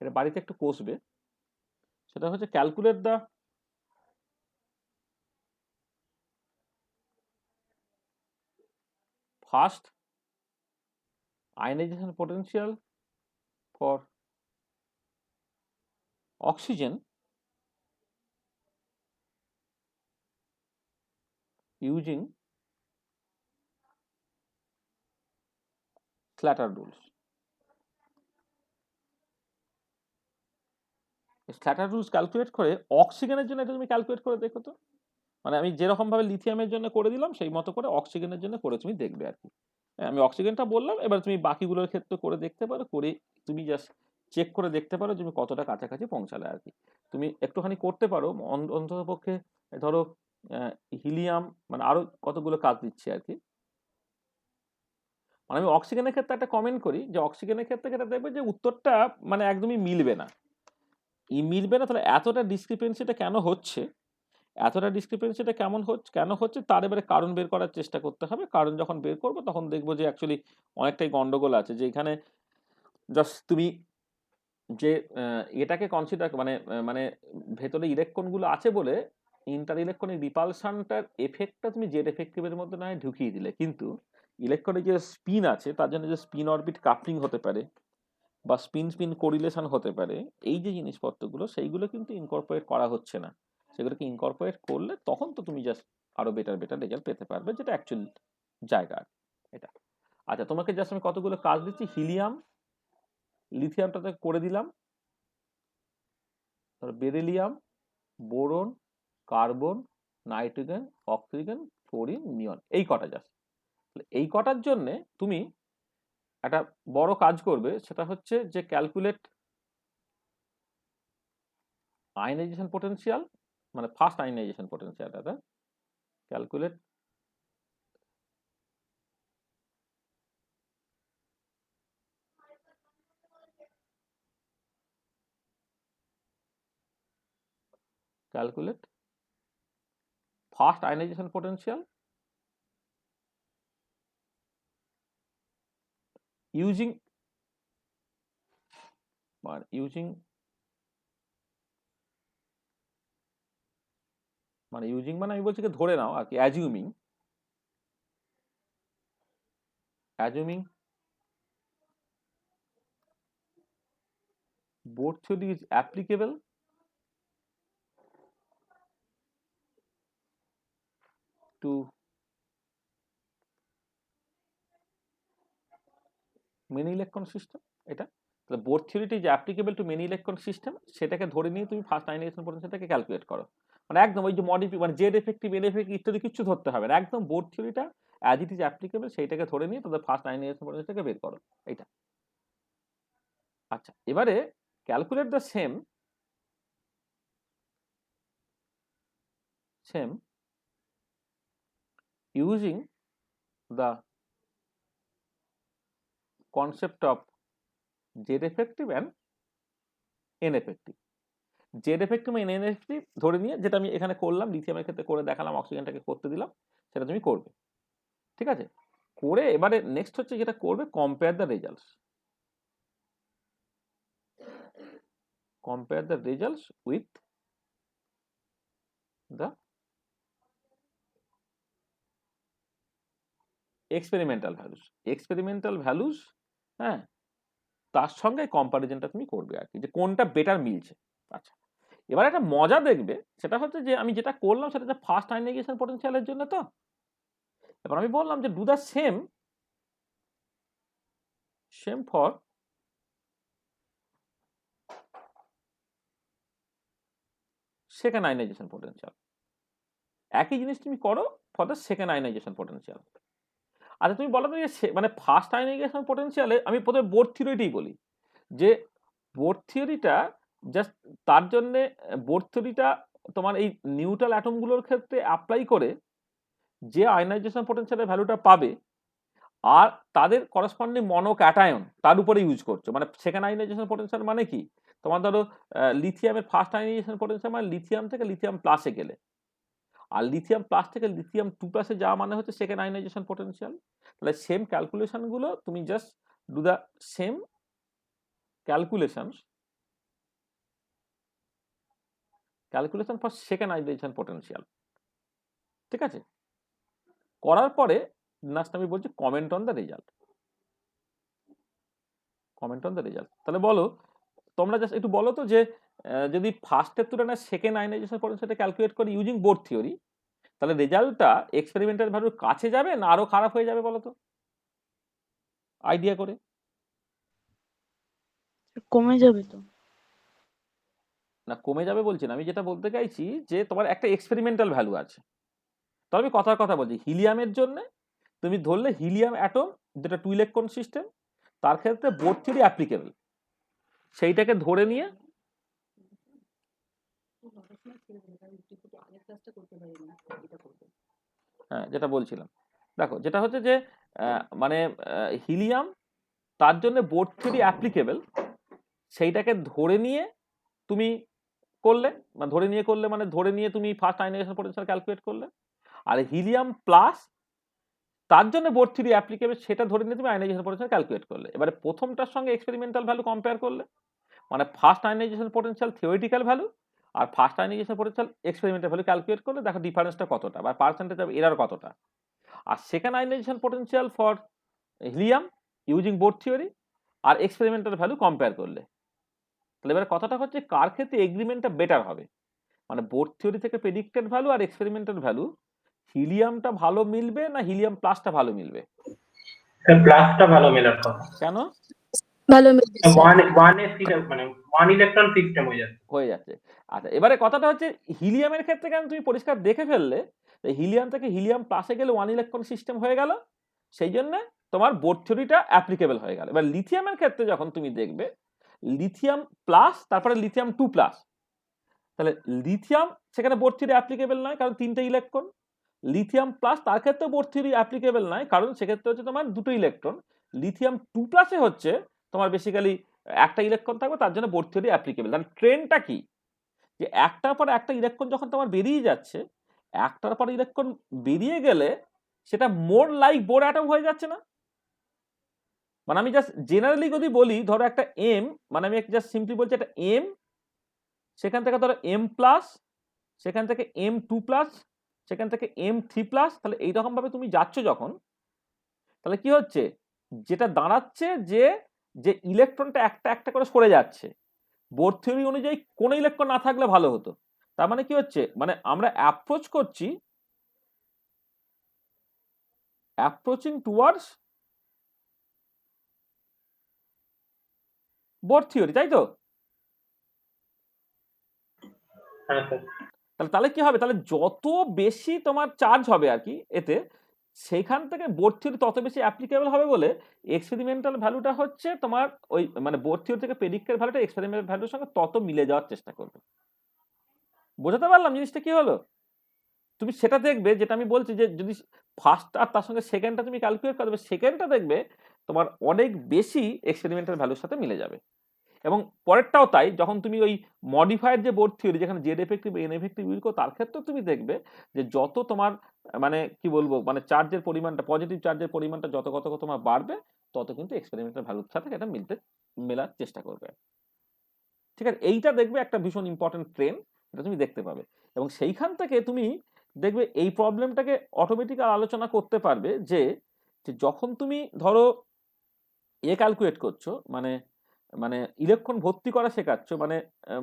এটা বাড়িতে একটু কষবে। সেটা হচ্ছে calculate the first ionization potential for oxygen using Slater rules. Slaughter rules calculate করে অক্সিজেনের জন্য এটা তুমি ক্যালকুলেট করে দেখো তো, মানে আমি যেরকম ভাবে লিথিয়ামের জন্য করে দিলাম সেই মতো করে অক্সিজেনের জন্য করে তুমি দেখবে আর কি। আমি অক্সিজেনটা বললাম, এবার তুমি বাকিগুলোর ক্ষেত্রে করে দেখতে পারো, করে তুমি জাস্ট চেক করে দেখতে পারো তুমি কতটা কাছাকাছি পৌঁছালে আর কি। তুমি একটুখানি করতে পারো অন্তত পক্ষে, ধরো হিলিয়াম, মানে আরো কতগুলো কাজ দিচ্ছে আর কি। মানে আমি অক্সিজেনের ক্ষেত্রে একটা কমেন্ট করি যে অক্সিজেনের ক্ষেত্রে যেটা দেখবে যে উত্তরটা মানে একদমই মিলবে না, তাহলে এতটা ডিসক্রিপেন্সিটা কেন হচ্ছে, কেন হচ্ছে তার এবারে কারণ বের করার চেষ্টা করতে হবে। কারণ যখন বের করবো তখন দেখবো যে অ্যাকচুয়ালি অনেকটাই গন্ডগোল আছে, যে এখানে জাস্ট তুমি যে এটাকে কনসিডার মানে মানে ভেতরে ইলেকট্রনগুলো আছে বলে ইন্টার ইলেকট্রনিক রিপালশনটার এফেক্টটা তুমি জেড এফেক্টিভের মধ্যে নয় ঢুকিয়ে দিলে, কিন্তু ইলেকট্রনের যে স্পিন আছে তার জন্য যে স্পিন অরবিট কাপলিং হতে পারে বা স্পিন স্পিন কোরিলেশন হতে পারে, এই যে জিনিসপত্রগুলো সেইগুলো কিন্তু ইনকর্পোরেট করা হচ্ছে না। সেগুলোকে ইনকর্পোরেট করলে তখন তো তুমি জাস্ট আরো বেটার রেজাল্ট পেতে পারবে, যেটা অ্যাকচুয়াল জায়গা এটা। আচ্ছা, তোমাকে জাস্ট আমি কতগুলো কাজ দিচ্ছি, হিলিয়াম লিথিয়ামটাতে করে দিলাম, beryllium, boron, carbon, nitrogen, oxygen, fluorine, neon, এই কটা জাস্ট। এই কটার জন্য তুমি একটা বড় কাজ করবে, সেটা হচ্ছে যে ক্যালকুলেট আয়নাইজেশন পোটেনশিয়াল, মানে ফার্স্ট আয়নাইজেশন পোটেনশিয়াল, এটা calculate first ionisation potential using মানে আমি বলছি কি ধরে নাও আর কি, assuming both theory is applicable to many electron system। এটা তাহলে বোর থিওরিটি যে applicable to many electron system, সেটাকে ধরে নিয়ে তুমি ফার্স্ট আয়নাইজেশন পোটেনশিয়ালটাকে ক্যালকুলেট করো। মানে একদম ওই যে মানে জেড এফেক্টিভ, এল এফেক্টিভ ইত্যাদি কিছু ধরতে হবে না, একদম বোর থিওরিটা অ্যাজ ইট ইজ অ্যাপ্লিকেবল সেইটাকে ধরে নিয়ে তাদের ফার্স্ট আয়নাইজেশন পোটেনশিয়ালটাকে বের করো, এইটা। আচ্ছা, এবারে calculate the same using the concept of Z effective and N effective। Z effective and N effective ধরে নিয়ে, যেটা আমি এখানে করলাম, লিথিয়ামের ক্ষেত্রে করে দেখালাম, অক্সিজেনটাকে করতে দিলাম, সেটা তুমি করবে, ঠিক আছে? করে এবারে নেক্সট হচ্ছে যেটা করবে, compare the results with the experimental values, হ্যাঁ, তার সঙ্গে কম্পারিজনটা তুমি করবে আর কি, যে কোনটা বেটার মিলছে। আচ্ছা, এবার একটা মজা দেখবে, সেটা হচ্ছে যে আমি যেটা করলাম সেটা হচ্ছে ফার্স্ট আয়নাইজেশন পোটেনশিয়ালের জন্য। তো এবার আমি বললাম যে do the same for second ionisation potential. একই জিনিস তুমি করো for the second ionisation potential. আচ্ছা, তুমি বলো তো যে মানে ফার্স্ট আয়নাইজেশন পোটেনশিয়ালে আমি প্রথমে বোর থিওরিটাই বলি, যে বোর থিওরিটা জাস্ট তার জন্যে, বোর থিওরিটা তোমার এই নিউট্রাল অ্যাটমগুলোর ক্ষেত্রে অ্যাপ্লাই করে যে আয়নাইজেশন পোটেনশিয়ালের ভ্যালুটা পাবে, আর তাদের করসপন্ডিং মনোক্যাটায়ন তার উপরে ইউজ করছো। মানে সেকেন্ড আয়নাইজেশন পোটেনশিয়াল মানে কি, তোমার ধরো লিথিয়ামের ফার্স্ট আয়নাইজেশন পোটেনশিয়াল মানে লিথিয়াম থেকে লিথিয়াম প্লাসে গেলে, আর লিথিয়াম প্লাস থেকে লিথিয়াম 2 প্লাসে যাওয়া মানে হচ্ছে সেকেন্ড আয়নাইজেশন পোটেনশিয়াল। তাহলে সেম ক্যালকুলেশনগুলো তুমি just do the same calculation for second ionisation potential, ঠিক আছে? করার পরে লাস্ট আমি বলছি কমেন্ট অন দ্য রেজাল্ট। তাহলে বলো, তোমরা জাস্ট একটু বলো তো যে যদি ফার্স্টের তুলনায় সেকেন্ড আয়নাইজেশন পোটেনশিয়ালটা ক্যালকুলেট করি ইউজিং বোর থিওরি, তাহলে রেজাল্টটা এক্সপেরিমেন্টাল ভ্যালুর কাছে যাবে না আরো খারাপ হয়ে যাবে, বলো তো আইডিয়া করে। কমে যাবে তো। না, কমে যাবে বলছি না, আমি যেটা বলতে চাইছি যে তোমার একটা এক্সপেরিমেন্টাল ভ্যালু আছে। তবে আমি কথার কথা বলছি, হিলিয়ামের জন্য তুমি ধরলে হিলিয়াম অ্যাটম যেটা 2 ইলেকট্রন সিস্টেম, তার ক্ষেত্রে বোর থিওরি অ্যাপ্লিকেবল, সেইটাকে ধরে নিয়ে হ্যাঁ যেটা বলছিলাম, দেখো যেটা হচ্ছে যে মানে হিলিয়াম তার জন্য বোর থিওরি অ্যাপ্লিকেবল, সেইটাকে ধরে নিয়ে তুমি করলে, মানে ধরে নিয়ে তুমি ফার্স্ট আয়নাইজেশন পোটেনশিয়াল ক্যালকুলেট করলে। আর হিলিয়াম প্লাস তার জন্য বোর থিওরি অ্যাপ্লিকেবল, সেটা ধরে নিয়ে তুমি আয়নাইজেশন পোটেনশিয়াল ক্যালকুলেট করলে। এবারে প্রথমটার সঙ্গে এক্সপেরিমেন্টাল ভ্যালু কম্পেয়ার করলে, মানে first ionisation potential theoretical value আর first ionisation potential experimental value calculate করলে দেখো ডিফারেন্সটা কতটা বা পার্সেন্টেজ অফ এরার কতটা। আর second ionisation potential for helium using Bohr theory আর এক্সপেরিমেন্টাল ভ্যালু কম্পেয়ার করলে, তাহলে এবার কথাটা হচ্ছে কার ক্ষেত্রে এগ্রিমেন্টটা বেটার হবে, মানে বোর থিওরি থেকে প্রেডিক্টেড ভ্যালু আর এক্সপেরিমেন্টাল ভ্যালু, হিলিয়ামটা ভালো মিলবে না হিলিয়াম প্লাসটা ভালো মিলবে? প্লাসটা ভালো মেলার কথা। কেন? ভালো মিলবে স্যার। মানে 1 ইলেকট্রন সিস্টেম হয়ে যাচ্ছে। হয়ে যাচ্ছে। আচ্ছা, এবারে কথাটা হচ্ছে হিলিয়ামের ক্ষেত্রে কেন তুমি পরিষ্কার দেখে ফেললে হিলিয়াম থেকে হিলিয়াম প্লাসে গেলে 1 ইলেকট্রন সিস্টেম হয়ে গেল, সেই জন্য তোমার বোর থিওরিটা অ্যাপ্লিকেবল হয়ে গেল। এবার লিথিয়ামের ক্ষেত্রে যখন তুমি দেখবে লিথিয়াম প্লাস তারপরে লিথিয়াম 2 প্লাস, তাহলে লিথিয়াম সেখানে বোর থিওরি অ্যাপ্লিকেবল নয়, কারণ 3টে ইলেকট্রন। লিথিয়াম প্লাস তার ক্ষেত্রে বোর থিওরি অ্যাপ্লিকেবল নয়, কারণ সেক্ষেত্রে হচ্ছে তোমার 2টো ইলেকট্রন। লিথিয়াম 2 প্লাসে হচ্ছে তোমার বেসিক্যালি একটা ইলেকট্রন থাকবে, তার জন্য বোর থিওরি অ্যাপ্লিকেবল। তাহলে ট্রেনটা কি, যে একটার পর একটা ইলেকট্রন যখন তোমার বেরিয়ে যাচ্ছে, একটার পর ইলেকট্রন বেরিয়ে গেলে সেটা মোর লাইক বোর অ্যাটম হয়ে যাচ্ছে না? মানে আমি জাস্ট জেনারেলি যদি বলি, ধরো একটা এম, মানে আমি জাস্ট সিম্পলি বলছি একটা এম, সেখান থেকে ধরো এম প্লাস, সেখান থেকে এম 2 প্লাস, সেখান থেকে এম 3 প্লাস, তাহলে এইরকম ভাবে তুমি যাচ্ছ যখন, তাহলে কি হচ্ছে, যেটা দাঁড়াচ্ছে যে যে ইলেকট্রনটা একটা একটা করে সরে যাচ্ছে। বোর থিওরি অনুযায়ী কোনো ইলেকট্রন না থাকলে ভালো হতো। তার মানে কি হচ্ছে, মানে আমরা অ্যাপ্রোচ করছি, অ্যাপ্রোচিং টুয়ার্ডস বোর থিওরি, তাই তো? হ্যাঁ স্যার। তাহলে তাহলে কি হবে, তাহলে যত বেশি তোমার চার্জ হবে আর কি এতে, সেইখান থেকে বোর থিওরি তত বেশি অ্যাপ্লিকেবল হবে বলে এক্সপেরিমেন্টাল ভ্যালুটা হচ্ছে তোমার ওই মানে বোর থিওরি থেকে প্রেডিক্টেড ভ্যালুটা এক্সপেরিমেন্টাল ভ্যালুর সঙ্গে তত মিলে যাওয়ার চেষ্টা করবে। বোঝাতে পারলাম জিনিসটা কি হলো? তুমি সেটা দেখবে, যেটা আমি বলছি যে যদি ফার্স্ট আর তার সঙ্গে সেকেন্ডটা তুমি ক্যালকুলেট করবে, সেকেন্ডটা দেখবে তোমার অনেক বেশি এক্সপেরিমেন্টাল ভ্যালুর সাথে মিলে যাবে। এবং পরেরটাও তাই, যখন তুমি ওই মডিফাইড যে বোর থিওরি, যেখানে Z effective N effective use করো, তার ক্ষেত্রেও তুমি দেখবে যে যত তোমার মানে কি বলবো, মানে চার্জের পরিমাণটা, পজিটিভ চার্জের পরিমাণটা যত কত তোমার বাড়বে, তত কিন্তু এক্সপেরিমেন্টাল ভ্যালুর সাথে এটা মেলার চেষ্টা করবে। ঠিক আছে, এইটা দেখবে একটা ভীষণ ইম্পর্টেন্ট ট্রেন্ড, এটা তুমি দেখতে পাবে। এবং সেইখান থেকে তুমি দেখবে এই প্রবলেমটাকে অটোমেটিক আলোচনা করতে পারবে যে যখন তুমি ধরো ক্যালকুলেট করছো, মানে মানে ইলেকট্রন ভর্তি করা শেখাচ্ছ, মানে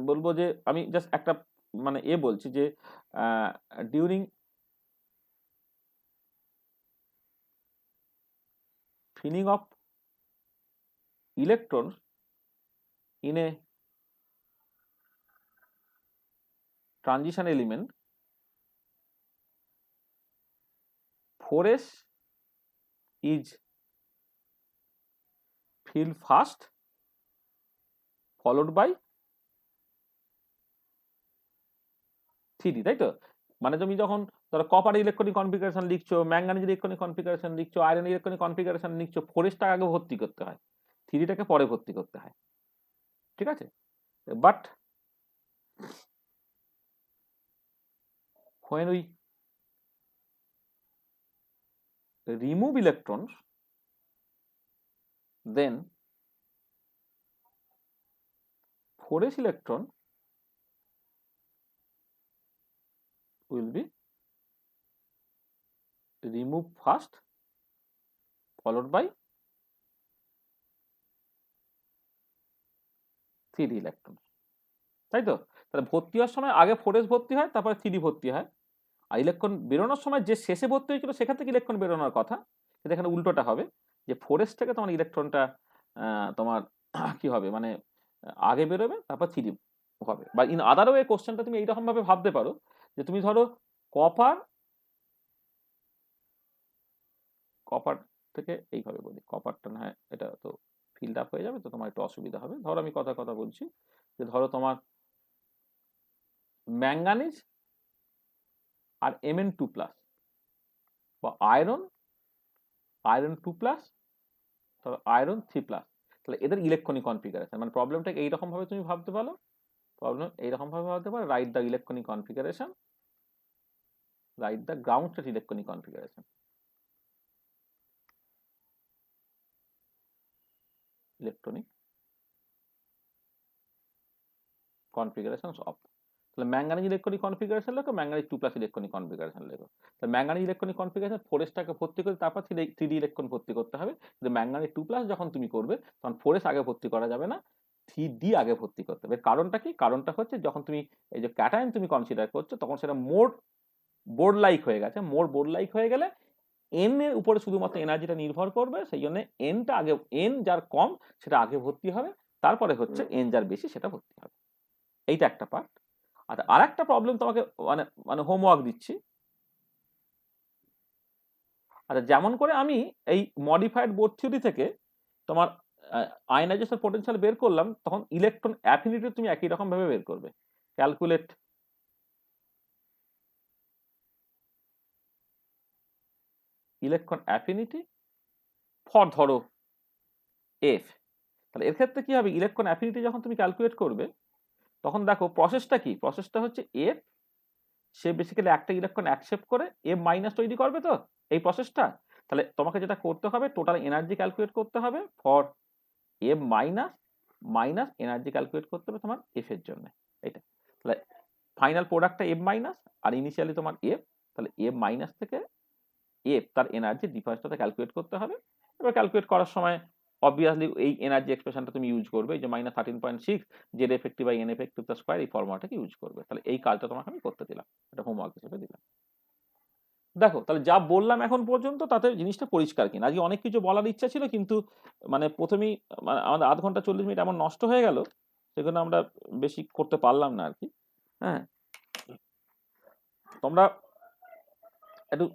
বলবো যে আমি জাস্ট একটা মানে বলছি যে during filling of electron in a transition element, 4s is filled first followed by 3d, তাই তো? মানে তুমি যখন ধরো কপার ইলেকট্রনিক কনফিগারেশন লিখছো, ম্যাঙ্গানিজ ইলেকট্রনিক কনফিগারেশন লিখছো, আয়রন ইলেকট্রনিক কনফিগারেশন লিখছো, 4sটা আগে ভর্তি করতে হয়, 3dটাকে পরে ভর্তি করতে হয়। ঠিক আছে, but when we remove electrons, then 4s electron will be removed first followed by 3d electrons, তাই তো? তাহলে ভর্তি হওয়ার সময় আগে 4s ভর্তি হয়, তারপরে 3d ভর্তি হয়। আর ইলেকট্রন বেরোনোর সময় যে শেষে ভর্তি হয়েছিল সেখান থেকে ইলেকট্রন বেরোনোর কথা, কিন্তু এখানে উল্টোটা হবে, যে 4s থেকে তোমার ইলেকট্রনটা তোমার কি হবে, মানে আগে বেরোবে তারপর 3d হবে। বা ইন আদার ওয়ে কোশ্চেনটা তুমি এইরকম ভাবে ভাবতে পারো যে তুমি ধরো কপার থেকে এইভাবে বলি, কপারটা না হয় এটা তো ফিল্ড আপ হয়ে যাবে, তো তোমার একটু অসুবিধা হবে। ধরো আমি কথা বলছি যে ধরো তোমার ম্যাঙ্গানিজ আর Mn2 প্লাস, বা আয়রন 2 প্লাস, তবে আয়রন 3 প্লাস, তাহলে এদের ইলেকট্রনিক কনফিগারেশন, মানে প্রবলেমটাকে এইরকম ভাবে তুমি ভাবতে পারো, write the electronic configuration, write the ground state electronic configuration, electronic configuration of. তাহলে ম্যাঙ্গানিজ ইলেকট্রনিক কনফিগারেশন লেখো, ম্যাঙ্গানিজ 2 প্লাস ইলেকট্রনিক কনফিগারেশন লেখো। তাহলে ম্যাঙ্গানিজ ইলেকট্রনিক কনফিগারেশন 4sটাকে ভর্তি করে তারপর 3d ইলেকট্রন ভর্তি করতে হবে। কিন্তু ম্যাঙ্গানিজ 2 প্লাস যখন তুমি করবে তখন 4s আগে ভর্তি করা যাবে না, 3d আগে ভর্তি করতে হবে। কারণটা কি? কারণটা হচ্ছে যখন তুমি এই যে ক্যাটায়ন তুমি কনসিডার করছো, তখন সেটা মোর বোর্ড লাইক হয়ে গেছে। মোর বোর্ড লাইক হয়ে গেলে এন এর উপরে শুধুমাত্র এনার্জিটা নির্ভর করবে, সেই জন্য এনটা আগে, এন যার কম সেটা আগে ভর্তি হবে, তারপরে হচ্ছে এন যার বেশি সেটা ভর্তি হবে। এইটা একটা পার্ট। আচ্ছা, আর একটা প্রবলেম তোমাকে মানে মানে হোমওয়ার্ক দিচ্ছি। আচ্ছা, যেমন করে আমি এই মডিফাইড বোর থিওরি থেকে তোমার আয়নাইজেশন পোটেনশিয়াল বের করলাম, তখন ইলেকট্রন অ্যাফিনিটি তুমি একই রকম ভাবে বের করবে। ক্যালকুলেট ইলেকট্রন অ্যাফিনিটি ফর ধরো এফ। তাহলে এর ক্ষেত্রে কি হবে, ইলেকট্রন অ্যাফিনিটি যখন তুমি ক্যালকুলেট করবে তখন দেখো প্রসেসটা কি, প্রসেসটা হচ্ছে এফ, সে বেসিক্যালি একটা ইলেকট্রন অ্যাকসেপ্ট করে এফ মাইনাস তৈরি করবে, তো এই প্রসেসটা। তাহলে তোমাকে যেটা করতে হবে, টোটাল এনার্জি ক্যালকুলেট করতে হবে for F minus minus energy calculate করতে হবে তোমার এফ এর জন্য। এইটা তাহলে ফাইনাল প্রোডাক্টটা এফ মাইনাস আর ইনিশিয়ালি তোমার এফ, তাহলে এফ মাইনাস থেকে এফ তার এনার্জি ডিফারেন্সটা ক্যালকুলেট করতে হবে। এবার ক্যালকুলেট করার সময় অবভিয়াসলি এই এনার্জি এক্সপ্রেশনটা তুমি ইউজ করবে, এই যে -13.6 Z effective by N effective the square, এই ফর্মুলাটাকে ইউজ করবে। তাহলে এই কাজটা তোমাকে আমি করতে দিলাম, এটা হোমওয়ার্ক হিসেবে দিলাম। দেখো তাহলে যা বললাম এখন পর্যন্ত তাতে জিনিসটা পরিষ্কার কিনা। আজকে অনেক কিছু বলার ইচ্ছা ছিল, কিন্তু মানে প্রথমেই আমাদের আধ ঘন্টা 40 মিনিট এমন নষ্ট হয়ে গেল, সেজন্য আমরা বেশি করতে পারলাম না আর কি। হ্যাঁ, তোমরা একটু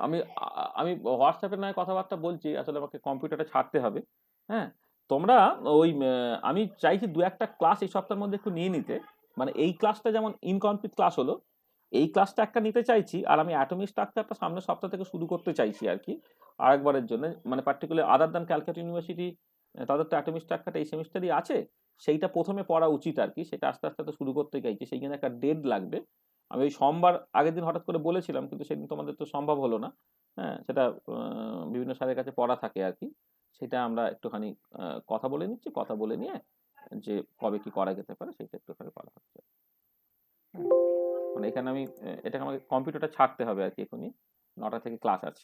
আমি আমি হোয়াটসঅ্যাপে নয় কথাবার্তা বলছি, আসলে আমাকে কম্পিউটারটা ছাড়তে হবে। হ্যাঁ, তোমরা ওই আমি চাইছি দু একটা ক্লাস এই সপ্তাহের মধ্যে একটু নিয়ে নিতে। মানে এই ক্লাসটা যেমন ইনকমপ্লিট ক্লাস হলো, এই ক্লাসটা একটা নিতে চাইছি, আর আমি অ্যাটমিক স্ট্রাকচারটা সামনের সপ্তাহ থেকে শুরু করতে চাইছি আর কি, আরেকবারের জন্য। মানে particular other than Calcutta university, তাদের তো অ্যাটমিক স্ট্রাকচারটা এই সেমিস্টারই আছে, সেইটা প্রথমে পড়া উচিত আর কি, সেটা আস্তে আস্তে তো শুরু করতে চাইছি। সেই জন্য একটা ডেট লাগবে। আমি ওই সোমবার আগের দিন হঠাৎ করে বলেছিলাম, কিন্তু সেদিন তোমাদের তো সম্ভব হলো না। হ্যাঁ, সেটা বিভিন্ন স্যারের কাছে পড়া থাকে আর কি, সেটা আমরা একটুখানি কথা বলে নিচ্ছি, কথা বলে নিয়ে যে কবে কি করা যেতে পারে সেটা একটুখানি বলা হচ্ছে। মানে এখানে আমি এটাকে আমাকে কম্পিউটারটা ছাড়তে হবে আর কি, এখনই 9টা থেকে ক্লাস আছে।